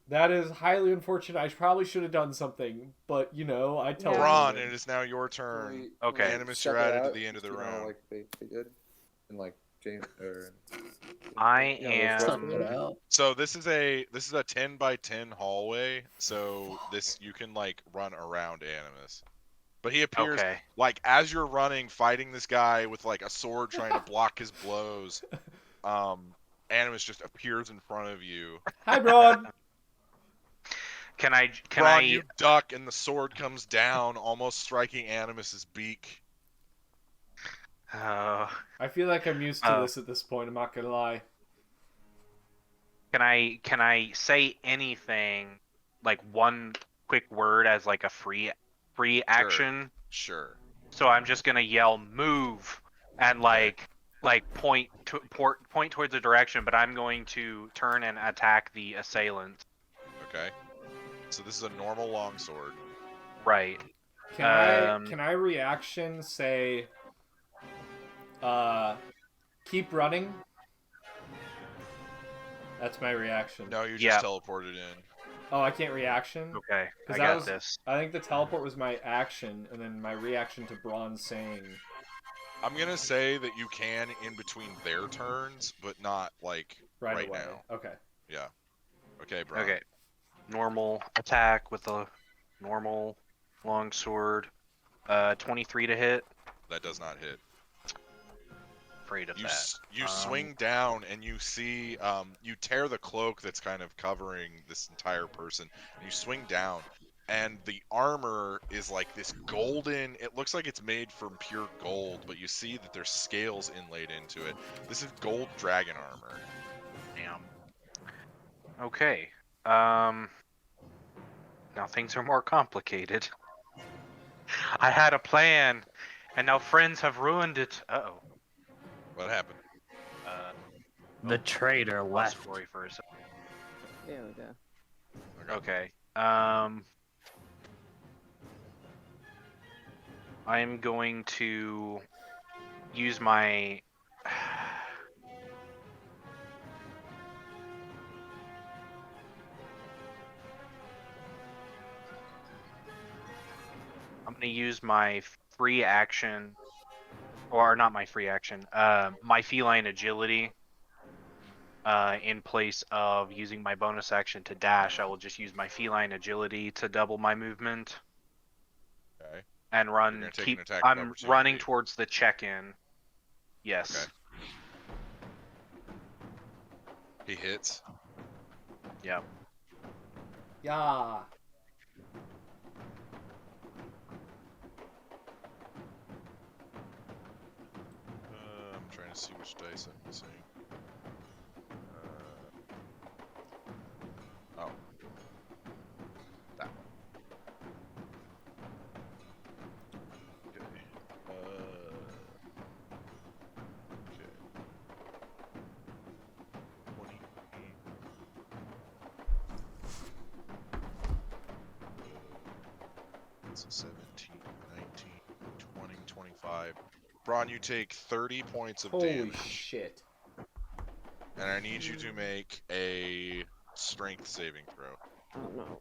That is highly unfortunate. I probably should have done something, but I tell Yeah. Braun, everyone. it is now your turn. Okay. Animus, Step you're it added to out, the end of the just, round. like they did, and like James or. I Yeah, let's am- step it out. So this is a 10 by 10 hallway, so you can like run around Animus. But he appears Okay. like as you're running, fighting this guy with like a sword trying to block his blows. Animus just appears in front of you. Hi, Braun. Can Braun, you duck, and the sword comes down, almost striking Animus's beak. I feel like I'm used to this at this point. I'm not gonna lie. Can I say anything, like one quick word as like a free action? Sure. So I'm just gonna yell move and like point towards the direction, but I'm going to turn and attack the assailant. Okay. So this is a normal longsword. Right. Can I reaction say keep running? That's my reaction. No, you Yeah. just teleported in. Oh, I can't reaction? Okay. I 'Cause got this. I think the teleport was my action, and then my reaction to Braun saying... I'm gonna say that you can in between their turns, but not like right away. now. Okay. Yeah. Okay, bro. Okay. Normal attack with a normal longsword. 23 to hit. That does not hit. Afraid of You that. you swing down and you see you tear the cloak that's kind of covering this entire person. And you swing down, and the armor is like this golden. It looks like it's made from pure gold, but you see that there's scales inlaid into it. This is gold dragon armor. Damn. Okay. Now things are more complicated. I had a plan, and now friends have ruined it. Uh-oh. What happened? The traitor Lost left. story for a second. There we go. Okay. I'm going to use my... I'm going to use my free action, or not my free action, my feline agility. In place of using my bonus action to dash, I will just use my feline agility to double my movement. Okay. And You're run. gonna take an attack of I'm opportunity. running towards the check-in. Yes. Okay. He hits. Yep. Yeah. I'm trying to see which dice I'm missing. Oh. That one. Okay. Okay. 20. 17, 19, 20, 25. Braun, you take 30 points of Holy damage. shit. And I need you to make a strength saving throw. Oh no.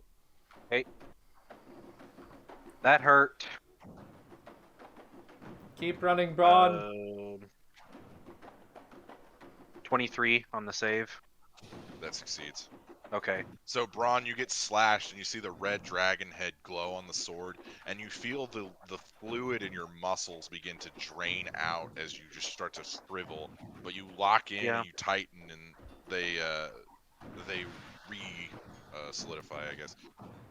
Hey. That hurt. Keep running, Braun. 23 on the save. That succeeds. Okay. So, Braun, you get slashed, and you see the red dragon head glow on the sword, and you feel the fluid in your muscles begin to drain out as you just start to shrivel. But you lock in, and you tighten, and they solidify, I guess.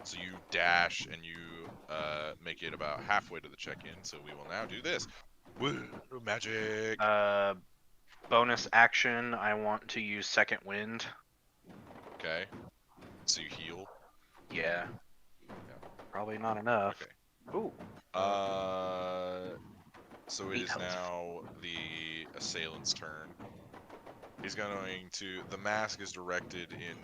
So you dash, and you make it about halfway to the check-in. So we will now do this. Woo, magic. Bonus action. I want to use second wind. Okay. So you heal. Yeah. Probably not enough. Okay. Ooh. So it is now the assailant's turn. He's going to. The mask is directed in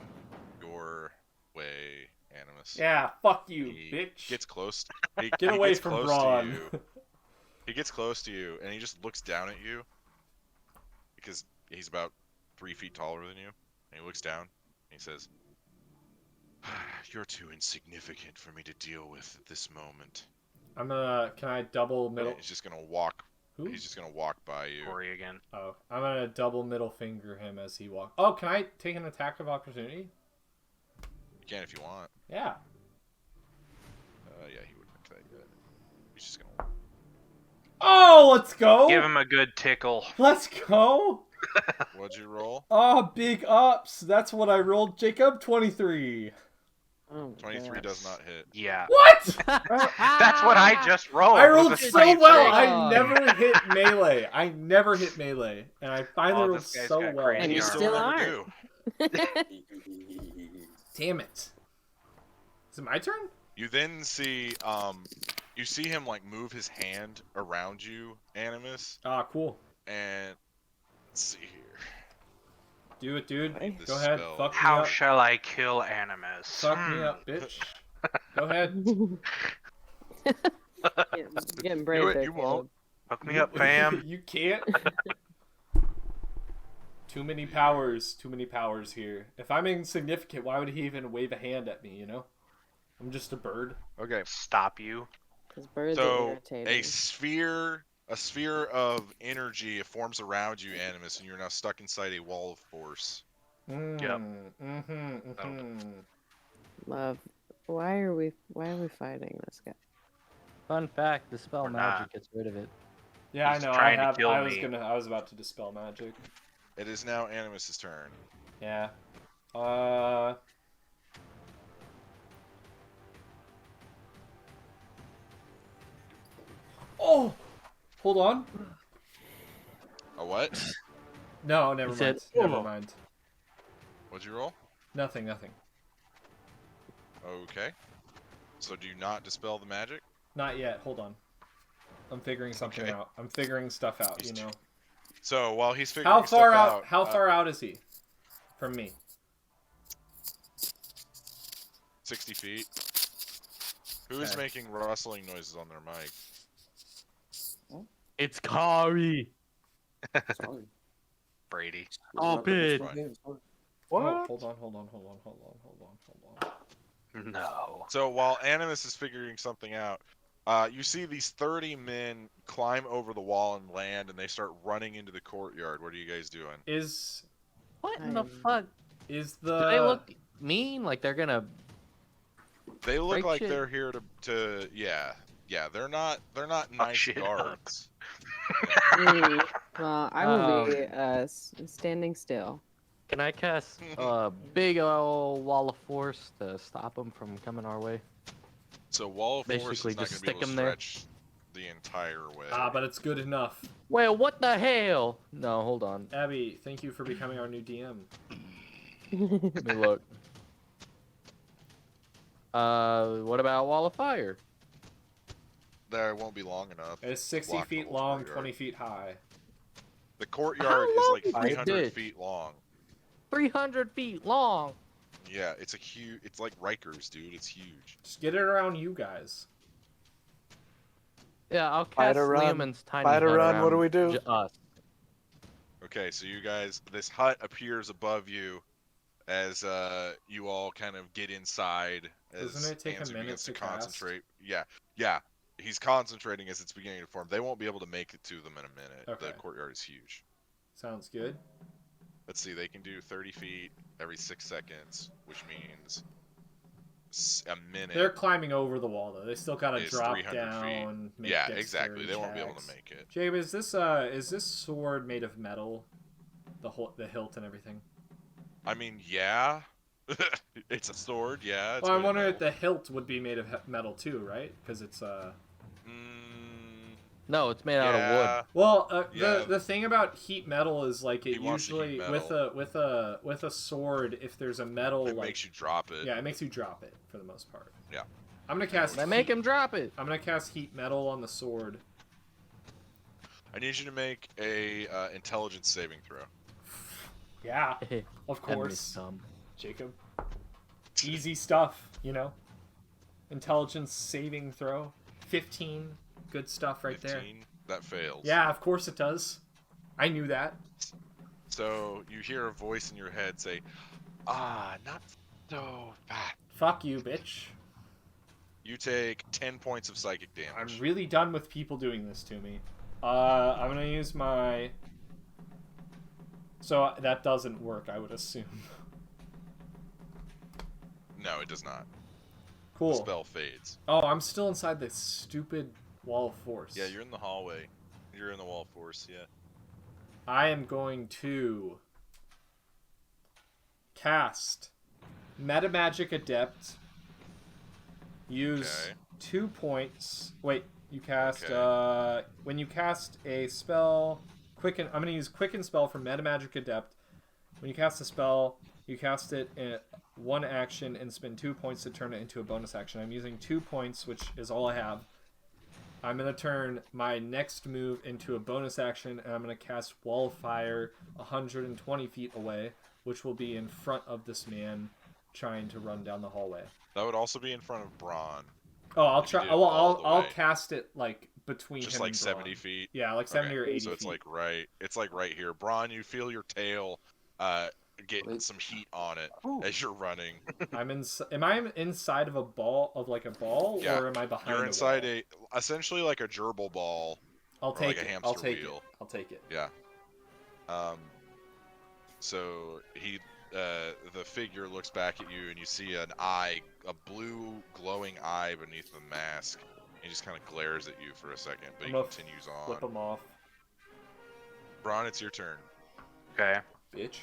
your way, Animus. Yeah, fuck you, He bitch. Gets close. Get away from Braun. He gets close to you, and he just looks down at you because he's about 3 feet taller than you. And he looks down, and he says, "You're too insignificant for me to deal with at this moment." Can I double middle? He's just gonna walk. Who? He's just gonna walk by you. Corey again. Oh, I'm gonna double middle finger him as he walks. Oh, can I take an attack of opportunity? You can if you want. Yeah. Yeah, he wouldn't make that good. He's just gonna. Oh, let's go! Give him a good tickle. Let's go! What'd you roll? Oh, big ups. That's what I rolled, Jacob. 23. Oh, 23 does not hit. Yeah. What? That's what I just rolled. I rolled It was a so 23. well. I never hit melee. I never hit melee, and I finally rolled this guy's so got well. crazy And you armor. still never aren't. do. Damn it! Is it my turn? You then see, you see him like move his hand around you, Animus, Ah, cool. and let's see here. Do it, dude. This Go ahead. spell. Fuck me How up. shall I kill Animus? Fuck me up, bitch. Go ahead. Getting brave Do it, there, you Caleb. won't. Hook me up, fam. You can't. Too many powers. Too many powers here. If I'm insignificant, why would he even wave a hand at me, you know? I'm just a bird. Okay. Stop you. Because birds are So irritating. a sphere of energy forms around you, Animus, and you're now stuck inside a wall of force. Yep. Love. Why are we fighting this guy? Fun fact: the spell Or magic not. gets rid of it. Yeah, He's I know. trying to kill I was me. I was about to dispel magic. It is now Animus's turn. Yeah. Oh! Hold on. A what? No, never He mind. said, Never "Oh." mind. What'd you roll? Nothing. Okay. So do you not dispel the magic? Not yet. Hold on. I'm figuring something Okay. out. I'm figuring stuff out, He's you know. So while he's figuring How far stuff out? How far out is he from me? 60 feet. Who is Okay. making rustling noises on their mic? It's Kari. Brady. Stop it. What? Oh, hold on. No. So while Animus is figuring something out, you see these 30 men climb over the wall and land, and they start running into the courtyard. What are you guys doing? What in the I'm- fuck? Is Do they look mean? Like they're gonna? They look Break like shit. they're here to yeah. They're not nice shit up. guards. Well, I will be standing still. Can I cast a big old wall of force to stop them from coming our way? So wall of force Basically is not just going to be able stick to 'em there. stretch the entire way. but it's good enough. Well, what the hell? No, hold on. Abby, thank you for becoming our new DM. Let me look. What about wall of fire? There won't be long enough. It's 60 Block the feet whole long, courtyard. 20 feet high. The courtyard is like long is 300 it? feet long. 300 feet long. Yeah, it's a huge. It's like Rikers, dude. It's huge. Just get it around you guys. Yeah, I'll Fight cast or run. Leomund's tiny Fight or head run, what do around we do? us. Okay, so you guys, this hut appears above you as you all kind of get inside. As Doesn't it take a Anzu minute begins to cast? concentrate. Yeah. He's concentrating as it's beginning to form. They won't be able to make it to them in a minute. Okay. The courtyard is huge. Sounds good. Let's see, they can do 30 feet every 6 seconds, which means a minute. They're climbing over the wall though. They still gotta is drop 300 down. Make Yeah, exactly. They dexterity won't be able to checks. make it. Jabe, is this sword made of metal? The hilt and everything. I mean, yeah. It's a sword, yeah. It's Well, I'm made of wondering if metal. the hilt would be made of metal too, right? Because it's No, it's made out of wood. Well, Yeah. the thing about heat metal is like it He wants to heat usually metal. with a sword, if there's a metal It like makes you drop it. yeah, it makes you drop it for the most part. Yeah. I'm gonna cast. They make him drop it. I'm gonna cast heat metal on the sword. I need you to make a intelligence saving throw. Yeah, of Enemy course, scum. Jacob. Easy stuff, you know. Intelligence saving throw, 15. Good stuff right 15, that fails. there. Yeah, of course it does. I knew that. So you hear a voice in your head say, not so fast. Fuck you, bitch. You take 10 points of psychic damage. I'm really done with people doing this to me. I'm gonna use my... So that doesn't work, I would assume. No, it does not. Cool. The spell fades. Oh, I'm still inside this stupid wall of force. Yeah, you're in the hallway. You're in the wall of force, yeah. I am going to cast Metamagic Adept. Use Okay. 2 points. Wait, you cast Okay. when you cast a spell, Quicken. I'm gonna use Quicken spell from Metamagic Adept. When you cast a spell, you cast it in one action and spend 2 points to turn it into a bonus action. I'm using 2 points, which is all I have. I'm going to turn my next move into a bonus action, and I'm going to cast Wall of Fire 120 feet away, which will be in front of this man trying to run down the hallway. That would also be in front of Braun. Oh, I'll If you try. did it Well, all the I'll way. cast it like between Just him like and 70 Braun. feet? Yeah, like 70 or Okay, 80 so it's feet. like right here. Braun, you feel your tail get some heat on it as you're running. Am I inside of a ball Yeah, or am I behind? You're a inside wall? essentially like a gerbil ball. I'll or take like a it. hamster I'll take wheel. it. I'll take it. Yeah. So the figure looks back at you, and you see an eye, a blue glowing eye beneath the mask. He just kind of glares at you for a second, but I'm he gonna continues Flip on. him off, Braun, it's your turn. Okay. bitch.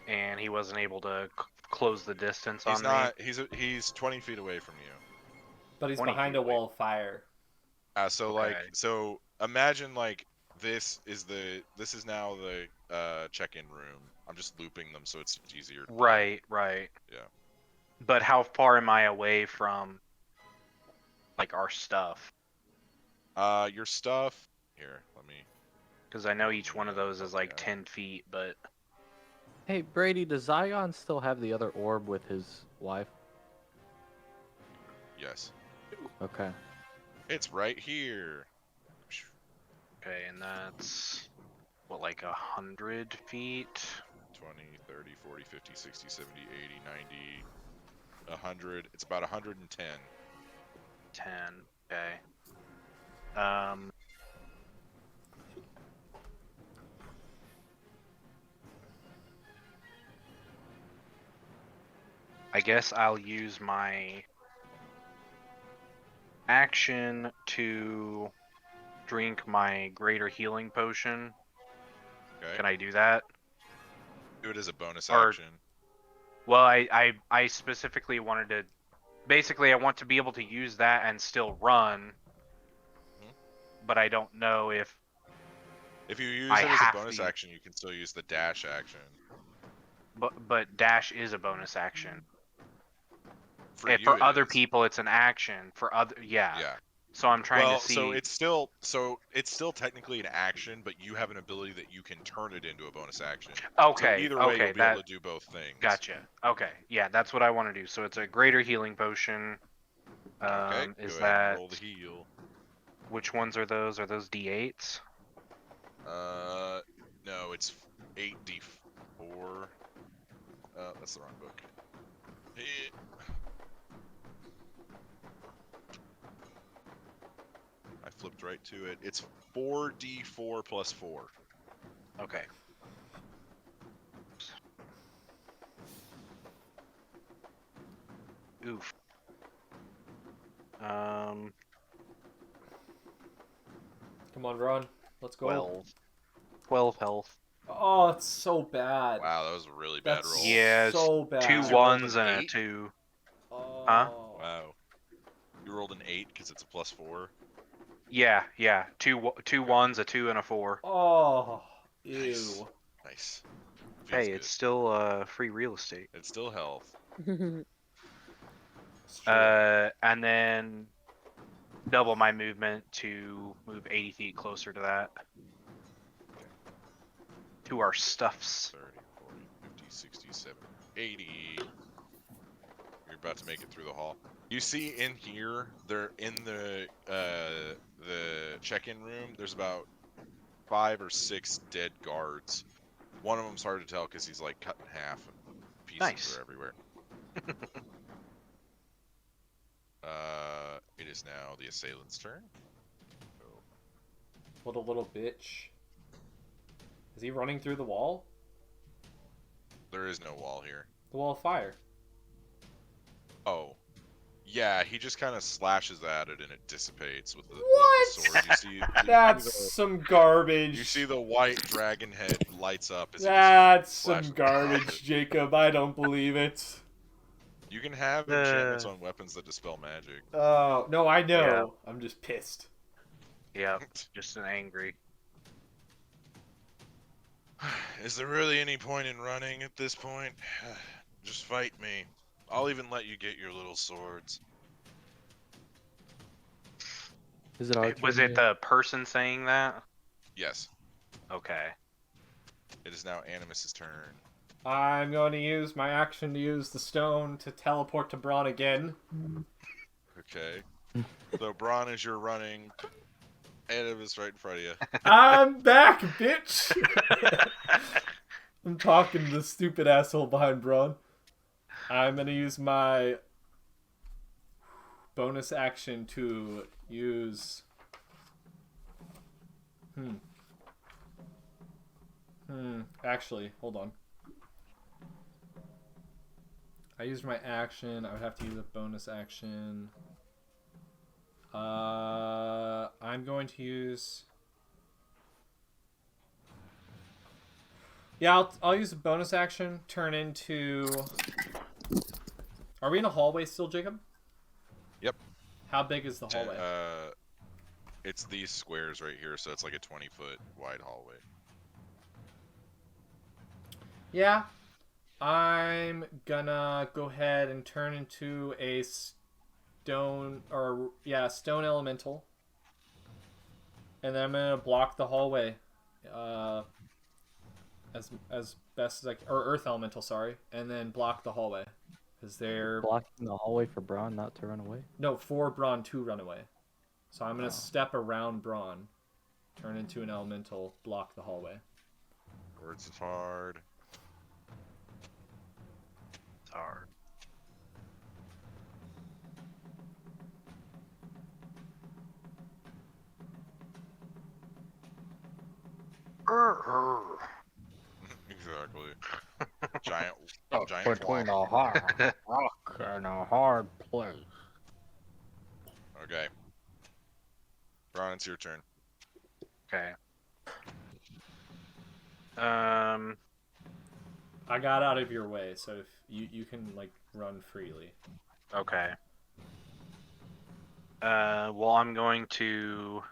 And he wasn't able to close the distance He's on not. me. He's 20 feet away from you. But he's 20 behind feet a away. wall of fire. Okay. So imagine like this is now the check-in room. I'm just looping them so it's easier. Right. Yeah. But how far am I away from, like, our stuff? Your stuff. Here, let me. Because I know each one of those is like Okay. 10 feet, but Hey, Brady, does Zion still have the other orb with his wife? Yes. Okay. It's right here. okay, and that's what, like 100 feet? 20, 30, 40, 50, 60, 70, 80, 90, 100. It's about 110. 10. Okay. I guess I'll use my action to drink my greater healing potion. Okay. Can I do that? Do it as a bonus Or- action. Well, I specifically wanted to... Basically, I want to be able to use that and still run. Mhm. But I don't know if... If you use I it as a have bonus to- action, you can still use the dash action. But dash is a bonus action. For And you, for it other is. people, it's an action. For other... Yeah. Yeah. So I'm trying Well, to see... so it's still technically an action, but you have an ability that you can turn it into a bonus action. Okay, So either way, okay, you'll be that... able to do both things. Gotcha. Okay, yeah, that's what I want to do. So it's a greater healing potion. Okay. Is go ahead that and roll the heal. Which ones are those? Are those D8s? No, it's 8d4. That's the wrong book. Eh. I flipped right to it. It's 4d4 plus 4. Okay. Oof. Come on, Ron. Let's go. 12. 12 health. Oh, it's so bad. Wow, that was a really bad That's roll. Yeah, it's so bad. 2 You rolled ones an and a 8? 2. Oh. Huh? Wow. You rolled an 8 because it's a plus 4. Yeah. 2 ones, a 2, and a 4. Oh. Ew. Nice. Nice. Feels Hey, good. it's still free real estate. It's still health. It's true. And then double my movement to move 80 feet closer to that. To our stuffs. 30, 40, 50, 60, 70, 80. You're about to make it through the hall. You see in here, they're in the check-in room. There's about 5 or 6 dead guards. One of them's hard to tell because he's like cut in half and pieces Nice. are everywhere. It is now the assailant's turn. What a little bitch. Is he running through the wall? There is no wall here. The wall of fire. Oh. Yeah, he just kind of slashes at it and it dissipates with the, What? with the sword. That's some garbage. You see the white dragon head lights up as That's he some just flashes garbage, it. Jacob. I don't believe it. You can have enchantments on weapons that dispel magic. Oh, no, I know. I'm just pissed. Yeah, just an angry. Is there really any point in running at this point? Just fight me. I'll even let you get your little swords. Is it our Was turn it yet? the person saying that? Yes. Okay. It is now Animus's turn. I'm going to use my action to use the stone to teleport to Braun again. Okay. So Braun, as you're running, Animus right in front of you. I'm back, bitch! I'm talking to the stupid asshole behind Braun. I'm going to use my bonus action to use... Actually, hold on. I used my action. I would have to use a bonus action. I'm going to use... Yeah, I'll use a bonus action. Turn into... Are we in a hallway still, Jacob? Yep. How big is the hallway? It's these squares right here, so it's like a 20-foot wide hallway. Yeah. I'm gonna go ahead and turn into a stone elemental. And then I'm gonna block the hallway. As best as I can, or earth elemental, sorry, and then block the hallway. Because they're blocking the hallway for Braun not to run away? No, for Braun to run away. So I'm gonna step around Braun, turn into an elemental, block the hallway. Words is hard. It's hard. Exactly. Giant Between fly. a hard rock and a hard place. Okay. Ron, it's your turn. Okay. I got out of your way, so if you can like run freely. Okay. Well, I'm going to...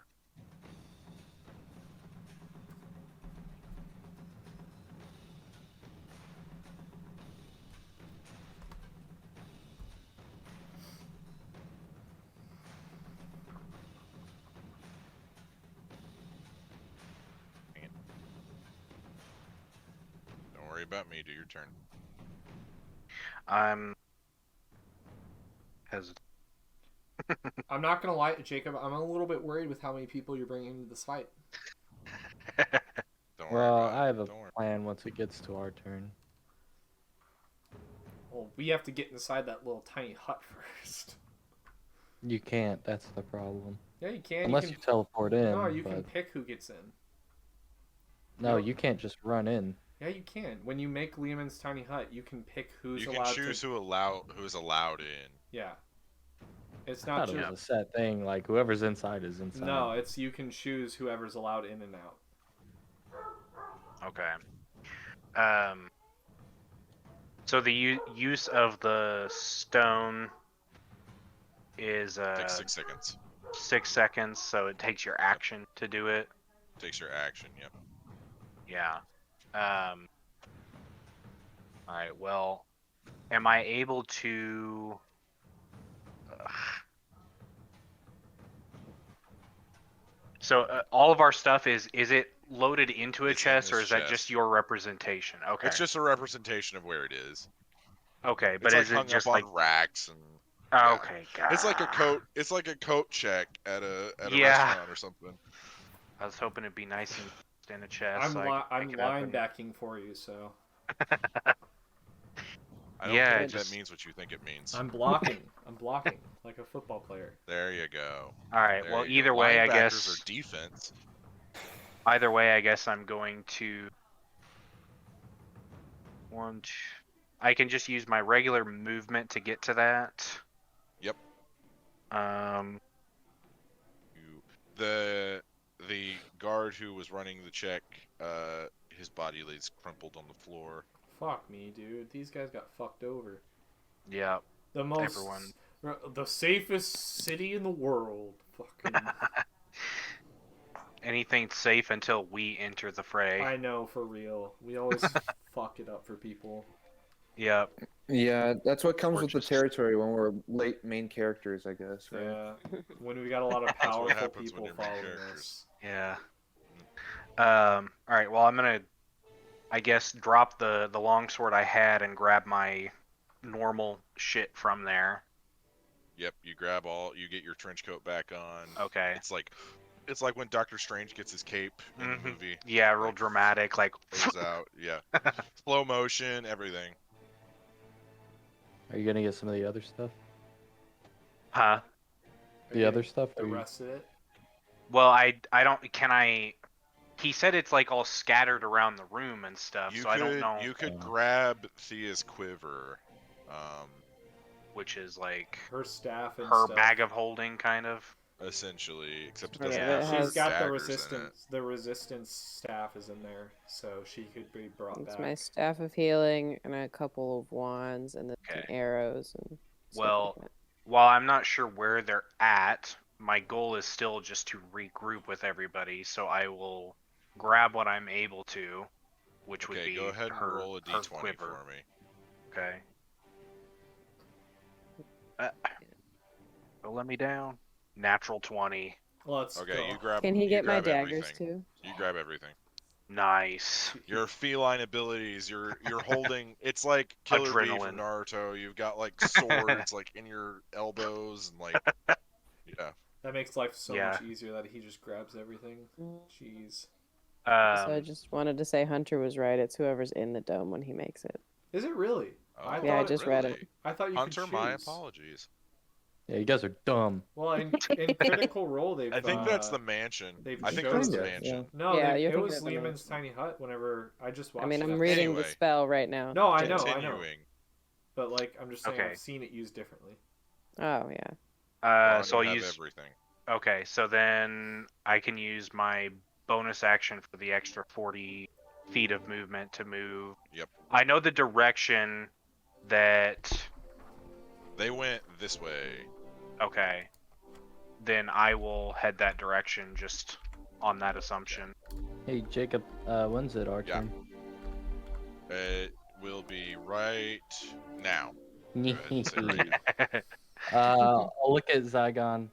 Don't worry about me. Do your turn. I'm hesitant. I'm not gonna lie, Jacob. I'm a little bit worried with how many people you're bringing into this fight. Don't worry Well, about it. I have a Don't worry. plan once it gets to our turn. Well, we have to get inside that little tiny hut first. You can't. That's the problem. Yeah, you can. Unless you you can. teleport in. No, you but... can pick who gets in. No, you can't just run in. Yeah, you can. When you make Lehman's tiny hut, you can pick who's You allowed can choose to. who's allowed in. Yeah. It's I not thought it just. was a set thing. Like whoever's inside is inside. No, it's you can choose whoever's allowed in and out. Okay. So the use of the stone is Takes 6 seconds. 6 seconds, so it takes your action to do it. Takes your action. Yep. Yeah. All right. Well, am I able to? So all of our stuff is it loaded into a It's in chest, or this is that chest. just your representation? Okay. It's just a representation of where it is. Okay, but It's is like hung it just up like? on racks and. Oh, yeah. okay, God. It's like a coat. It's like a coat check at a Yeah. restaurant or something. I was hoping it'd be nice and in a chest. I'm so I'm could open it. linebacking for you, so I don't Yeah, think just- that means what you think it means. I'm blocking. I'm blocking like a football player. There you go. All right. There Well, you either go. way, I Linebackers guess. are defense. Either way, I guess I'm going to. I can just use my regular movement to get to that. Yep. Um. The guard who was running the check, his body lays crumpled on the floor. Fuck me, dude. These guys got fucked over. Yeah. The most, Everyone. the safest city in the world. Fucking. Anything safe until we enter the fray. I know, for real. We always fuck it up for people. Yep. Yeah, that's what comes Or with the just- territory when we're late main characters, I guess. Right? Yeah. When we got a lot of what powerful happens when people you're main following characters. us. Yeah. All right. Well, I'm gonna, I guess, drop the longsword I had and grab my normal shit from there. Yep, you get your trench coat back on. Okay. It's like when Doctor Strange gets his cape in Mhm. the movie. Yeah, real Like, dramatic, like. Goes out, yeah. Slow motion, everything. Are you gonna get some of the other stuff? Huh? The other stuff? The Or you- rest of it. Well, I don't. Can I? He said it's like all scattered around the room and stuff, so I don't know. You could grab Thia's quiver. Which is like Her staff and her stuff. bag of holding, kind of. Essentially, except it Part of doesn't it have has- She's got the daggers in it. resistance. The resistance staff is in there, so she could be brought It's back. my staff of healing and a couple of wands and then some Okay. arrows and stuff Well, like that. while I'm not sure where they're at, my goal is still just to regroup with everybody. So I will grab what I'm able to, which would Okay, be go ahead and her, roll a her d20 quiver. for me. Okay. Don't let me down. Natural 20. Let's Okay, go. you grab. Can he you get my grab daggers everything. too? You grab everything. Nice. Your feline abilities, you're holding. It's like Killer Bee Adrenaline. from Naruto. You've got like swords like in your elbows and like. Yeah. That makes life so Yeah. much easier that he just grabs everything. Mm. Jeez. So I Um, just wanted to say Hunter was right. It's whoever's in the dome when he makes it. Is it really? Oh, Yeah, I thought just read it. I thought you Hunter, could choose. my apologies. Yeah, you guys are dumb. Well, in Critical Role, they've. I think that's the mansion. they've I think shown that's the it. mansion. No, Yeah, they, you're it thinking was of the Lehman's mansion. Tiny Hut. Whenever I just watched. I mean, I'm it. reading Anyway. the spell right now. No, I know, I know. Continuing. But like, I'm just saying, Okay. I've seen it used differently. Oh yeah. Ron, so I'll you have use. everything. Okay, so then I can use my bonus action for the extra 40 feet of movement to move. Yep. I know the direction that. They went this way. Okay. Then I will head that direction just on that assumption. Hey Jacob, when's it our Yeah. turn? It will be right now. Go ahead and say right now. I'll look at Zygon.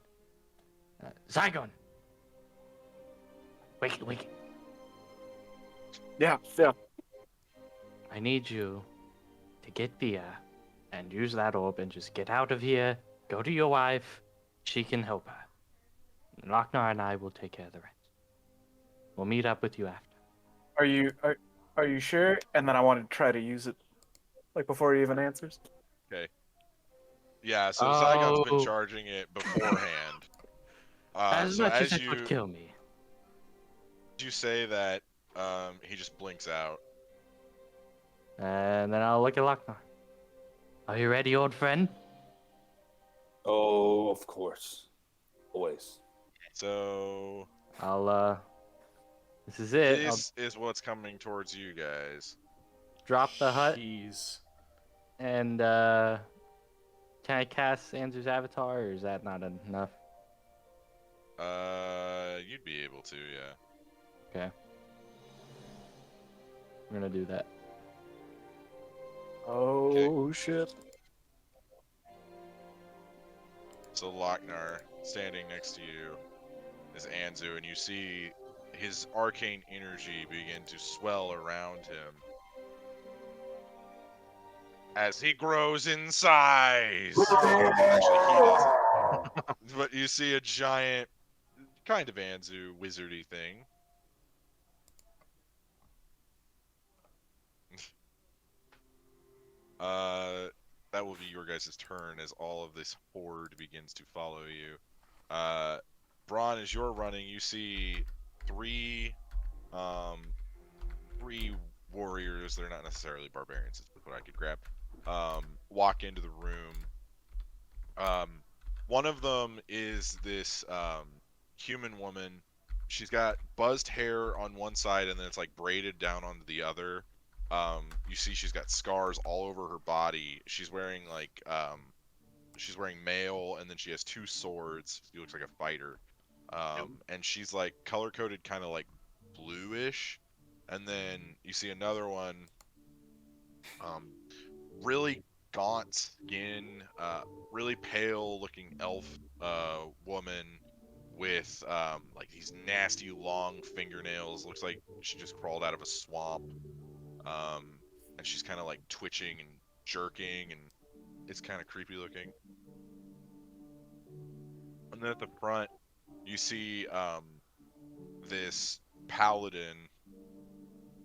Zygon! Wake. Yeah. I need you to get Thea and use that orb and just get out of here, go to your wife, She can help her. Lochnar and I will take care of the rest. We'll meet up with you after. Are you sure? And then I want to try to use it, like before he even answers. Okay. Yeah, so Zygon's been Oh. charging it beforehand. As so much as as it would kill me. you say that, he just blinks out. And then I'll look at Lochnar. Are you ready, old friend? Oh, of course. Always. So I'll, this is it. I'll this is what's coming towards you guys. drop the hut Jeez. and, can I cast Andrew's avatar, or is that not enough? You'd be able to, yeah. Okay. We're gonna do that. Oh shit. So Lochnar, standing next to you, is Anzu, and you see his arcane energy begin to swell around him as he grows in size. Actually, he doesn't. But you see a giant, kind of Anzu, wizardy thing. That will be your guys' turn as all of this horde begins to follow you. Braun, as you're running, you see three warriors. They're not necessarily barbarians. That's what I could grab. Walk into the room. One of them is this human woman. She's got buzzed hair on one side, and then it's like braided down onto the other. You see she's got scars all over her body. She's wearing like she's wearing mail, and then she has two swords. She looks like a fighter. And she's like color coded kind of like bluish. And then you see another one, really gaunt skin, really pale looking elf woman with like these nasty long fingernails. Looks like she just crawled out of a swamp. And she's kind of like twitching and jerking, and it's kind of creepy looking. And then at the front, you see this paladin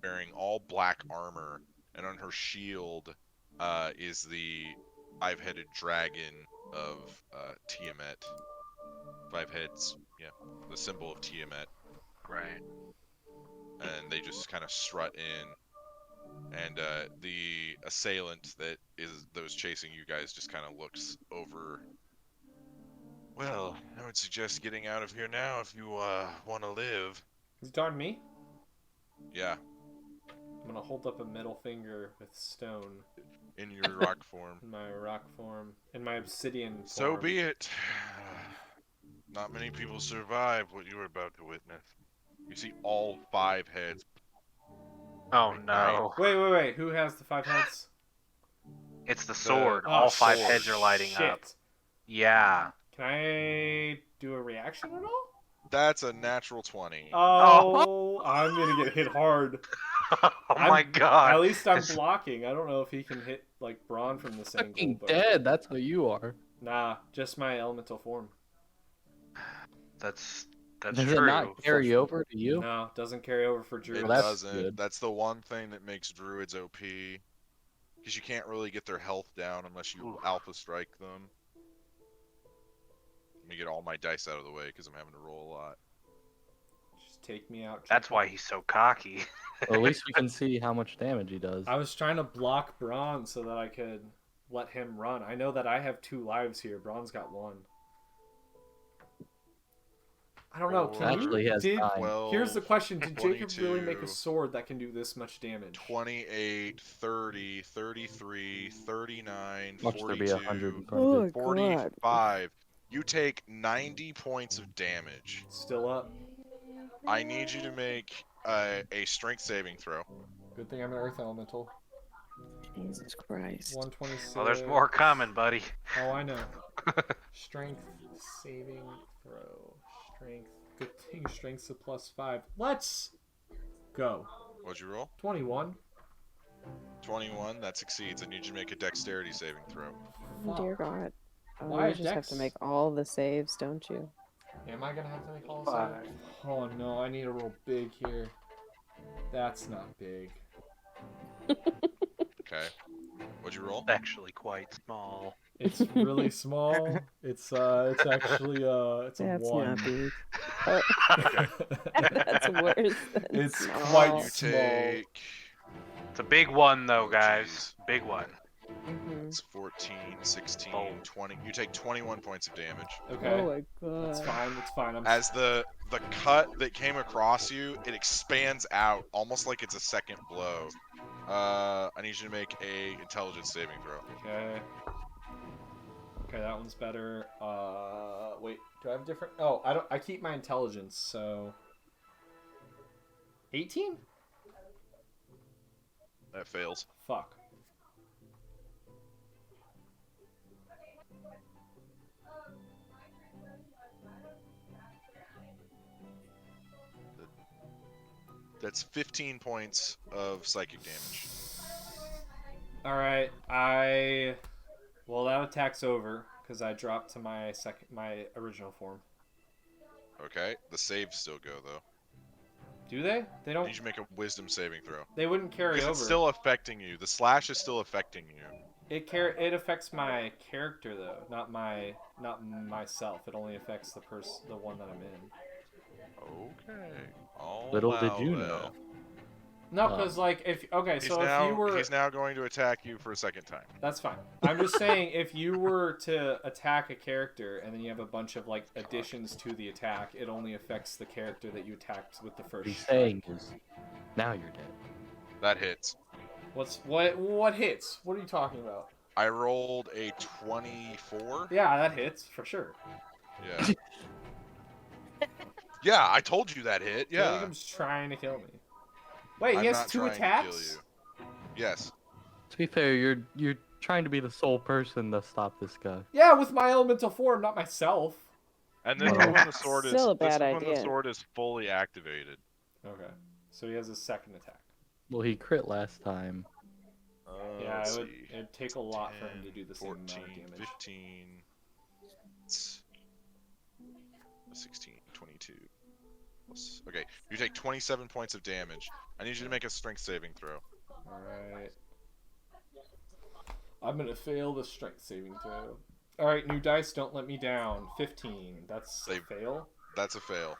wearing all black armor, and on her shield is the five-headed dragon of Tiamat. Five heads, yeah, the symbol of Tiamat. Right. And they just kind of strut in. And the assailant that was chasing you guys just kind of looks over. Well, I would suggest getting out of here now if you want to live. Is it on me? Yeah, I'm gonna hold up a middle finger with stone in your rock form. in my rock form, in my obsidian form. So be it. Not many people survive what you are about to witness. You see all five heads. Oh no. Wait. Who has the 5 heads? It's the sword. Oh, All 5 sword. heads are lighting Shit. up. Yeah. Can I do a reaction at all? That's a natural 20. Oh, I'm gonna get hit hard. Oh my god. At least I'm blocking. I don't know if he can hit like Braun from this angle. Fucking But... dead. That's how you are. Nah, just my elemental form. That's Does true. it not carry over to you? No, doesn't carry over for Druid. It Well, that's doesn't. good. That's the one thing that makes druids OP. Because you can't really get their health down unless you alpha strike them. Let me get all my dice out of the way because I'm having to roll a lot. Just take me out. That's why he's so cocky. Well, at least we can see how much damage he does. I was trying to block Braun so that I could let him run. I know that I have 2 lives here. Braun's got 1. I don't know. Can Actually, he you, has did, 9. 12, here's the question. Did Jacob really make a 22, sword that can do this much damage? 28, 30, 33, 39, Watch there be 100 in 42, front of you. 45. You take 90 points of damage. Still up. I need you to make a strength saving throw. Good thing I'm an Earth Elemental. Jesus Christ. 126. Well, there's more coming, buddy. Oh, I know. Strength saving throw. Strength. Good thing strength's a +5. Let's go. What'd you roll? 21. 21. That succeeds. I need you to make a dexterity saving throw. Oh, dear God. Oh, Why you just have to Dex? make all the saves, don't you? Am I gonna have to make all Fine. saves? Oh no, I need to roll big here. That's not big. Okay. What'd you roll? Actually, quite small. It's really small. It's actually it's a That's 1. not big. Oh, that's worse than It's small. quite You small. take. It's a big one, though, Oh, guys. jeez. Big one. Mhm. It's 14, 16, Oh. 20. You take 21 points of damage. Okay. Oh my god. That's fine. That's fine. I'm As the cut that came across you, it expands out almost like it's a second blow. I need you to make a intelligence saving throw. okay. Okay, that one's better. Wait, do I have different? Oh, I don't. I keep my intelligence, so 18. That fails. Fuck. That's 15 points of psychic damage. All right, well, that attack's over because I dropped to my original form. Okay. The saves still go though. Do they? They I don't. need you to make a wisdom saving throw. They wouldn't carry Because over. it's still affecting you. The slash is still affecting you. It affects my character though, not myself. It only affects the one that I'm in. Okay. I'll Little did allow you that. know. No, because like if He's so now, if you were he's now going to attack you for a second time. that's fine. I'm just saying if you were to attack a character and then you have a bunch of like additions to the attack, it only affects the character that you attacked with the first What he's strike. saying is, now you're dead. That hits. What hits? What are you talking about? I rolled a 24. Yeah, that hits for sure. Yeah. Yeah, I told you that hit. Yeah. Jacob's trying to kill me. Wait, I'm he has not 2 trying to attacks? kill you. Yes. To be fair, you're trying to be the sole person to stop this guy. Yeah, with my elemental form, not myself. And this is Well, when the sword is still a this is bad when the idea. sword is fully activated. Okay. So he has a second attack. Well, he crit last time. Yeah, Let's it'd see. take a lot for him to 10, do the same 14, amount of damage. 15, 16, 22. Plus, okay, you take 27 points of damage. I need you to make a strength saving throw. Alright. I'm gonna fail the strength saving throw. Alright, new dice, don't let me down. 15. That's a Save. fail? That's a fail.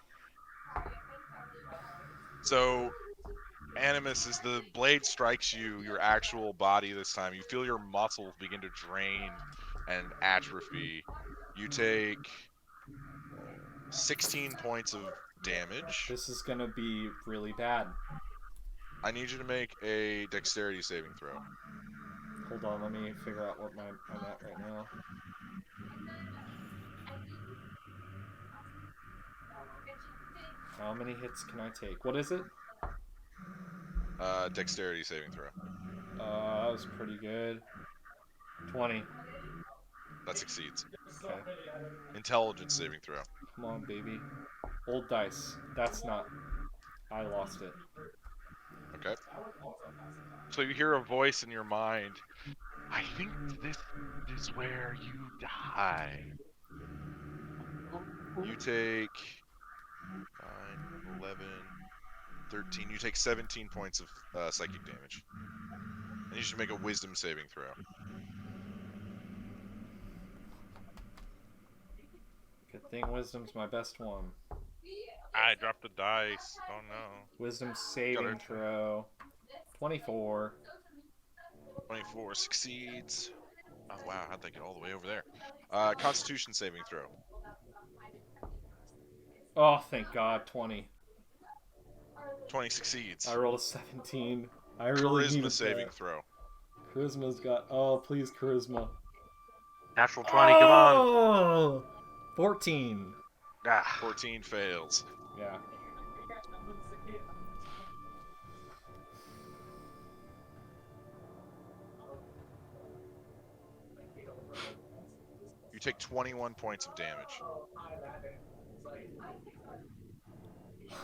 So, Animus, as the blade strikes you, your actual body this time, you feel your muscles begin to drain and atrophy. You take 16 points of damage. This is gonna be really bad. I need you to make a dexterity saving throw. Hold on, let me figure out what I'm at right now. How many hits can I take? What is it? Dexterity saving throw. That was pretty good. 20. That succeeds. Okay. Intelligence saving throw. Come on, baby. Old dice. That's not... I lost it. Okay. So you hear a voice in your mind. I think this is where you die. You take 9, 11, 13. You take 17 points of psychic damage. And you should make a wisdom saving throw. Good thing wisdom's my best one. I dropped the dice. Oh no. Wisdom saving throw. 24. 24 succeeds. Oh wow, how'd they get all the way over there? Constitution saving throw. Oh, thank God. 20. 20 succeeds. I rolled a 17. I really needed Charisma saving that. throw. Charisma's got... Oh, please, charisma. Natural 20, come on. Oh! 14. Ah, 14 fails. Yeah. You take 21 points of damage.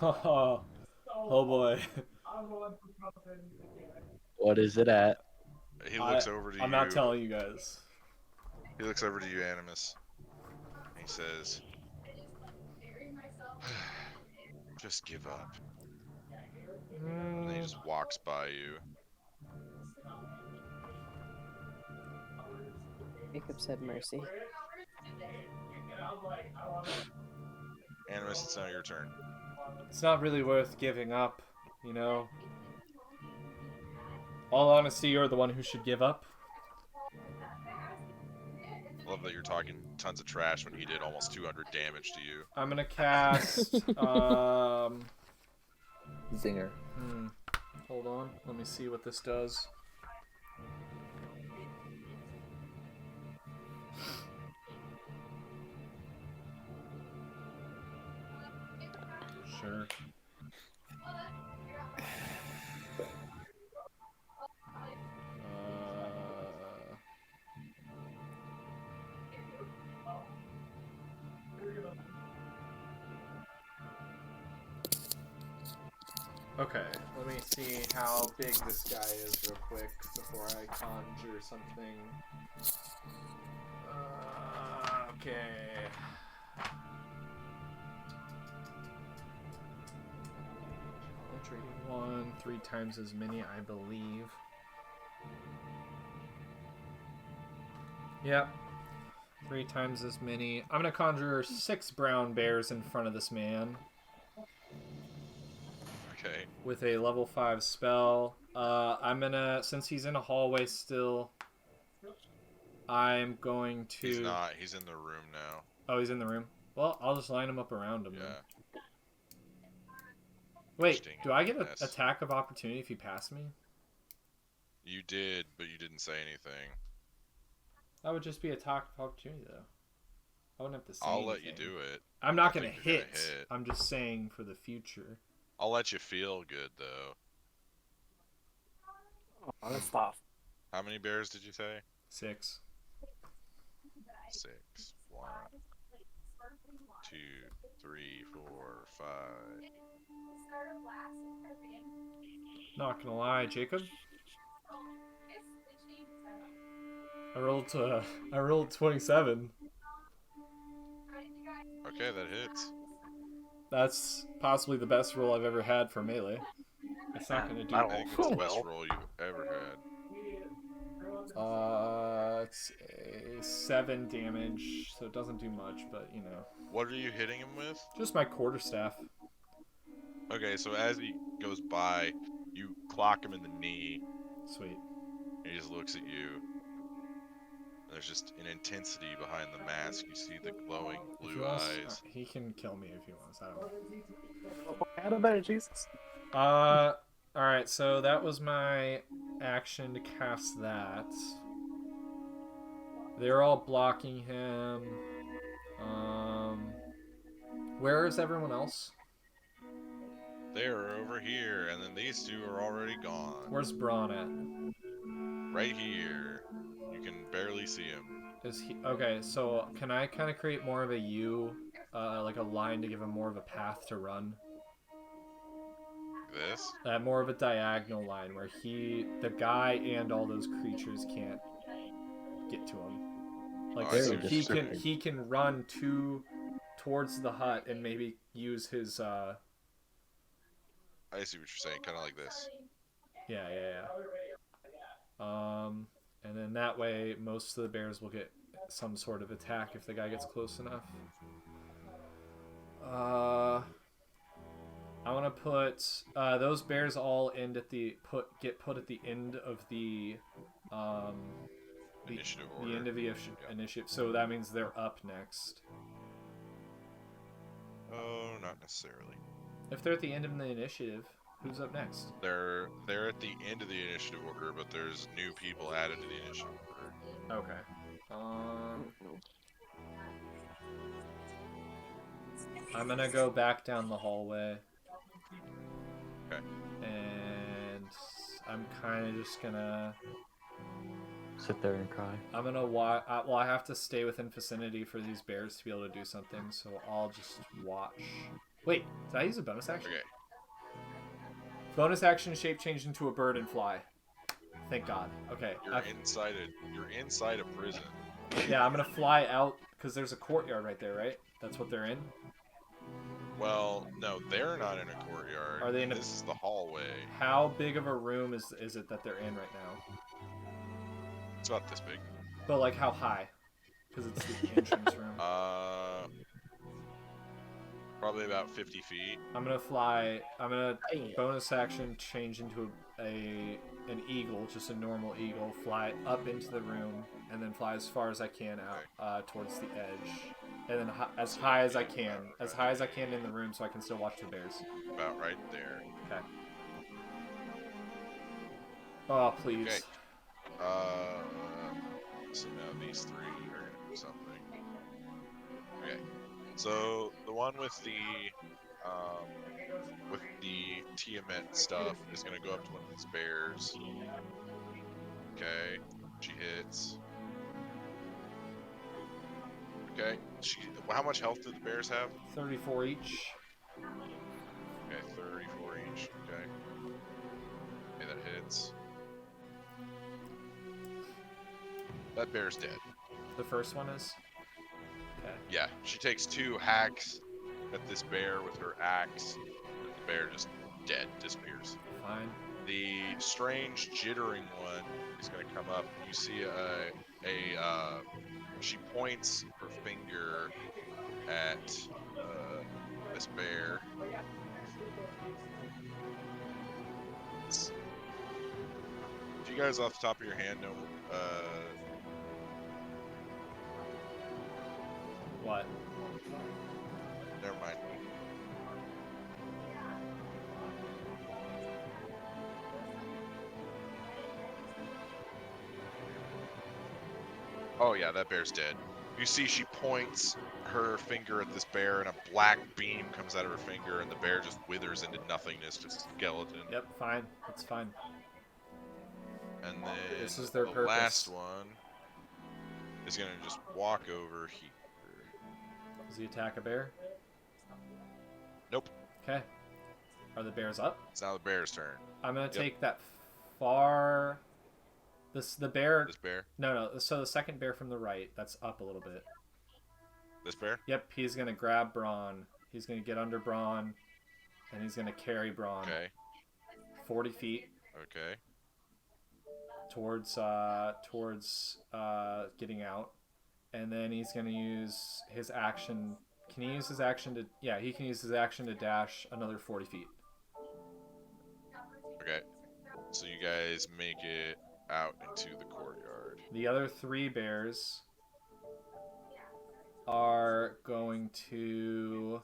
Oh boy. What is it at? He looks over to you. I'm not telling you guys. He looks over to you, Animus. And he says, just give up. And then he just walks by you. Jacob said mercy. Animus, it's now your turn. It's not really worth giving up, you know? All honesty, you're the one who should give up. I love that you're talking tons of trash when he did almost 200 damage to you. I'm gonna cast, Zinger. Hold on, let me see what this does. Sure. Okay, let me see how big this guy is real quick before I conjure something. Okay. Trading 1, 3 times as many, I believe. Yep. 3 times as many. I'm gonna conjure 6 brown bears in front of this man. Okay. With a level 5 spell. I'm gonna, since he's in a hallway still, I'm going to... He's not. He's in the room now. Oh, he's in the room? Well, I'll just line him up around him. Yeah. Then. Wait, Dang do it, I get an yes. attack of opportunity if you pass me? You did, but you didn't say anything. That would just be attack of opportunity, though. I wouldn't have to say I'll anything. let you do it. I'm not I gonna think you're hit. I'm just saying for the future. I'll let you feel good, though. Oh, that's tough. How many bears did you say? 6. 6. 1, 2, 3, 4, 5. Not gonna lie, Jacob. I rolled 27. Okay, that hits. That's possibly the best roll I've ever had for melee. It's not gonna do I think it's the best roll you've ever had. It's a 7 damage, so it doesn't do much, but you know. What are you hitting him with? Just my quarterstaff. Okay, so as he goes by, you clock him in the knee. Sweet. And he just looks at you. There's just an intensity behind the mask. You see the glowing If he blue wants, eyes. he can kill me if he wants. I don't know. Out of there, Jesus. Alright, so that was my action to cast that. They're all blocking him. Where is everyone else? They're over here, and then these two are already gone. Where's Braun at? Right here. You can barely see him. Is he okay? So can I kind of create more of a U, like a line to give him more of a path to run? This? More of a diagonal line where the guy and all those creatures can't get to him. Like Oh, I so see what he you're can saying. he can run towards the hut and maybe use his I see what you're saying. Kind of like this. yeah. And then that way most of the bears will get some sort of attack if the guy gets close enough. I want to put those bears all end at get put at the end of the Initiative the order. end of the initiative. So that means they're up next. Oh, not necessarily. If they're at the end of the initiative, who's up next? They're at the end of the initiative order, but there's new people added to the initiative order. Okay. I'm gonna go back down the hallway. Okay. And I'm kind of just gonna Sit there and cry. I'm gonna watch. Well, I have to stay within vicinity for these bears to be able to do something, so I'll just watch. Wait, did I use a bonus action? Okay. Bonus action, shape change into a bird and fly. Thank God. Okay. You're inside a prison. Yeah, I'm gonna fly out because there's a courtyard right there, right? That's what they're in. Well, no, they're not in a courtyard. Are they in a- This is the hallway. How big of a room is it that they're in right now? It's about this big. But like how high? Because it's the entrance room. Probably about 50 feet. I'm gonna fly. I'm gonna bonus action change into an eagle, just a normal eagle. Fly up into the room and then fly as far as I can out towards the edge, and then as high as I can in the room, so I can still watch the bears. About right there. Okay. Oh please. Okay. So now these three are gonna do something. Okay. So the one with the Tiamat stuff is gonna go up to one of these bears. Okay, she hits. Okay, how much health do the bears have? 34 each. Okay, 34 each. Okay. Okay, that hits. That bear's dead. The first one is. Okay. Yeah, she takes 2 hacks at this bear with her axe. And the bear just dead, disappears. Fine. The strange jittering one is going to come up. You see she points her finger at this bear. Do you guys off the top of your hand know What? Never mind. Oh yeah, that bear's dead. You see she points her finger at this bear and a black beam comes out of her finger and the bear just withers into nothingness, just a skeleton. Yep, fine. That's fine. And then This is their the purpose. last one is gonna just walk over here. Does he attack a bear? Nope. Okay. Are the bears up? It's now the bear's turn. I'm gonna take that far. The bear. This bear? No. So the second bear from the right, that's up a little bit. This bear? Yep. He's gonna grab Braun. He's gonna get under Braun, and he's gonna carry Braun. Okay. 40 feet. Okay. Towards getting out, and then he's gonna use his action. Can he use his action to? Yeah, he can use his action to dash another 40 feet. Okay. So you guys make it out into the courtyard. The other 3 bears are going to.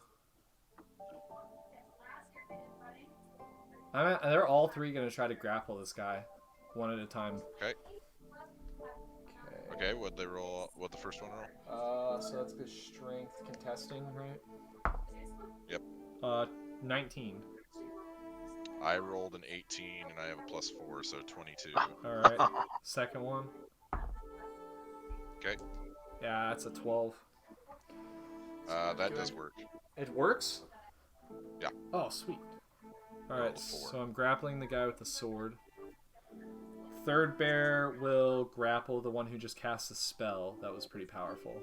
They're all 3 going to try to grapple this guy, one at a time. Okay. Okay. What'd they roll? What'd the first one roll? So that's good strength contesting, right? Yep. 19. I rolled an 18 and I have a +4, so 22. All right. Second one. Okay. Yeah, that's a 12. That does work. It works? Yeah. Oh, sweet. Alright, so I'm grappling the guy with the sword. Third bear will grapple the one who just cast a spell. That was pretty powerful.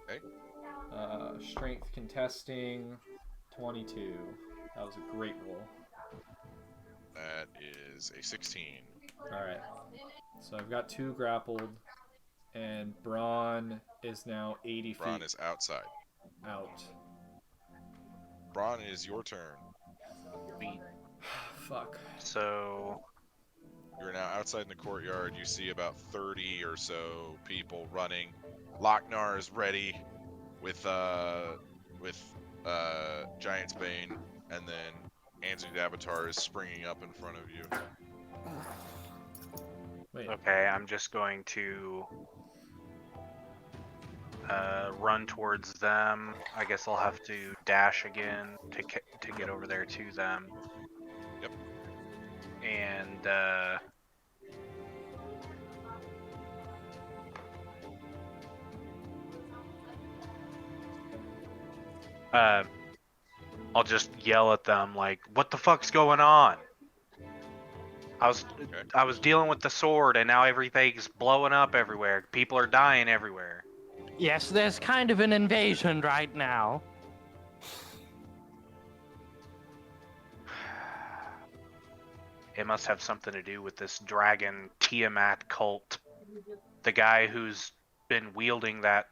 Okay. Strength contesting, 22. That was a great roll. That is a 16. Alright. So I've got 2 grappled, and Braun is now 80 feet. Braun is outside. Out. Braun, it is your turn. Fuck. So You're now outside in the courtyard. You see about 30 or so people running. Lochnar is ready with Giant's Bane, and then Anthony Davatar is springing up in front of you. Wait. okay, I'm just going to run towards them. I guess I'll have to dash again to get over there to them. Yep. And I'll just yell at them like, "What the fuck's going on?" I was dealing with the sword, and now everything's blowing up everywhere. People are dying everywhere. Yes, there's kind of an invasion right now. It must have something to do with this dragon Tiamat cult. The guy who's been wielding that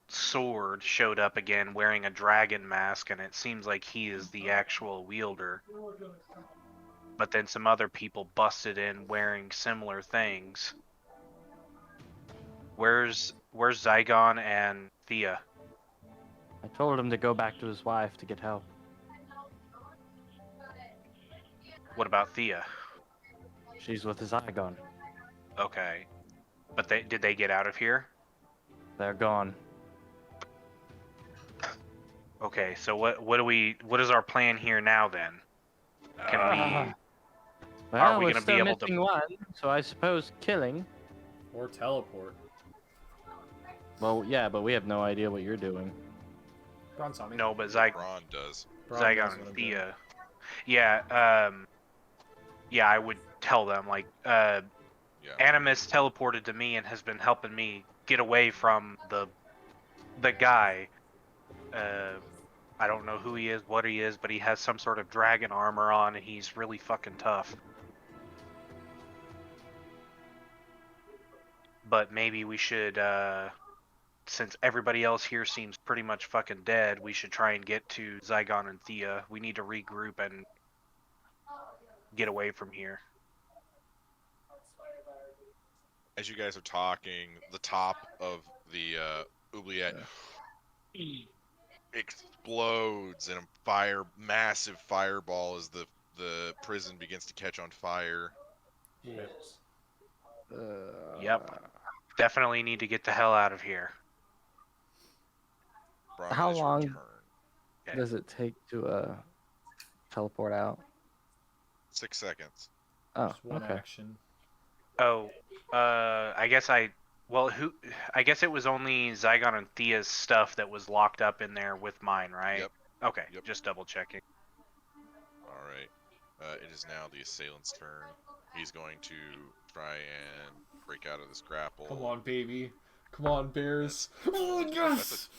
sword showed up again wearing a dragon mask, and it seems like he is the actual wielder. But then some other people busted in wearing similar things. Where's Zygon and Thea? I told him to go back to his wife to get help. What about Thea? She's with his Zygon. Okay. But did they get out of here? They're gone. Okay, so what is our plan here now then? Can Well, Are we we're gonna still be able to- missing one, so I suppose killing. Or teleport. Well, yeah, but we have no idea what you're doing. Braun saw me. No, but Braun does. Braun knows Zygon what and I'm doing. Thea. Yeah, yeah, I would tell them, like, Yeah. Animus teleported to me and has been helping me get away from the guy. I don't know who he is, what he is, but he has some sort of dragon armor on, and he's really fucking tough. But maybe we should, since everybody else here seems pretty much fucking dead, we should try and get to Zygon and Thea. We need to regroup and get away from here. As you guys are talking, the top of the oubliette explodes, and massive fireball as the prison begins to catch on fire. Yep. Definitely need to get the hell out of here. Braun, How it is your long- turn. Okay. Does it take to teleport out? 6 seconds. Oh, Just one okay. action. Oh, I guess I guess it was only Zygon and Thea's stuff that was locked up in there with mine, right? Yep. Okay, Yep. just double checking. All right. It is now the assailant's turn. He's going to try and break out of this grapple. Come on, baby. Come on, bears. Oh, yes!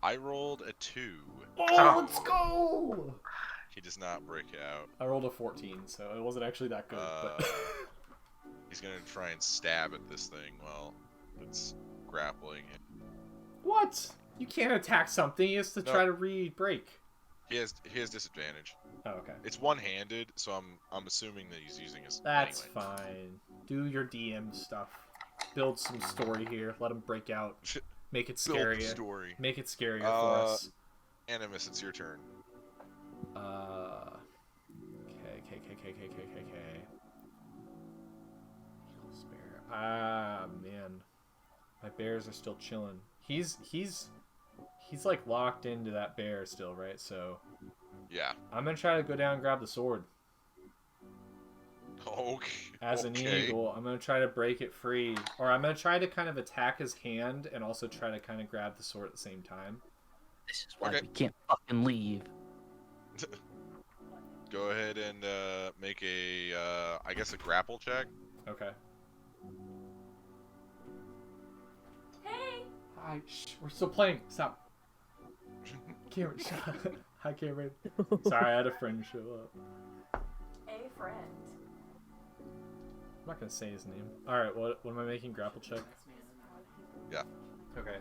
I rolled a 2. Oh, let's go! He does not break out. I rolled a 14, so it wasn't actually that good. But He's going to try and stab at this thing while it's grappling him. what? You can't attack something. He has to No. try to re-break. He has disadvantage. Oh, okay. It's one-handed, so I'm assuming that he's using his. That's anyway. fine. Do your DM stuff. Build some story here. Let him break out. Make it Build the scarier. story. Make it scarier for us. Animus, it's your turn. Okay. Spare. Ah, man. My bears are still chilling. He's like locked into that bear still, right? So Yeah. I'm gonna try to go down and grab the sword. Okay. As an eagle, I'm gonna try to break it free. Or I'm gonna try to kind of attack his hand and also try to kind of grab the sword at the same time. This is why Okay. we can't fucking leave. Go ahead and make a, I guess a grapple check. Okay. Hey! Hi, shh, we're still playing. Stop. Cameron, shut. Hi, Cameron. Sorry, I had a friend show up. A friend. I'm not gonna say his name. All right, what am I making? Grapple check. Yeah. Okay.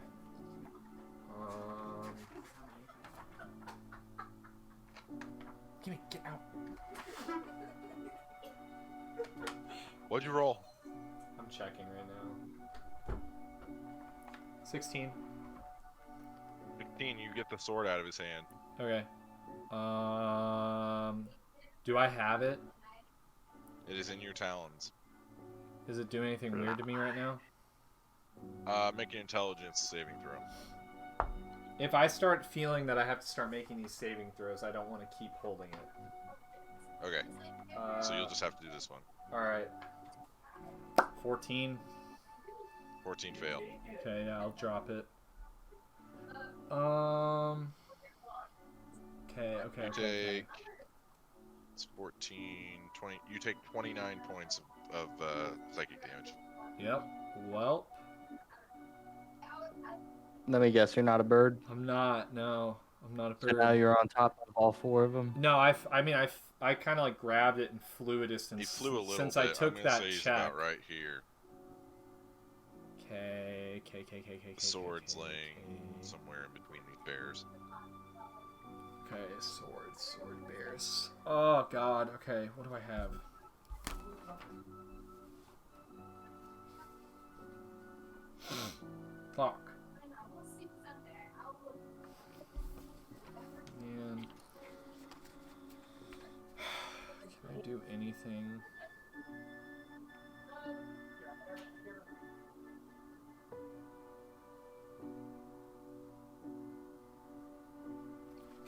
Get out. What'd you roll? I'm checking right now. 16. 15. You get the sword out of his hand. Okay. Do I have it? It is in your talons. Is it doing anything weird to me right now? Make an intelligence saving throw. If I start feeling that I have to start making these saving throws, I don't want to keep holding it. Okay. So you'll just have to do this one. Alright. 14. 14 fail. Okay, yeah, I'll drop it. Okay. Take It's 14, 20. You take 29 points of psychic damage. Yep. Well, Let me guess, you're not a bird. I'm not. No, I'm not a So bird. now you're on top of all 4 of them. No, I kind of like grabbed it and flew a distance. He flew a little since bit. I took I'm gonna that say he's check. about right here. Okay. The sword's laying somewhere in between these bears. Okay, sword bears. Oh god. Okay, what do I have? Fuck. Man. Can I do anything?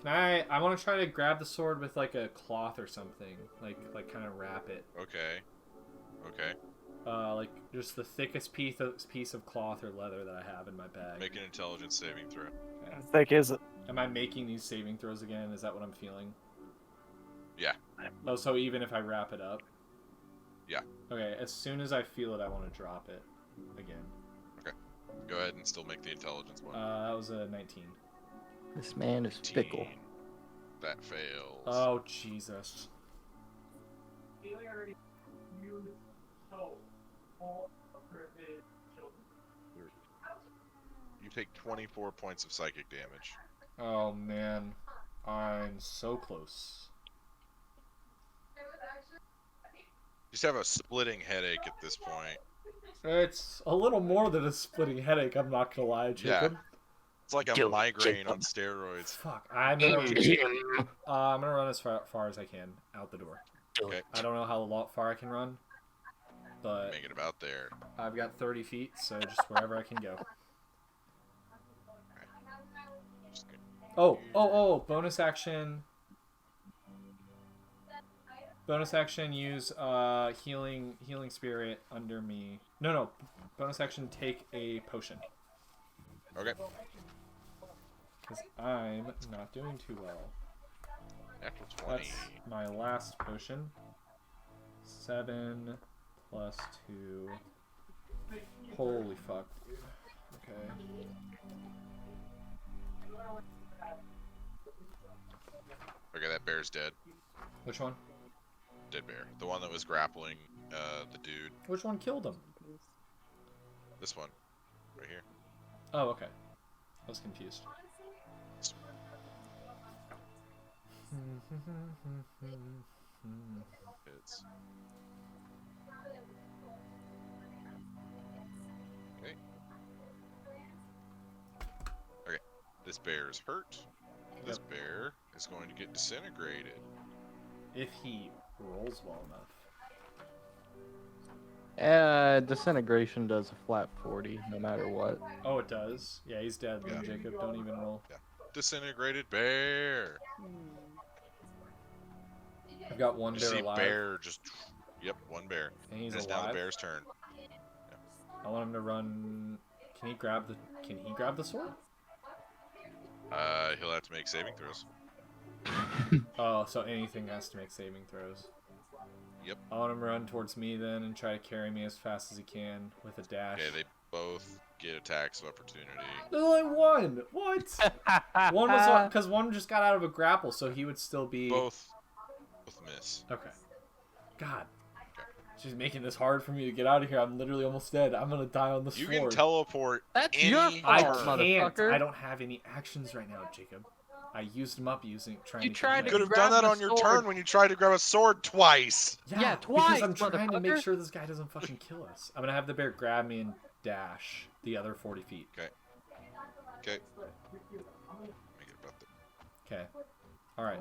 I want to try to grab the sword with like a cloth or something, like kind of wrap it. Okay. Like just the thickest piece of cloth or leather that I have in my bag. Make an intelligence saving throw. How thick is it? Am I making these saving throws again? Is that what I'm feeling? Yeah. Oh, so even if I wrap it up? Yeah. Okay, as soon as I feel it, I want to drop it again. Okay. Go ahead and still make the intelligence one. That was a 19. This man is 15. fickle. That fails. Oh, Jesus. You take 24 points of psychic damage. Oh, man. I'm so close. You just have a splitting headache at this point. It's a little more than a splitting headache, I'm not gonna lie, Jacob. It's like a migraine on steroids. Fuck, I'm gonna run as far as I can out the door. Okay. I don't know how far I can run, but Make it about there. I've got 30 feet, so just wherever I can go. Just gonna- Oh, bonus action. Bonus action, use healing spirit under me. No. Bonus action, take a potion. Okay. Because I'm not doing too well. Natural 20. That's my last potion. 7 plus 2. Holy fuck, dude. Okay. Okay, that bear's dead. Which one? Dead bear. The one that was grappling the dude. Which one killed him? This one. Right here. Oh, okay. I was confused. It's... Okay. Okay. This bear is hurt. This bear is going to get disintegrated. If he rolls well enough. Disintegration does a flat 40, no matter what. Oh, it does? Yeah, he's dead then, Yeah. Jacob. Don't even roll. Yeah. Disintegrated bear. I've got one You bear see alive. bear just... Yep, one bear. And he's And it's now the alive. bear's turn. I want him to run. Can he grab the sword? He'll have to make saving throws. Oh, so anything has to make saving throws. Yep. I want him to run towards me then and try to carry me as fast as he can with a dash. Okay, they both get attacks of opportunity. There's only one! What? One was because one just got out of a grapple, so he would still be. Both miss. Okay. God. She's making this hard for me to get out of here. I'm literally almost dead. I'm gonna die on the You sword. can teleport That's any your I fault, turn. can't. motherfucker. I don't have any actions right now, Jacob. I used them up trying You to. tried get to Could away. have done grab that the on your sword. turn when you tried to grab a sword twice. Yeah, twice, because I'm trying to make motherfucker. sure this guy doesn't fucking kill us. I'm gonna have the bear grab me and dash the other 40 feet. Okay. Make it about there. Okay. All right.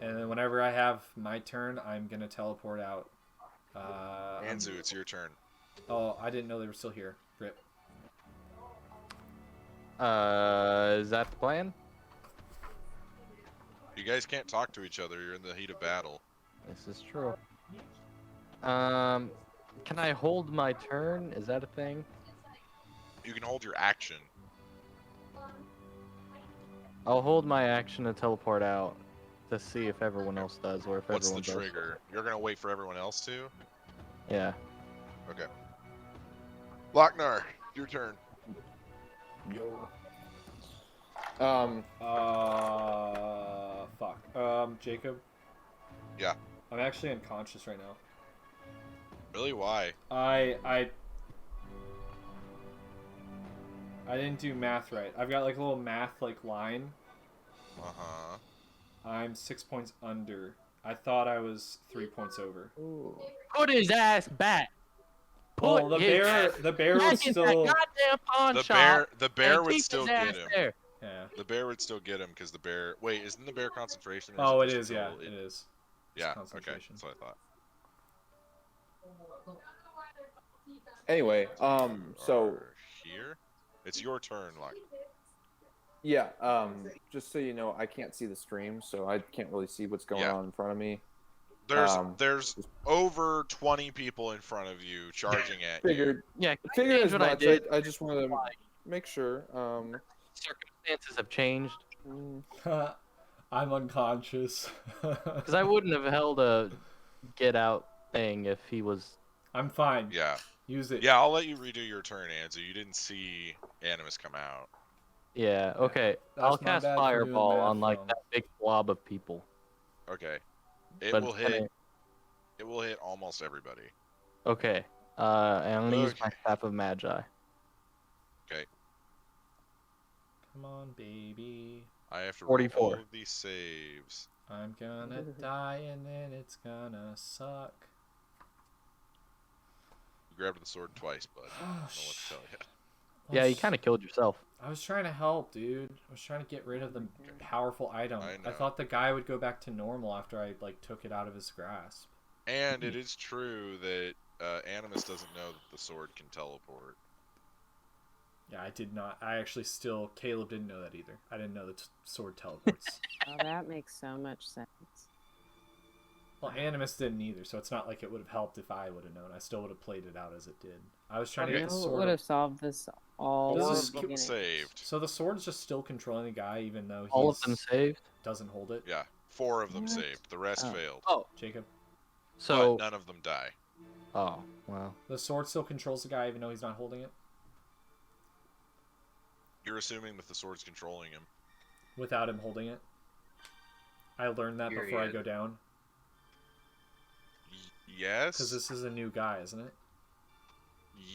And then whenever I have my turn, I'm gonna teleport out. Anzu, it's your turn. Oh, I didn't know they were still here. Rip. Is that the plan? You guys can't talk to each other. You're in the heat of battle. This is true. Can I hold my turn? Is that a thing? You can hold your action. I'll hold my action to teleport out. to see if everyone else does, or if What's the everyone does. trigger? You're gonna wait for everyone else to? Yeah. Okay. Lochnar, your turn. Yo. Fuck. Jacob. Yeah. I'm actually unconscious right now. Really? Why? I didn't do math right. I've got like a little math like line. Uh-huh. I'm 6 points under. I thought I was 3 points over. Put his ass back. Well, the bear would back in that still. goddamn pawn shop. The bear and would keep still his get ass him. there. Yeah. The bear would still get him because the bear. Wait, isn't the bear concentration? Or Oh, it just is. Yeah, control? it is. Yeah. It's Okay. concentration. That's what I thought. Anyway, so Are here, it's your turn, Loch. yeah, just so you know, I can't see the stream, so I can't really see what's going on in front of me. There's over 20 people in front of you charging at you. Figured Yeah, figured as what I much. did. I just wanted to make sure. Circumstances have changed. I'm unconscious. Because I wouldn't have held a get out thing if he was. I'm fine. Yeah. Use it. Yeah, I'll let you redo your turn, Anzu. You didn't see Animus come out. Yeah, okay. That's I'll my cast bad for doing Fireball math on like wrong. that big blob of people. Okay. It But will it's hit. gonna- It will hit almost everybody. Okay. And I'm gonna use my Okay. Staff of Magi. Okay. Come on, baby. I have to 44. roll all of these saves. I'm gonna die and then it's gonna suck. You grabbed the sword twice, bud. I don't know what to tell you. Yeah, you kind of killed yourself. I was trying to help, dude. I was trying to get rid of the powerful item. I I know. thought the guy would go back to normal after I like took it out of his grasp. And it is true that Animus doesn't know that the sword can teleport. Yeah, I did not. I actually still. Caleb didn't know that either. I didn't know the sword teleports. Oh, that makes so much sense. Well, Animus didn't either, so it's not like it would have helped if I would have known. I still would have played it out as it did. I was trying to You get the know what sword. would have solved this all This All is of them beginning. saved. So the sword's just still controlling the guy, even though he All of them saved. doesn't hold it. Yeah, 4 of them What? saved. The rest Oh. failed. Oh, Jacob, so. But none of them die. Oh, well. the sword still controls the guy, even though he's not holding it, You're assuming that the sword's controlling him. without him holding it. I learned that before I Period. go down, Yes. because this is a new guy, isn't it?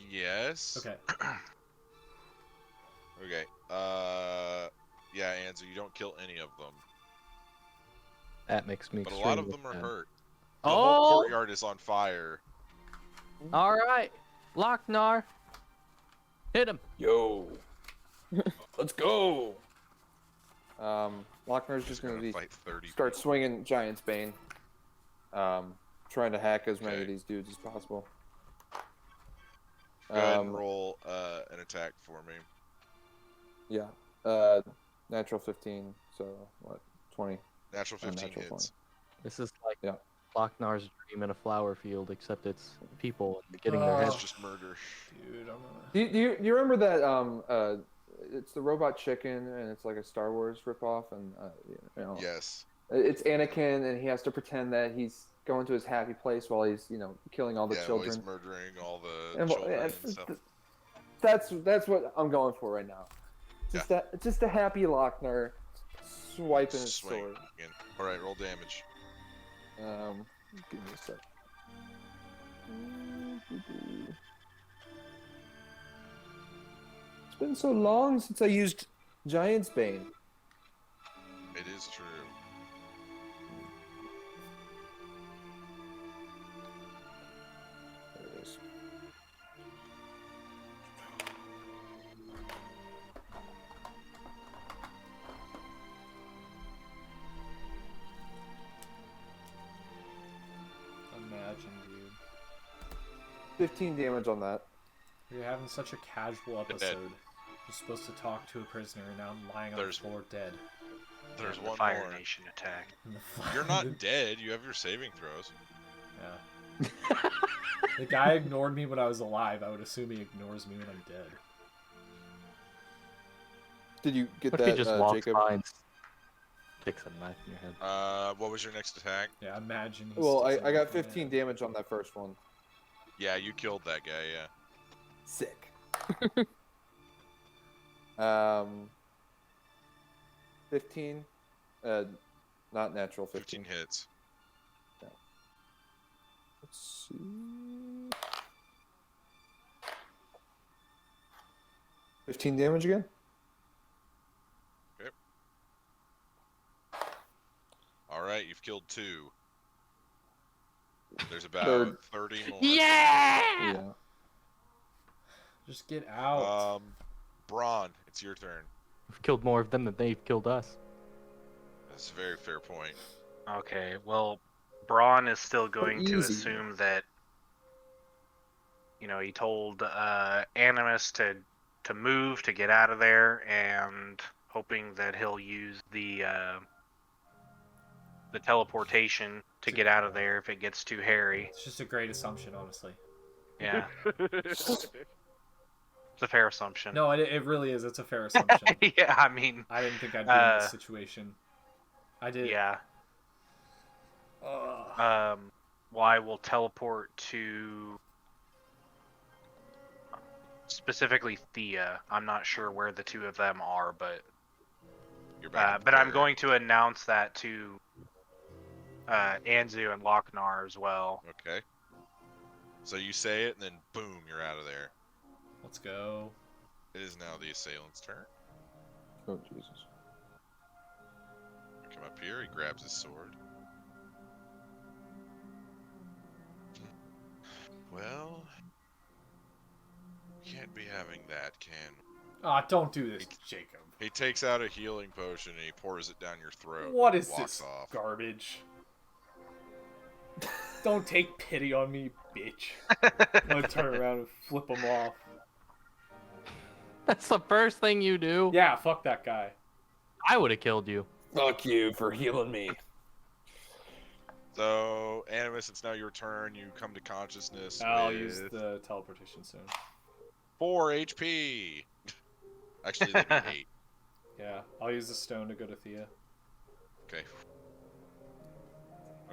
Yes. Okay. Okay. Yeah, Anzu, you don't kill any of them, That makes me. but a lot of extremely them are sad. hurt. The whole Oh! courtyard is on fire. Alright. Lochnar. Hit him. Yo, let's go. Lochner's just Gonna gonna be fight 30. start swinging Giant's Bane. Trying to hack as many Okay. of these dudes as possible. Go ahead and roll an attack for me. Yeah. Natural 15. So what? 20. Natural 15 Unnatural hits. This is like Yeah. Lochnar's dream in a flower field, except it's people getting their Oh. It's heads. just murder. Dude, I'm gonna. Do you remember that? It's the robot chicken, and it's like a Star Wars ripoff, and Yes. it's Anakin, and he has to pretend that he's going to his happy place while he's killing all the Yeah, children. he's murdering all the And children yeah, and stuff. that's what I'm going for right now. Just a happy Lochner swiping his Swing. sword. All right, roll damage. Give me a sec. It's been so long since I used Giant's Bane. It is true. There it is. Imagine, dude. 15 damage on that. You're having such a casual episode. You're supposed to talk to a prisoner, and now I'm lying on There's- the floor dead. There's The one Fire more. Nation attack. And the You're not dead. You have your saving throws. Yeah. The guy ignored me when I was alive. I would assume he ignores me when I'm dead. Did you get What if he that, just walks Jacob? by and Sticks a knife in your head. What was your next attack? Yeah, imagine. he Well, sticks a I got knife in 15 it. damage on that first one. Yeah, you killed that guy. Yeah. Sick. 15. Not natural 15. 15 hits. Let's see. 15 damage again? Okay. All right, you've killed 2. There's about 30 more. Yeah! Just get out. Braun, it's your turn. We've killed more of them than they've killed us. That's a very fair point. Okay, well, Braun is still going to Easy. assume that, he told Animus to move, to get out of there, and hoping that he'll use the teleportation to get out of there if it gets too hairy. It's just a great assumption, honestly. Yeah. It's a fair assumption. No, it really is. It's a fair assumption. Yeah, I mean... I didn't think I'd be in this situation. I did. Yeah. Ugh. Well, I will teleport to... specifically Thea. I'm not sure where the two of them are, but... but I'm going to announce that to Anzu and Lochnar as well. Okay. So you say it, and then boom, you're out of there. Let's go. It is now the assailant's turn. Oh, Jesus. Come up here, he grabs his sword. Well, can't be having that, can we? Ah, don't do this, Jacob. He takes out a healing potion and he pours it down your throat. What and is walks this off. garbage? Don't take pity on me, bitch. I'm gonna turn around and flip him off. That's the first thing you do. Yeah, fuck that guy. I would have killed you. Fuck you for healing me. So, Animus, it's now your turn. You come to consciousness. I'll with use the teleportation soon. 4 HP. Actually, they do 8. Yeah, I'll use the stone to go to Thea. Okay.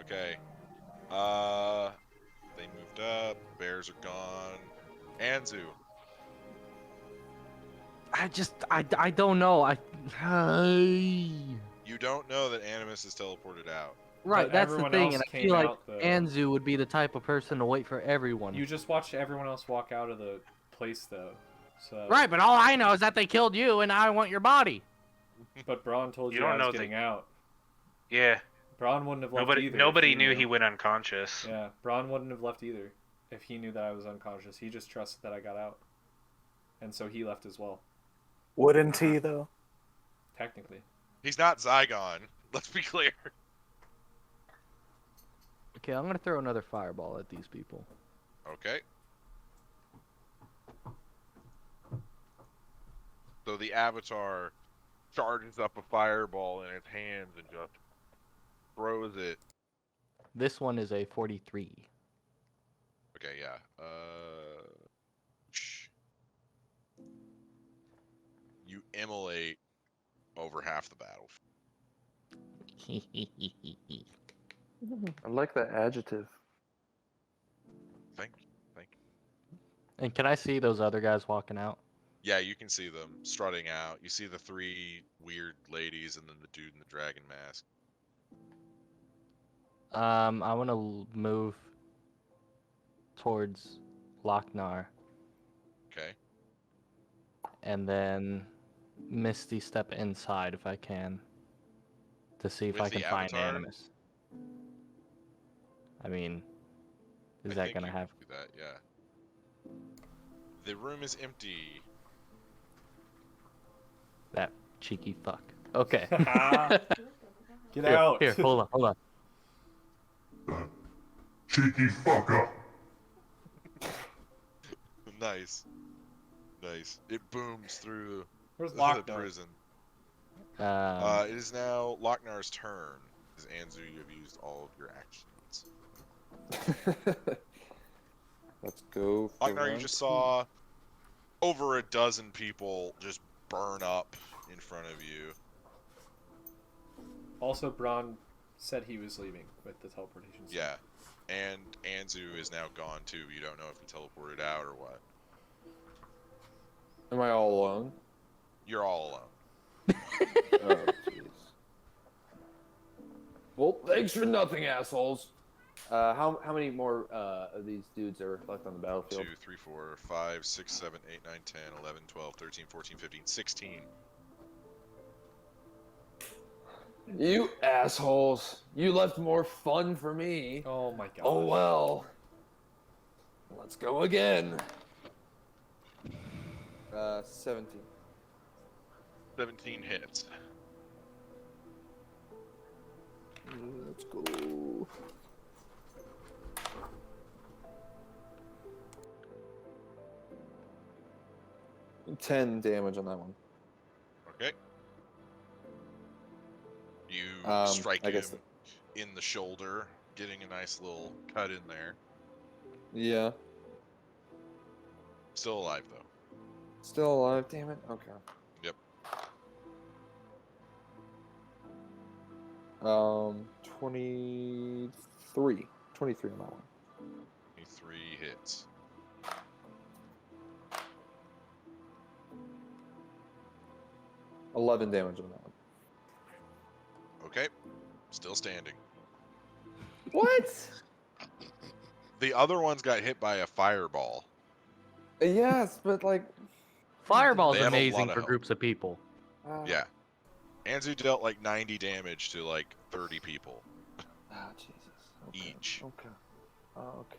Okay. They moved up. Bears are gone. Anzu. I don't know. You don't know that Animus is teleported out. Right, But that's the everyone thing, else and I came feel like out, though. Anzu would be the type of person to wait for everyone. You just watched everyone else walk out of the place, though. So. Right, but all I know is that they killed you, and I want your body. But Braun told you, You I don't was know getting out. Yeah. Braun wouldn't have left either. Nobody if knew he went unconscious. Yeah, Braun wouldn't have left either if he knew that I was unconscious. He just trusted that I got out. And so he left as well. Wouldn't he, though? Technically. He's not Zygon. Let's be clear. Okay, I'm gonna throw another fireball at these people. Okay. So the avatar charges up a fireball in its hands and just throws it. This one is a 43. Okay, yeah. You immolate over half the battlefield. I like that adjective. Thank you. And can I see those other guys walking out? Yeah, you can see them strutting out. You see the 3 weird ladies and then the dude in the dragon mask. I want to move towards Lochnar. Okay. And then Misty step inside if I can. To see if With I can the find avatar? Animus. I mean, is I that think gonna you have... can do that, yeah. The room is empty. That cheeky fuck. Okay. Get out. Here, hold on. Cheeky fucker. Nice. It booms through Where's the Lochnar? prison. Um, It is now Lochnar's turn. As Anzu, you have used all of your actions. Let's go. For Lochnar, you round just 2. saw over a dozen people just burn up in front of you. Also, Braun said he was leaving with the teleportation. Yeah. And Anzu is now gone too. You don't know if he teleported out or what. Am I all alone? You're all alone. Oh, jeez. Well, thanks for nothing, assholes. How many more of these dudes are left on the battlefield? 2, 3, 4, 5, 6, 7, 8, 9, 10, 11, 12, 13, 14, 15, 16. You assholes. You left more fun for me. Oh my god. Oh well. Let's go again. 17. 17 hits. Let's go. $10 damage on that one. Okay. You strike I him guess in the shoulder, getting a nice little cut in there. Yeah. Still alive though. Still alive, damn it. Okay. Yep. 23. 23 on that one. 23 hits. $11 damage on that one. Okay. Still standing. What? The other ones got hit by a fireball. Yes, but like. Fireball's They have a lot amazing of for health. groups of people. Yeah. Anzu dealt like 90 damage to like 30 people. Oh, Jesus. Okay. Each. Okay. Okay.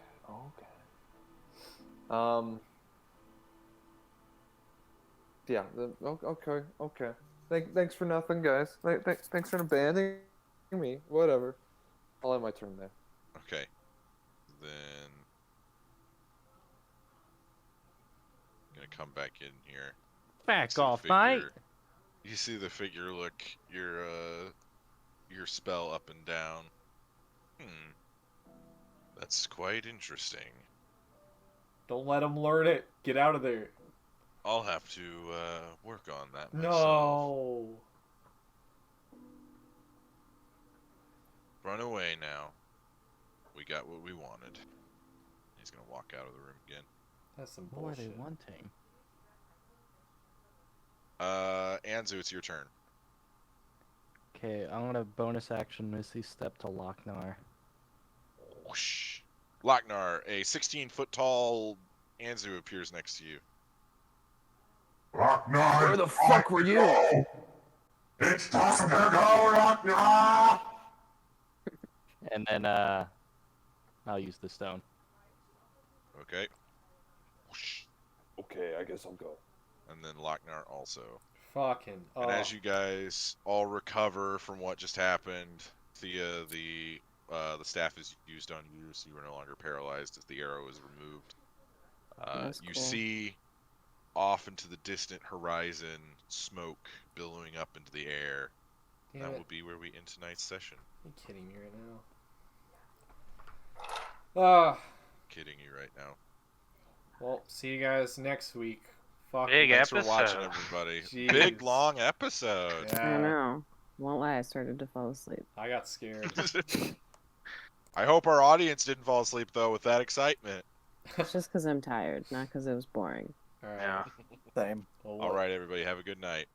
Yeah. Okay. Okay. Thanks for nothing, guys. Thanks for abandoning me. Whatever. I'll end my turn there. Okay. Then gonna come back in here. Back See the off, mate. figure- You see the figure look your spell up and down. That's quite interesting. Don't let him learn it. Get out of there. I'll have to work on that myself. No. Run away now. We got what we wanted. He's gonna walk out of the room again. That's some What are they bullshit. wanting? Anzu, it's your turn. Okay, I'm gonna bonus action Misty Step to Lochnar. Whoosh. Lochnar, a 16-foot tall Anzu appears next to you. Lochnar, Where the fuck were you? it's time to go, Lochnar! And then I'll use the stone. Okay. Whoosh. Okay, I guess I'll go. And then Lochnar also. Fucking. Oh. And as you guys all recover from what just happened, Thia, the staff is used on you, so you are no longer paralyzed as the arrow is removed. That's You cool. see off into the distant horizon smoke billowing up into the air. Damn That it. will be where we end tonight's session. You kidding me right now? Ah. Kidding you right now. Well, see you guys next week. Fuck. Big Thanks for episode. watching, everybody. Jeez. Big long episode. I Yeah. know. Won't lie, I started to fall asleep. I got scared. I hope our audience didn't fall asleep though with that excitement. It's just because I'm tired, not because it was boring. All right. Yeah. Same. Well, All right, everybody, have a good night.